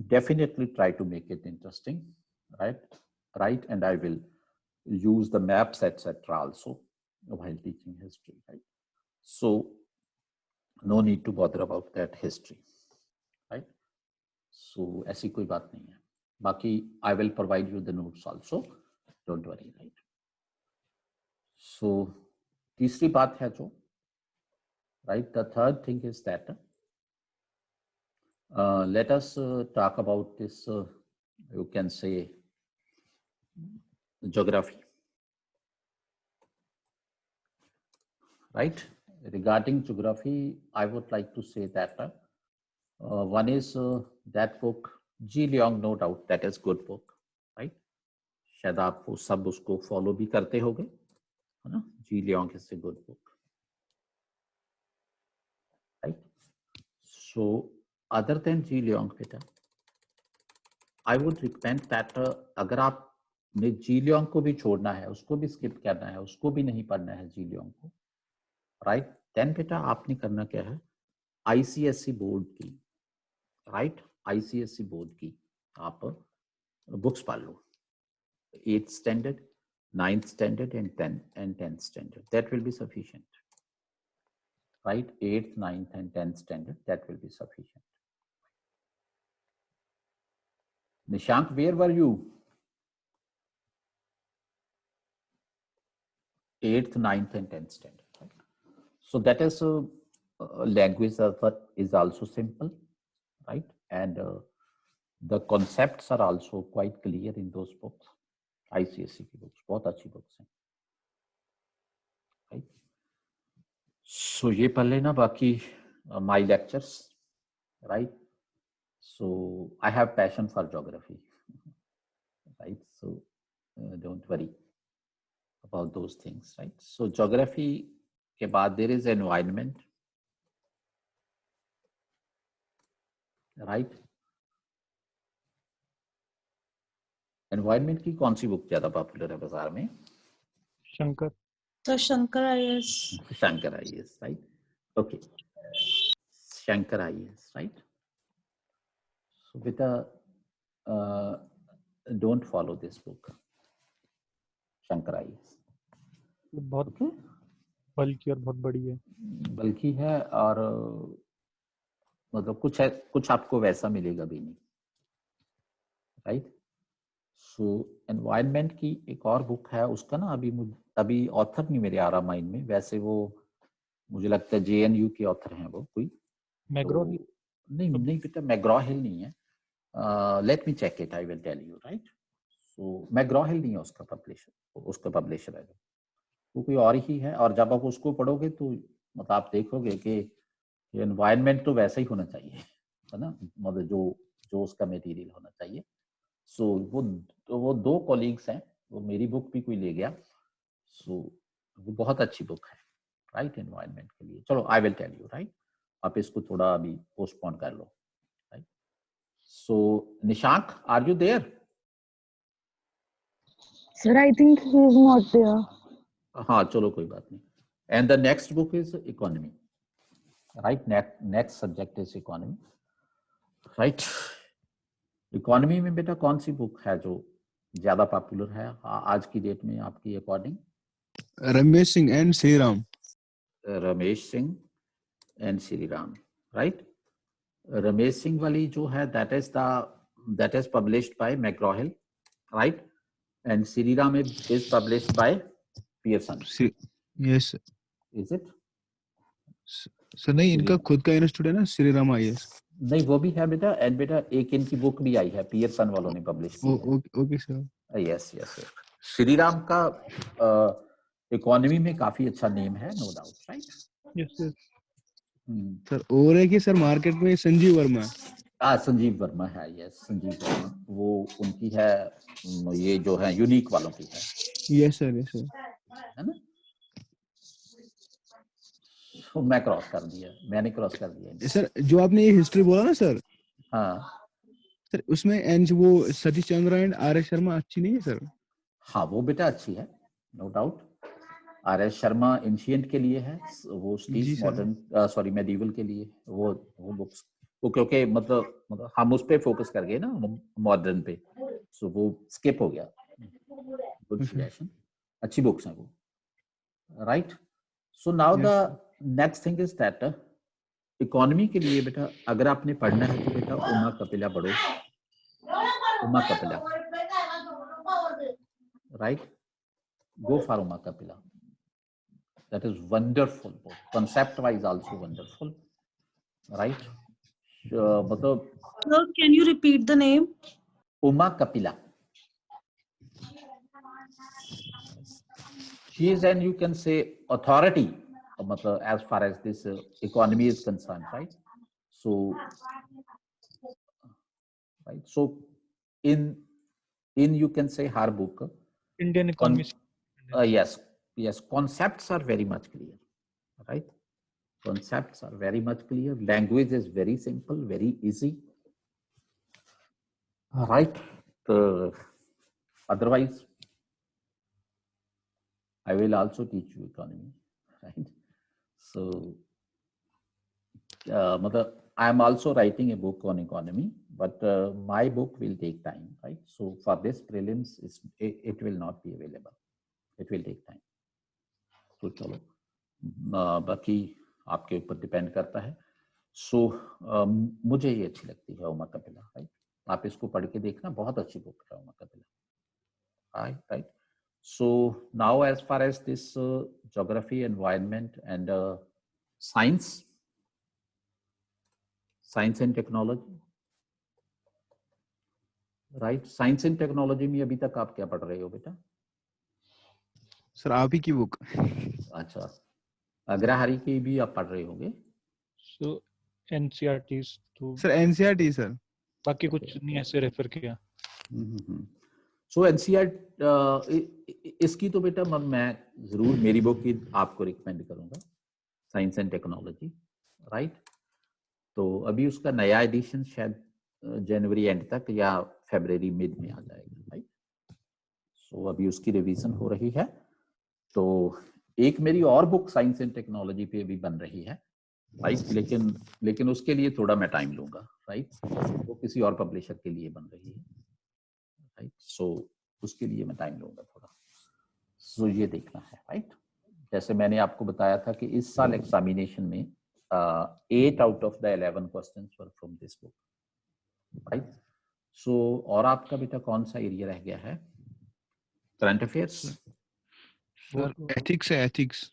definitely try to make it interesting, right? Right, and I will use the maps, etc. also while teaching history, right? So no need to bother about that history, right? So ऐसी कोई बात नहीं है. बाकी I will provide you the notes also. Don't worry, right? So तीसरी बात है जो, right? The third thing is that let us talk about this. You can say geography, right? Regarding geography, I would like to say that one is that book, Ji Leong, no doubt, that is good book, right? शायद आप वो सब उसको follow भी करते होगे, है ना? G Leong is a good book, right? So other than G Leong बेटा, I would recommend that अगर आपने जी लियोंग को भी छोड़ना है, उसको भी स्किप करना है, उसको भी नहीं पढ़ना है जी लियोंग को, राइट? देन बेटा आपने करना क्या है, आईसीएसई बोर्ड की, राइट? आईसीएसई बोर्ड की आप बुक्स पढ़ लो, 8th standard, 9th standard and 10th standard. That will be sufficient, right? 8th, 9th and 10th standard, that will be sufficient. Nishank, where were you? 8th, 9th and 10th standard, right? So that is a language that is also simple, right? And the concepts are also quite clear in those books. ICSE की books बहुत अच्छी books हैं, right? So ये पढ़ लेना, बाकी my lectures, right? So I have passion for geography, right? So don't worry about those things, right? So geography के बाद there is environment, right? Environment की कौन सी बुक ज्यादा पॉपुलर है बाजार में? Shankar. So Shankar IS. Shankar IS, right? Okay. Shankar IS, right? So beta, don't follow this book, Shankar IS. बहुत Okay? बल्कि और बहुत बड़ी है. बल्कि है और मतलब कुछ है, कुछ आपको वैसा मिलेगा भी नहीं, राइट? सो एनवायरनमेंट की एक और बुक है, उसका ना अभी ऑथर नहीं मेरे आ रहा माइंड में, वैसे वो मुझे लगता है JNU के ऑथर हैं वो कोई, मैग्रो तो, नहीं बेटा मैग्रॉ हिल नहीं है, let me check it, I will tell you, right? So McGraw Hill नहीं है उसका पब्लिशर है, वो कोई और ही है, और जब आप उसको पढ़ोगे तो मतलब आप देखोगे कि एनवायरनमेंट तो वैसा ही होना चाहिए, है ना? मतलब जो उसका मटेरियल होना चाहिए. सो वो दो कॉलीग्स हैं, वो मेरी बुक भी कोई ले गया, सो वो बहुत अच्छी बुक है, राइट? एनवायरनमेंट के लिए. चलो I will tell you, right? आप इसको थोड़ा अभी पोस्टपोन कर लो, right? So Nishank, are you there? Sir, I think he is not there. हाँ चलो कोई बात नहीं. And the next book is economy, right? Next subject is economy, right? Economy में बेटा कौन सी बुक है जो ज्यादा पॉपुलर है आज की डेट में आपकी according? Ramesh Singh and Shri Ram. Ramesh Singh and Shri Ram, right? Ramesh Singh वाली जो है that is published by McGraw-Hill, right? And Shri Ram is published by Pearson. Yes Is it? Sir. नहीं, इनका खुद का इंस्टीट्यूट है ना, श्री राम IAS. नहीं वो भी है बेटा, एंड बेटा एक इनकी बुक भी आई है, पियरसन वालों ने पब्लिश की है. Okay sir. Yes yes. Shri Ram का इकोनॉमी में काफी अच्छा नेम है, no doubt, right? Yes yes. Sir और है कि सर मार्केट में संजीव वर्मा. संजीव वर्मा है, यस संजीव वर्मा, वो उनकी है, ये जो है यूनिक वालों की है. Yes sir, yes sir. है ना? तो मैं क्रॉस कर दिया, मैंने क्रॉस कर दिया सर. जो आपने ये हिस्ट्री बोला ना सर, हाँ सर उसमें एंड वो सतीश चंद्रा एंड RS शर्मा अच्छी नहीं है सर? हाँ वो बेटा अच्छी है, no doubt, RS Sharma ancient के लिए है, वो जी स्टीव सर। मॉडर्न सॉरी मेडिवल के लिए वो बुक्स वो क्योंकि मतलब हम उस पे फोकस कर गए ना मॉडर्न पे, सो वो स्किप हो गया। गुड सजेशन, अच्छी बुक्स हैं वो, right. So now the next thing is that economy के लिए बेटा अगर आपने पढ़ना है तो बेटा उमा कपिला पढ़ो, Uma Kapila, right? Go for Uma Kapila. That is wonderful book. Concept wise also wonderful, right? मतलब Sir, can you repeat the name? Uma Kapila. She is an, you can say, authority मतलब as far as this economy is concerned, right? So right, so in you can say her book Indian economy. yes, concepts are very much clear, right? Concepts are very much clear. Language is very simple, very easy, right? Otherwise I will also teach you economy, right? So I am also writing a book on economy, but my book will take time, right? So for this prelims, it will not be available. It will take time. तो चलो बाकी आपके ऊपर depend करता है। सो मुझे ये अच्छी लगती है उमा कपिला, राइट? आप इसको पढ़ के देखना, बहुत अच्छी बुक है Uma Kapila, right? So now as far as this geography, environment and science and technology, right? Science and technology में अभी तक आप क्या पढ़ रहे हो बेटा? सर आप ही की बुक। अच्छा, अग्रहारी की भी आप पढ़ रहे होंगे? So NCRTs तो सर एनसीईआरटी सर, बाकी कुछ नहीं ऐसे रेफर किया। सो एनसीईआरटी इसकी तो बेटा मैं जरूर मेरी बुक की आपको रिकमेंड करूंगा, साइंस एंड टेक्नोलॉजी, राइट? तो अभी उसका नया एडिशन शायद जनवरी एंड तक या फरवरी मिड में आ जाएगा, राइट? सो अभी उसकी रिवीजन हो रही है। तो एक मेरी और बुक साइंस एंड टेक्नोलॉजी पे भी बन रही है, राइट? लेकिन उसके लिए थोड़ा मैं टाइम लूंगा, राइट? वो किसी और पब्लिशर के लिए बन रही है, राइट? सो उसके लिए मैं टाइम लूंगा थोड़ा। सो ये देखना है, राइट? जैसे मैंने आपको बताया था कि इस साल एग्जामिनेशन में 8 out of the 11 questions were from this book, right? So और आपका बेटा कौन सा एरिया रह गया है? Current affairs? सर एथिक्स है, एथिक्स।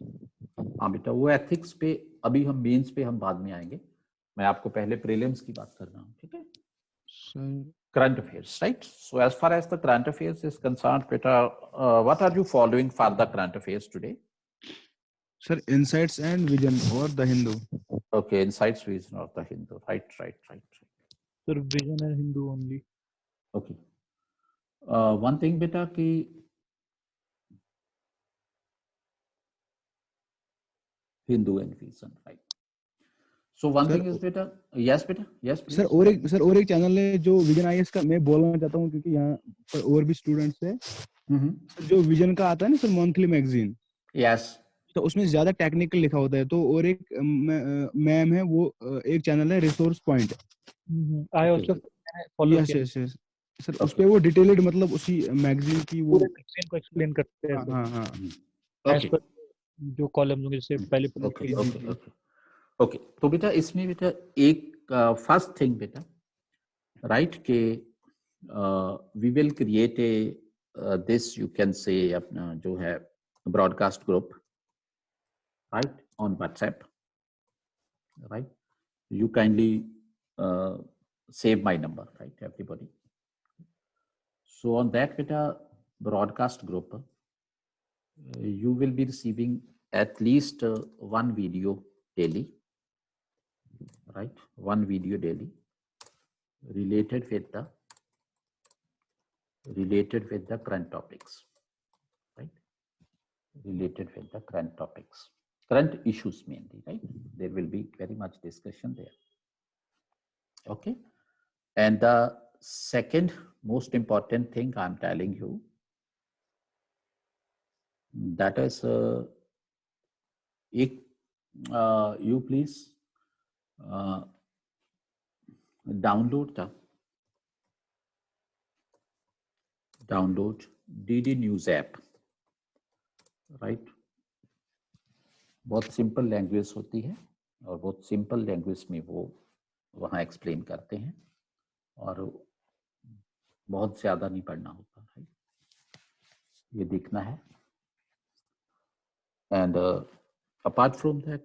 हाँ बेटा, वो एथिक्स पे अभी हम मेंस पे हम बाद में आएंगे, मैं आपको पहले प्रीलिम्स की बात कर रहा हूँ, ठीक है? Sir Current affairs, right? So as far as the current affairs is concerned, beta, what are you following for the current affairs today? Sir insights and vision और the Hindu. Okay, insights, vision of the Hindu, right. Sir, vision and Hindu only. Okay. One thing beta कि Hindu and vision, right? So one thing is beta, yes beta, yes please. Sir और एक channel है जो vision IAS का, मैं बोलना चाहता हूँ क्योंकि यहाँ पर और भी स्टूडेंट्स है। सर जो विजन का आता है ना सर मंथली मैगजीन, Yes. तो उसमें ज्यादा टेक्निकल लिखा होता है। तो और एक मैम है, वो एक चैनल है resource point. I also follow yes किया। यस यस सर, उस पे वो डिटेल्ड मतलब उसी मैगजीन की वो पूरे मैगजीन को एक्सप्लेन करते हैं हाँ सर। हाँ As per जो कॉलम्स होंगे जैसे पहले ओके। तो बेटा इसमें बेटा एक फर्स्ट थिंग बेटा, राइट, के we will create a this you can say अपना जो है broadcast group, right, on WhatsApp, right? You kindly save my number, right, everybody? So on that beta broadcast group, you will be receiving at least one video daily, right? One video daily related with the current topics, right? Related with the current topics, current issues mainly, right? There will be very much discussion there. Okay. And the second most important thing I'm telling you, that is एक you please download DD News app, right? बहुत simple language होती है और बहुत simple language में वो वहाँ explain करते हैं और बहुत ज़्यादा नहीं पढ़ना होता है, ये देखना है. And apart from that,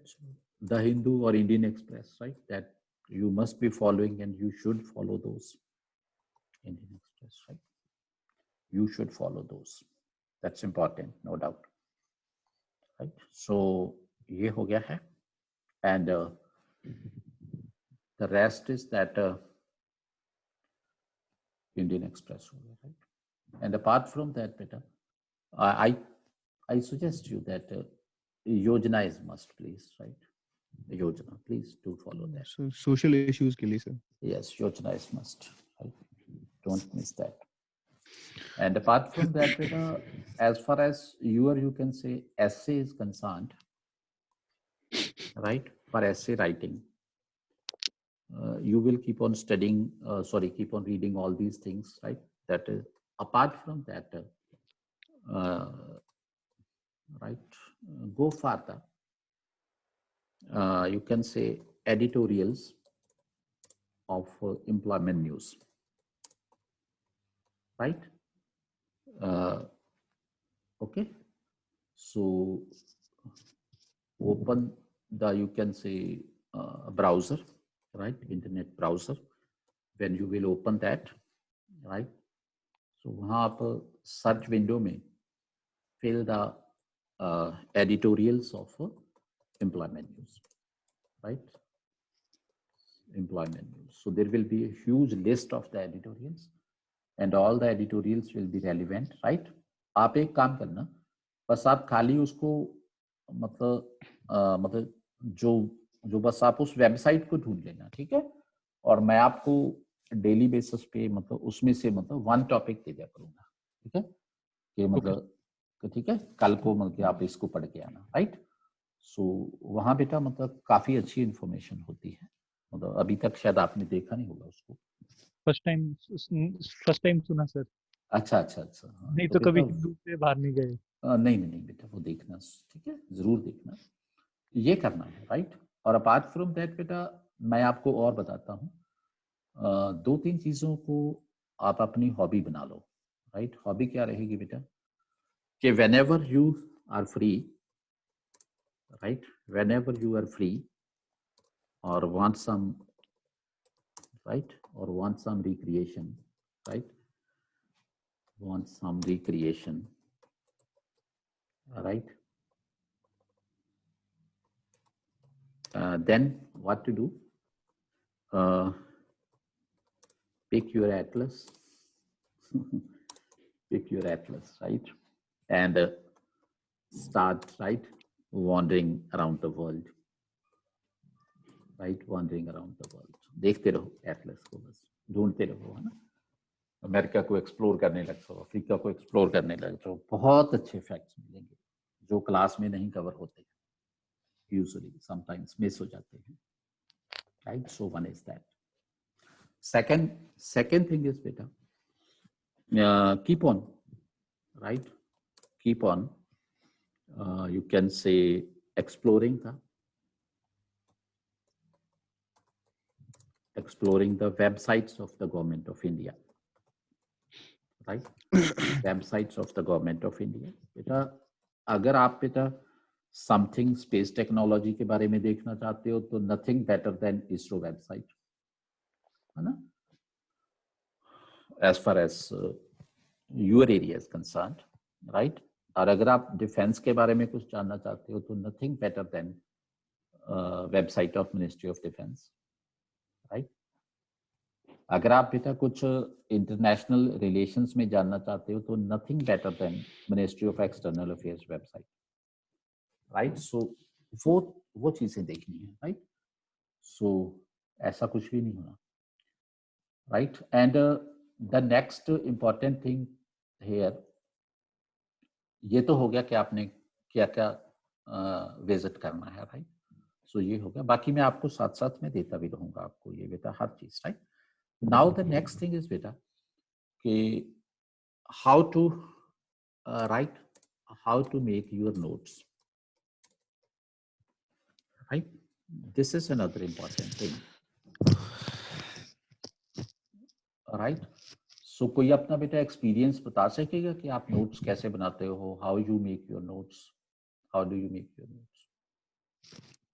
the Hindu or Indian Express, right, that you must be following and you should follow those. Indian Express, right? You should follow those. That's important, no doubt. Right? So, ये हो गया है. And the rest is that Indian Express, right? And apart from that, beta, I suggest you that Yojana is must, please, right? Yojana, please do follow that. So, social issues के लिए sir. Yes, Yojana is must, right? Don't miss that. And apart from that, beta, as far as you can say essay is concerned, right? For essay writing, you will keep on studying, keep on reading all these things, right? That is, apart from that, right, go further. You can say editorials of employment news, right? Okay, so open the, you can say, browser, right, internet browser. When you will open that, right, so वहाँ आप search window में fill the editorials of employment news, right? Employment news. So there will be a huge list of the editorials and all the editorials will be relevant, right? आप एक काम करना, बस आप खाली उसको मतलब जो बस आप उस वेबसाइट को ढूंढ लेना, ठीक है? और मैं आपको डेली बेसिस पे मतलब उसमें से मतलब वन टॉपिक दे दिया करूंगा, ठीक है? कि मतलब ठीक है, कल को मतलब आप इसको पढ़ के आना, राइट? सो वहाँ बेटा मतलब काफी अच्छी इंफॉर्मेशन होती है, मतलब अभी तक शायद आपने देखा नहीं होगा उसको. फर्स्ट टाइम सुना सर. अच्छा. नहीं तो कभी हिंदू से बाहर नहीं गए. नहीं बेटा, वो देखना, ठीक है, जरूर देखना, ये करना है, राइट? और अपार्ट फ्रॉम दैट बेटा मैं आपको और बताता हूँ, 2-3 चीजों को आप अपनी हॉबी बना लो, राइट? हॉबी क्या रहेगी बेटा कि whenever you are free, right, whenever you are free or want some, right, or want some recreation, right, want some recreation, right, then what to do? Pick your atlas, pick your atlas, right, and start, right, wandering around the world, right, wandering around the world. देखते रहो Atlas को, बस ढूंढते रहो, है ना? America को explore करने लग जाओ, अफ्रीका को एक्सप्लोर करने लग जाओ, बहुत अच्छे फैक्ट्स मिलेंगे जो क्लास में नहीं कवर होते, यूजुअली समटाइम्स मिस हो जाते हैं, right? So one is that. Second thing is beta, keep on, right, keep on, you can say exploring the websites of the government of India, right? Websites of the government of India. बेटा अगर आप बेटा something space technology के बारे में देखना चाहते हो तो nothing better than ISRO website, है ना? As far as your area is concerned, right? और अगर आप डिफेंस के बारे में कुछ जानना चाहते हो तो nothing better then website of ministry of defence, right? अगर आप बेटा कुछ इंटरनेशनल रिलेशंस में जानना चाहते हो तो nothing better than ministry of external affairs website, right? So वो चीजें देखनी है, राइट? सो ऐसा कुछ भी नहीं होना, right? And the next important thing here, ये तो हो गया कि आपने क्या क्या विजिट करना है, राइट। सो ये हो गया, बाकी मैं आपको साथ साथ में देता भी रहूंगा आपको ये बेटा हर चीज, right. Now the next thing is बेटा कि how to write, how to make your notes, right. This is another important thing, right. So कोई अपना बेटा एक्सपीरियंस बता सकेगा कि आप नोट्स कैसे बनाते हो, how you make your notes, how do you make your notes?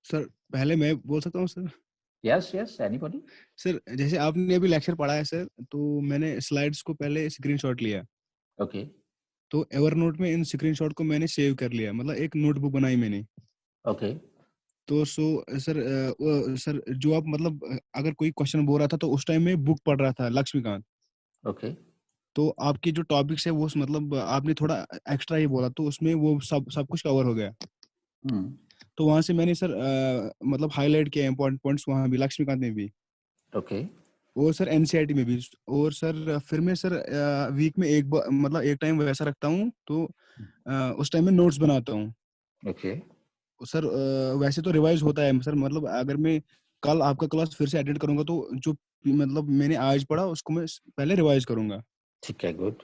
Sir पहले मैं बोल सकता हूँ sir? Yes yes, anybody. Sir जैसे आपने अभी लेक्चर पढ़ा है सर, तो मैंने स्लाइड्स को पहले स्क्रीनशॉट लिया, ओके तो एवरनोट में इन स्क्रीनशॉट को मैंने सेव कर लिया, मतलब एक नोटबुक बनाई मैंने। ओके तो सर सर जो आप मतलब अगर कोई क्वेश्चन बोल रहा था तो उस टाइम में बुक पढ़ रहा था लक्ष्मीकांत, ओके तो आपकी जो टॉपिक्स है वो मतलब आपने थोड़ा एक्स्ट्रा ही बोला, तो उसमें वो सब कुछ कवर हो गया। तो वहां से मैंने सर मतलब हाईलाइट किया इंपॉर्टेंट पॉइंट्स वहां भी, लक्ष्मीकांत में भी, ओके और सर एनसीईआरटी में भी। और सर फिर मैं सर वीक में मतलब एक टाइम वैसा रखता हूँ, तो उस टाइम में नोट्स बनाता हूँ। ओके सर वैसे तो रिवाइज होता है सर, मतलब अगर मैं कल आपका क्लास फिर से अटेंड करूंगा तो जो मतलब मैंने आज पढ़ा उसको मैं पहले रिवाइज करूंगा। ठीक है, गुड।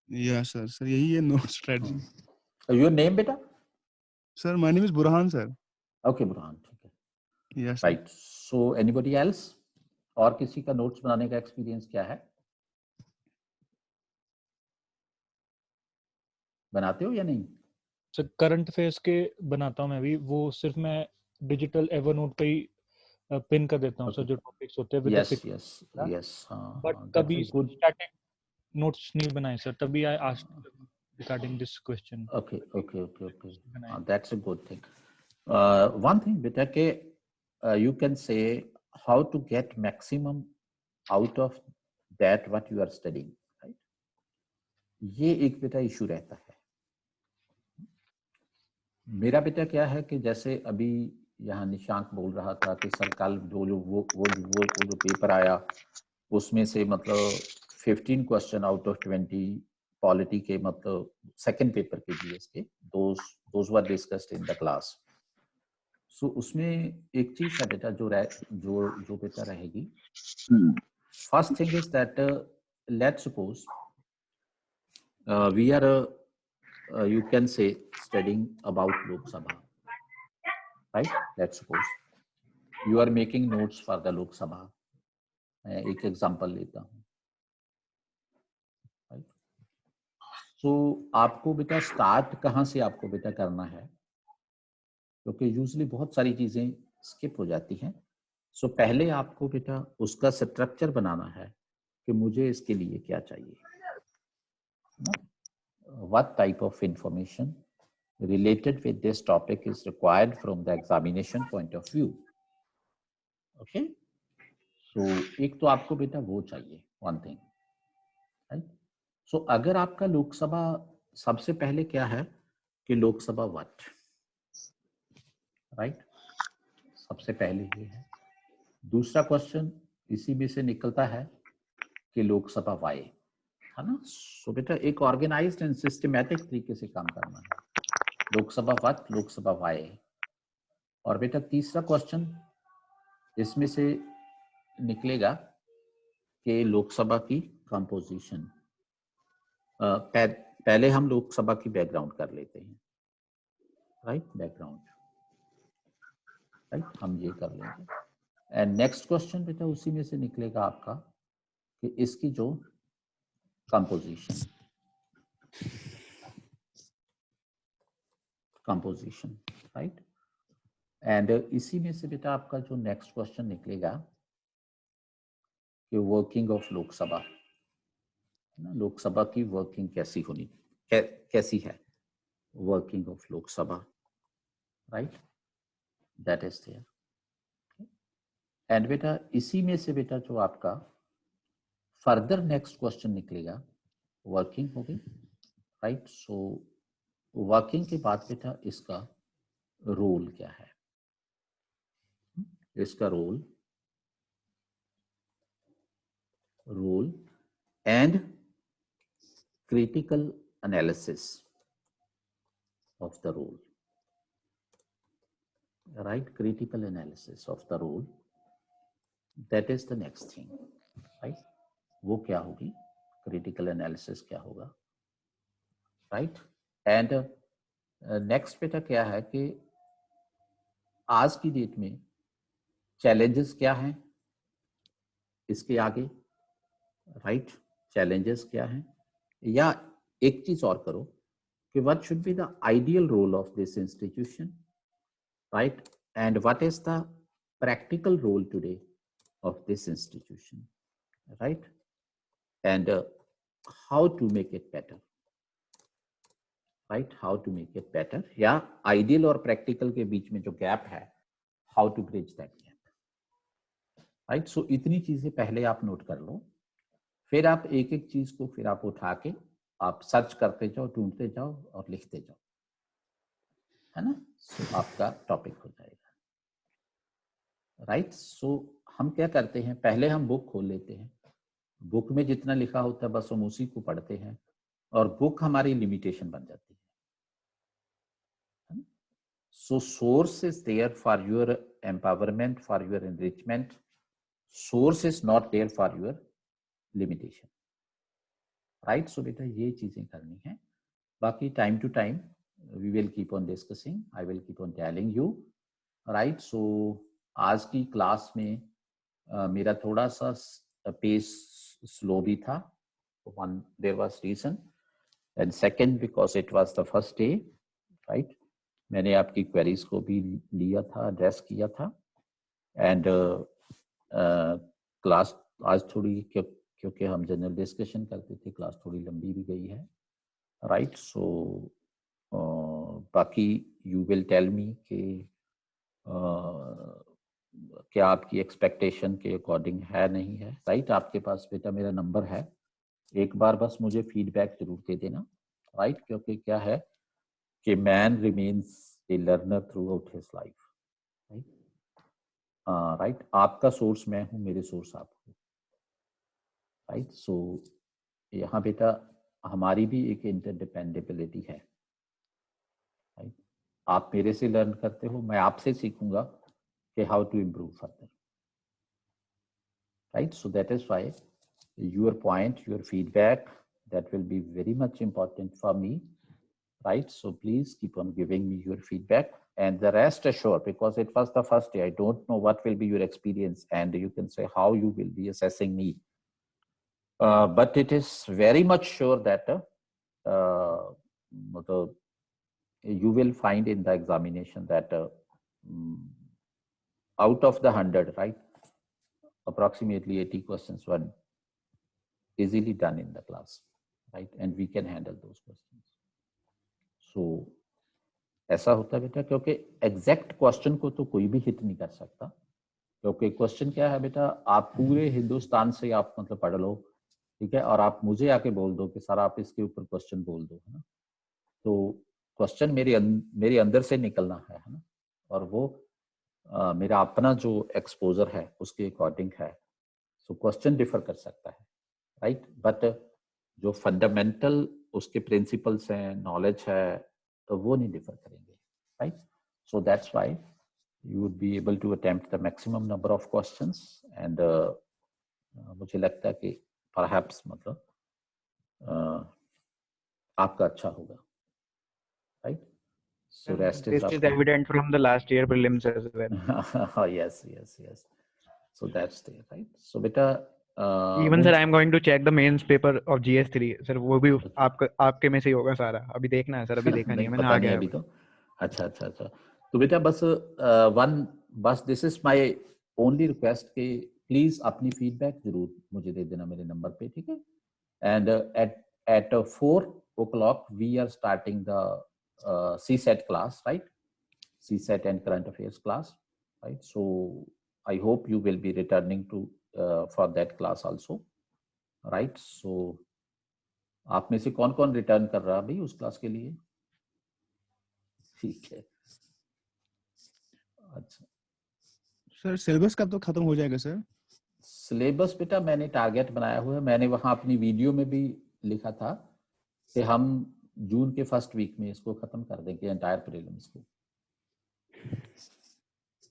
या सर यही है नोट स्ट्रेटजी। योर नेम बेटा? Sir my name is Burhan sir. Okay Burhan, ठीक है, यस राइट। सो एनीबॉडी एल्स, और किसी का नोट्स बनाने का एक्सपीरियंस क्या है? बनाते हो या नहीं? सर करंट फेज के बनाता हूँ मैं भी, वो सिर्फ मैं डिजिटल एवरनोट पे ही पिन कर देता हूँ सर, जो टॉपिक्स होते हैं with the yes fix. Yes yes, हाँ बट हाँ, दैट्स कभी अ गुड। स्टैटिक नोट्स नहीं बनाए सर, तभी I asked regarding this question. Okay okay okay okay, बनाए। That's a good thing. One thing बेटा के you can say how to get maximum out of that what you are studying, right? ये एक बेटा issue रहता है मेरा बेटा। क्या है कि जैसे अभी यहाँ निशांक बोल रहा था कि सर कल वो जो पेपर आया उसमें से मतलब 15 क्वेश्चन आउट ऑफ 20 पॉलिटी के, मतलब सेकंड पेपर के जीएस के, those were discussed in the class. So उसमें एक चीज है बेटा जो बेटा रहेगी। First thing is that let's suppose we are you can say studying about Lok Sabha, right? Let's suppose you are making notes for the Lok Sabha. मैं एक एग्जांपल लेता हूँ, राइट। सो आपको बेटा स्टार्ट कहाँ से आपको बेटा करना है, क्योंकि यूजली बहुत सारी चीजें स्किप हो जाती हैं। सो पहले आपको बेटा उसका स्ट्रक्चर बनाना है कि मुझे इसके लिए क्या चाहिए, what type of information related with this topic is required from the examination point of view. Okay, so एक तो आपको बेटा वो चाहिए, one thing, right? So अगर आपका लोकसभा, सबसे पहले क्या है कि लोकसभा what, right? सबसे पहले ये है। दूसरा क्वेश्चन इसी में से निकलता है कि लोकसभा why, है ना। सो बेटा एक ऑर्गेनाइज्ड एंड सिस्टमैटिक तरीके से काम करना है। Lok Sabha what, Lok Sabha why। और बेटा तीसरा क्वेश्चन इसमें से निकलेगा कि लोकसभा की कंपोजिशन। पहले हम लोकसभा की बैकग्राउंड कर लेते हैं, राइट, बैकग्राउंड, राइट, हम ये कर लेंगे। एंड नेक्स्ट क्वेश्चन बेटा उसी में से निकलेगा आपका कि इसकी जो कंपोजिशन, राइट। एंड इसी में से बेटा आपका जो नेक्स्ट क्वेश्चन निकलेगा कि वर्किंग ऑफ लोकसभा, लोकसभा की वर्किंग कैसी होनी, कैसी है working of Lok Sabha, right, that is there. And बेटा इसी में से बेटा जो आपका फर्दर नेक्स्ट क्वेश्चन निकलेगा, वर्किंग हो गई, राइट। सो वर्किंग के बाद बेटा इसका रोल क्या है, इसका role and critical analysis of the role, right? Critical analysis of the role, that is the next thing, right? वो क्या होगी, critical analysis क्या होगा, right? And next बेटा क्या है कि आज की डेट में challenges क्या हैं इसके आगे, right? Challenges क्या हैं, या एक चीज और करो कि what should be the ideal role of this institution, right? And what is the practical role today of this institution, right? And how to make it better, right? How to make it better, या ideal और practical के बीच में जो gap है, how to bridge that gap, right? So इतनी चीजें पहले आप नोट कर लो, फिर आप एक एक चीज को फिर आप उठा के आप सर्च करते जाओ, ढूंढते जाओ और लिखते जाओ, है ना? सो आपका टॉपिक हो जाएगा, राइट? सो हम क्या करते हैं, पहले हम बुक खोल लेते हैं, बुक में जितना लिखा होता है बस हम उसी को पढ़ते हैं और बुक हमारी लिमिटेशन बन जाती है। So source is there for your empowerment, for your enrichment, source is not there for your limitation, right? So बेटा ये चीजें करनी है, बाकी time to time we will keep on discussing, I will keep on telling you, right? So आज की class में मेरा थोड़ा सा पेस स्लो भी था, one there was reason, and second because it was the first day, right? मैंने आपकी क्वेरीज को भी लिया था, एड्रेस किया था, एंड क्लास आज थोड़ी क्योंकि हम जनरल डिस्कशन करते थे, क्लास थोड़ी लंबी भी गई है, राइट? सो बाकी यू विल टेल मी कि क्या आपकी एक्सपेक्टेशन के अकॉर्डिंग है नहीं है, राइट? आपके पास बेटा मेरा नंबर है, एक बार बस मुझे फीडबैक जरूर दे देना, राइट? क्योंकि क्या है कि मैन रिमेन्स ए learner through out his life, right? Right, आपका सोर्स मैं हूँ, मेरे सोर्स आप हो, राइट? सो यहाँ बेटा हमारी भी एक इंटरडिपेंडेबिलिटी है, राइट? आप मेरे से लर्न करते हो, मैं आपसे सीखूंगा कि how to improve further, right? So that is why your point, your feedback, that will be very much important for me, right? So please keep on giving me your feedback, and the rest assured, because it was the first day, I don't know what will be your experience, and you can say how you will be assessing me, but it is very much sure that you will find in the examination that out of the 100, right, approximately 80 questions were easily done in the class, right? And we can handle those questions. So ऐसा होता है बेटा, क्योंकि exact question को तो कोई भी hit नहीं कर सकता, क्योंकि क्वेश्चन क्या है बेटा, आप पूरे हिंदुस्तान से आप मतलब पढ़ लो, ठीक है, और आप मुझे आके बोल दो कि सर आप इसके ऊपर क्वेश्चन बोल दो, है ना? तो क्वेश्चन मेरे अंदर से निकलना है ना, और वो मेरा अपना जो एक्सपोजर है उसके अकॉर्डिंग है, सो क्वेश्चन डिफर कर सकता है, राइट? बट जो फंडामेंटल उसके प्रिंसिपल्स हैं, नॉलेज है, तो वो नहीं डिफर करेंगे, right? So that's why you would be able to attempt the maximum number of questions, and मुझे लगता है कि परहैप्स मतलब आपका अच्छा होगा, right? So rest is This is evident from the last year prelims as well. yes. So that's there, right? So beta Even sir, I am going to check the mains paper of GS3. Sir वो भी आपके में से ही होगा सारा, अभी देखना है सर, अभी देखा नहीं है मैंने, आ गया अभी तो। अच्छा तो बेटा बस this is my only request कि प्लीज अपनी फीडबैक जरूर मुझे दे देना मेरे नंबर पे, ठीक है? And at 4 o'clock we are starting the CSET class, right? CSET and current affairs class, right? So I hope you will be returning to for that class also, right? So आप में से कौन कौन return कर रहा है भाई उस क्लास के लिए? ठीक है, अच्छा सर सिलेबस कब तो खत्म हो जाएगा सर? सिलेबस बेटा मैंने टारगेट बनाया हुआ है, मैंने वहां अपनी वीडियो में भी लिखा था कि हम जून के फर्स्ट वीक में इसको खत्म कर देंगे, एंटायर प्रीलिम्स को।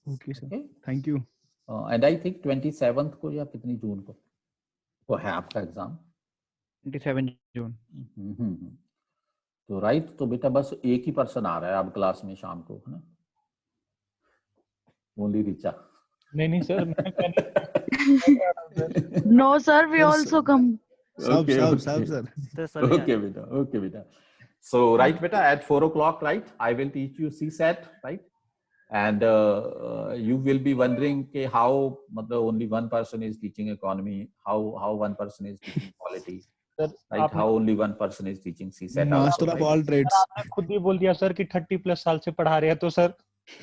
Okay sir, thank you. And I think 27 को या कितनी जून को वो है आपका एग्जाम? 27 जून। तो राइट, तो बेटा बस एक ही पर्सन आ रहा है अब क्लास में शाम को, है ना? ओनली रिचा। नहीं sir, No, sir, we also come. सब Okay. Sir. Okay, beta. So, right, beta, at 4 o'clock, right, I will teach you CSAT, right? And you will be wondering how only one person is teaching economy, how one person is teaching polity, sir, right? How only one person is teaching CSAT. Master of all trades. आपने खुद ही बोल दिया sir कि 30+ साल से पढ़ा रहे हैं, तो sir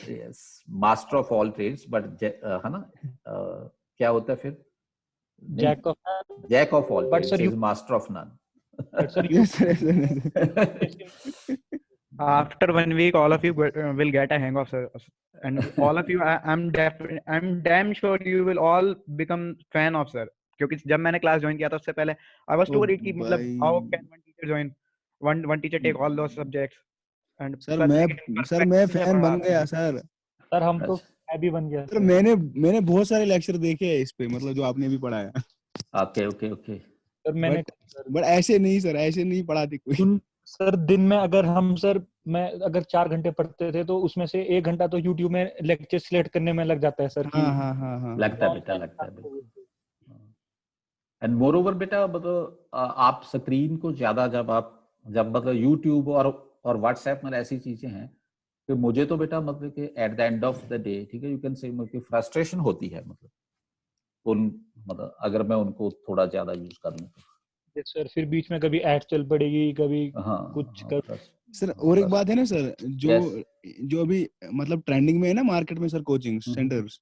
Yes, master of all trades, but है ना, क्या होता है फिर? jack of all but trades sir, is master of none. but sir, Yes, sir. After 1 week, all of you will get a hang of sir, and all of you, I'm damn sure you will all become fan of sir. क्योंकि जब मैंने class join किया था उससे पहले I was too worried कि मतलब how can one teacher join, one teacher take all those subjects and sir मैं फैन बन गया सर। सर हम तो मैं भी बन गया सर, मैंने बहुत सारे लेक्चर देखे हैं इस पे, मतलब जो आपने भी पढ़ाया। Okay. सर मैंने बट ऐसे नहीं सर, ऐसे नहीं पढ़ाती कोई। सर दिन में अगर मैं अगर 4 घंटे पढ़ते थे तो उसमें से 1 घंटा तो YouTube में लेक्चर सिलेक्ट करने में लग जाता है सर। हाँ। लगता है बेटा। एंड मोर ओवर बेटा, मतलब आप स्क्रीन को ज्यादा जब मतलब YouTube और WhatsApp में ऐसी चीजें हैं कि मुझे तो बेटा मतलब कि at the end of the day, ठीक है, यू कैन से मुझे फ्रस्ट्रेशन होती है, मतलब अगर मैं उनको थोड़ा ज्यादा यूज कर लूं तो। सर फिर बीच में कभी ऐड चल पड़ेगी, कभी कुछ सर और एक बात है ना सर, जो अभी मतलब ट्रेंडिंग में है ना मार्केट में सर, कोचिंग सेंटर्स,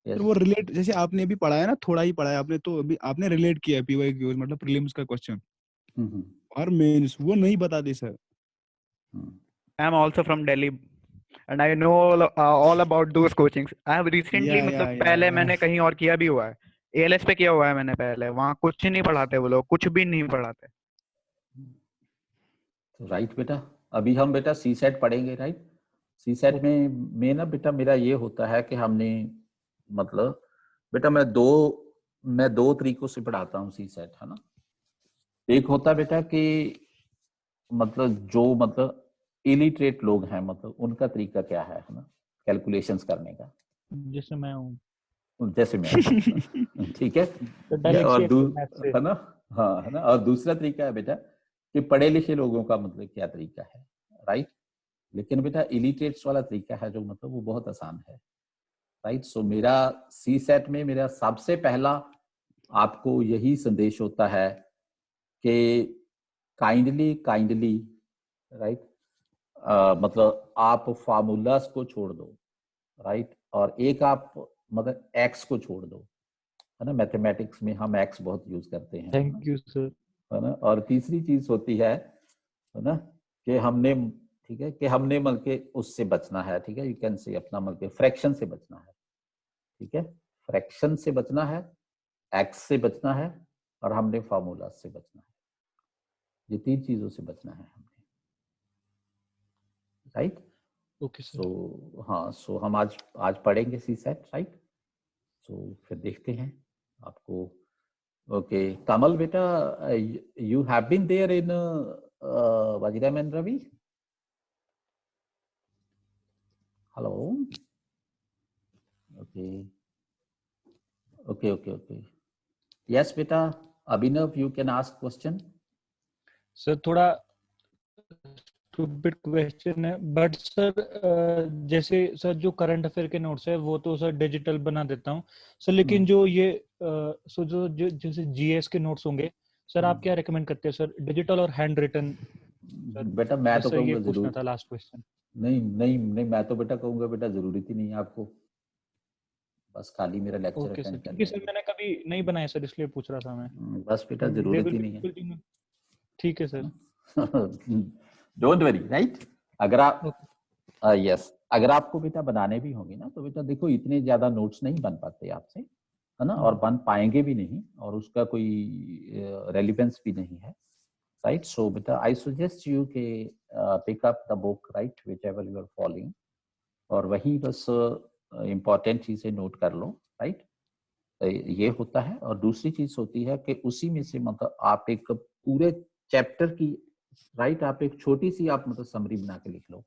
सर वो रिलेट, जैसे आपने अभी पढ़ाया ना, थोड़ा ही पढ़ाया आपने, तो अभी आपने रिलेट किया PYQ मतलब प्रीलिम्स का क्वेश्चन और मेंस, वो नहीं बताते sir. I am also from Delhi and I know all about those coachings. I have recently मतलब पहले मैंने कहीं और किया भी हुआ है, ALS पे किया हुआ है मैंने पहले, वहाँ कुछ नहीं पढ़ाते वो लोग, कुछ भी नहीं पढ़ाते। राइट बेटा, अभी हम बेटा CSAT पढ़ेंगे, राइट? CSAT में ना बेटा मेरा ये होता है कि हमने मतलब बेटा मैं दो तरीकों से पढ़ाता हूँ CSAT, है ना? एक होता है बेटा कि मतलब जो मतलब इलिटरेट लोग हैं, मतलब उनका तरीका क्या है ना, कैलकुलेशंस करने का, जैसे मैं हूँ ठीक है, और है ना, हाँ है ना, और दूसरा तरीका है बेटा कि पढ़े लिखे लोगों का मतलब क्या तरीका है, राइट? लेकिन बेटा इलिटरेट्स वाला तरीका है जो मतलब वो बहुत आसान है, राइट? सो मेरा CSAT में मेरा सबसे पहला आपको यही संदेश होता है कि काइंडली राइट, मतलब आप फार्मूलास को छोड़ दो, राइट? और एक आप मतलब एक्स को छोड़ दो, है ना? मैथमेटिक्स में हम एक्स बहुत यूज करते हैं। Thank you sir. है ना? और तीसरी चीज होती है ना, कि हमने, ठीक है, कि हमने मतलब के उससे बचना है, ठीक है, यू कैन से अपना मतलब के फ्रैक्शन से बचना है, ठीक है, फ्रैक्शन से बचना है, एक्स से बचना है, और हमने फार्मूला से बचना है। ये तीन चीजों से बचना है हमने, राइट? Okay sir. सो हाँ, सो हम आज पढ़ेंगे CSAT, राइट? सो फिर देखते हैं आपको। ओके कमल बेटा, you have been there in Vajiram and Ravi? Hello. Okay. Yes beta, Abhinav, you can ask question. Sir थोड़ा स्टूपिड क्वेश्चन है, बट सर जैसे सर जो करंट अफेयर के नोट्स है वो तो सर डिजिटल बना देता हूँ सर, लेकिन जो ये जो जैसे GS के नोट्स होंगे सर, आप क्या रेकमेंड करते हैं सर, डिजिटल और हैंड रिटन? बेटा मैं तो कहूँगा पूछना था लास्ट क्वेश्चन। नहीं मैं तो बेटा कहूँगा बेटा जरूरत ही नहीं है आपको, बस खाली मेरा लेक्चर ओके सर, अटेंड क्योंकि करना सर मैंने कभी नहीं बनाया सर, इसलिए पूछ रहा था मैं। बस बेटा जरूरत ही नहीं है। ठीक है सर। Don't worry, right? अगर आप यस, अगर आपको बेटा बनाने भी होंगे ना, तो बेटा देखो इतने ज्यादा नोट्स नहीं बन पाते आपसे, है ना, और बन पाएंगे भी नहीं, और उसका कोई रेलिवेंस भी नहीं है, राइट? सो बेटा आई सजेस्ट यू के pick up the book, right, whichever you are following, और वही बस इम्पोर्टेंट चीजें नोट कर लो, राइट। ये होता है। और दूसरी चीज होती है कि उसी में से मतलब आप एक पूरे चैप्टर की, राइट, आप एक छोटी सी आप मतलब समरी बना के लिख लो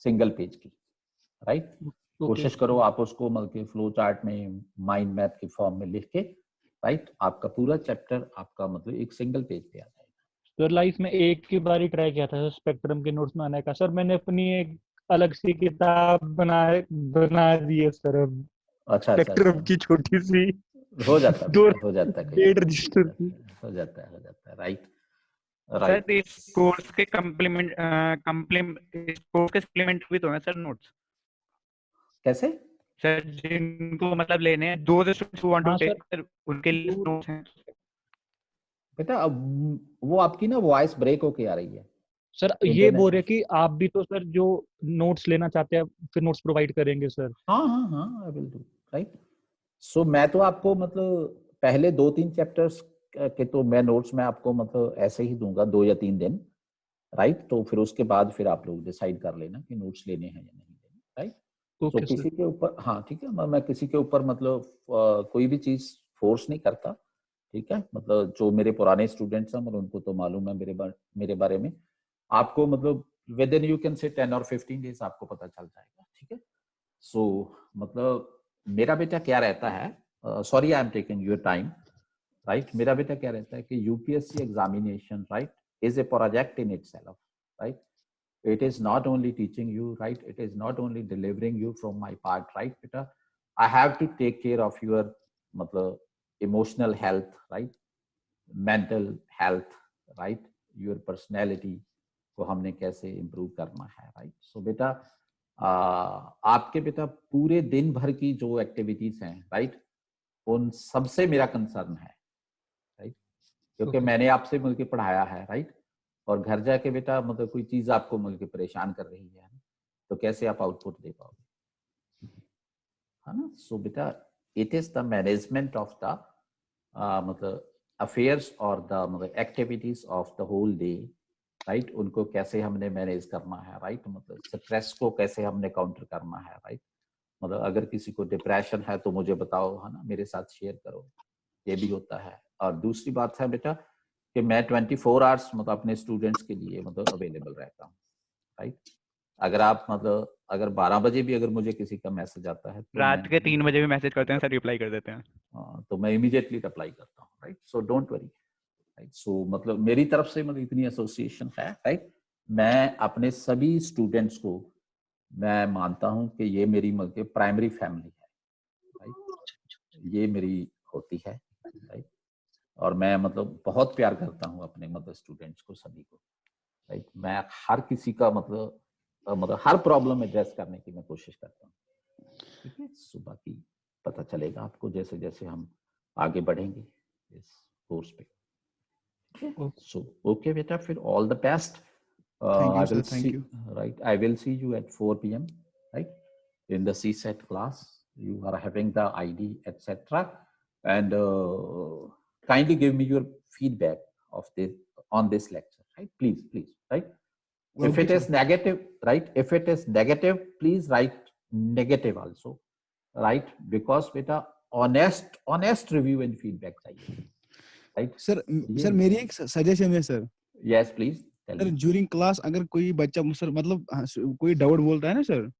सिंगल पेज की, राइट। कोशिश करो आप उसको मतलब फ्लो चार्ट में, माइंड मैप के फॉर्म में लिख के, राइट, आपका पूरा चैप्टर आपका मतलब एक सिंगल पेज पे आ जाएगा। सर लाइफ में एक ही बार ही ट्राई किया था स्पेक्ट्रम के नोट्स बनाने का सर। मैंने अपनी एक अलग सी किताब बना दी है सर अब। अच्छा स्पेक्ट्रम की छोटी सी हो जाता है, हो जाता है, डेढ़ रजिस्टर की। हो जाता है, राइट। सर इस कोर्स के इस कोर्स के सप्लीमेंट भी तो है सर नोट्स। कैसे सर जिनको मतलब लेने हैं, दो students who want to take sir, उनके लिए नोट्स हैं बेटा। अब वो आपकी ना वॉइस ब्रेक होके आ रही है सर। ये बोल रहे कि आप भी तो सर जो नोट्स लेना चाहते हैं फिर नोट्स प्रोवाइड करेंगे सर। हाँ आई विल डू, राइट। सो मैं तो आपको मतलब पहले 2-3 चैप्टर्स के तो मैं नोट्स में आपको मतलब ऐसे ही दूंगा 2 या 3 दिन, राइट। तो फिर उसके बाद फिर आप लोग डिसाइड कर लेना कि नोट्स लेने हैं या नहीं लेने, राइट। तो किसी के ऊपर, हाँ ठीक है, मैं किसी के ऊपर मतलब कोई भी चीज फोर्स नहीं करता, ठीक है। मतलब जो मेरे पुराने स्टूडेंट्स हैं मतलब उनको तो मालूम है मेरे बारे में। आपको मतलब विद इन यू कैन से 10 और 15 डेज आपको पता चल जाएगा, ठीक है। सो मतलब मेरा बेटा क्या रहता है, sorry I am taking your time, right. मेरा बेटा क्या रहता है कि UPSC examination, right, is a project in itself, right. It is not only teaching you, right, it is not only delivering you from my part, right beta. I have to take care of your matlab emotional health, right, mental health, right, your personality को हमने कैसे improve करना है, right. So बेटा आपके बेटा पूरे दिन भर की जो एक्टिविटीज हैं, राइट, उन सबसे मेरा कंसर्न है, राइट, क्योंकि मैंने आपसे मिलकर पढ़ाया है, राइट। और घर जाके बेटा मतलब कोई चीज आपको मिलकर परेशान कर रही है तो कैसे आप आउटपुट दे पाओगे, है ना। सो बेटा it is the management of the मतलब अफेयर्स और द मतलब activities of the whole day, right. उनको कैसे हमने मैनेज करना है, राइट। मतलब स्ट्रेस को कैसे हमने काउंटर करना है, राइट। मतलब अगर किसी को डिप्रेशन है तो मुझे बताओ, है ना, मेरे साथ शेयर करो, ये भी होता है। और दूसरी बात है बेटा कि मैं 24 आवर्स मतलब अपने स्टूडेंट्स के लिए मतलब अवेलेबल रहता हूँ, राइट। अगर आप मतलब अगर 12 बजे भी अगर मुझे किसी का मैसेज आता है तो रात के 3 बजे भी मैसेज करते हैं सर, रिप्लाई कर देते हैं। तो मैं इमीडिएटली रिप्लाई करता हूँ, right. So don't worry, right. So मतलब मेरी तरफ से मतलब इतनी एसोसिएशन है, राइट। मैं अपने सभी स्टूडेंट्स को मैं मानता हूँ कि ये मेरी मतलब प्राइमरी फैमिली है, राइट। ये मेरी होती है, राइट। और मैं मतलब बहुत प्यार करता हूँ अपने मतलब स्टूडेंट्स को, सभी को, राइट। मैं हर किसी का मतलब हर प्रॉब्लम एड्रेस करने की मैं कोशिश करता हूँ, ठीक है। सो बाकी पता चलेगा आपको जैसे जैसे हम आगे बढ़ेंगे इस कोर्स पे, सो ओके बेटा, फिर all the best. I will see, right, I will see you at 4 p.m, right, in the CSET class. You are having the ID, etc. And kindly give me your feedback of this on this lecture, right? Please, right? Okay, if it is negative, right? If it is negative, please write negative also, right? Because beta honest review and feedback चाहिए, right? Sir मेरी एक suggestion है sir. Yes, please. Sir during class अगर कोई बच्चा sir मतलब कोई doubt बोलता है ना सर,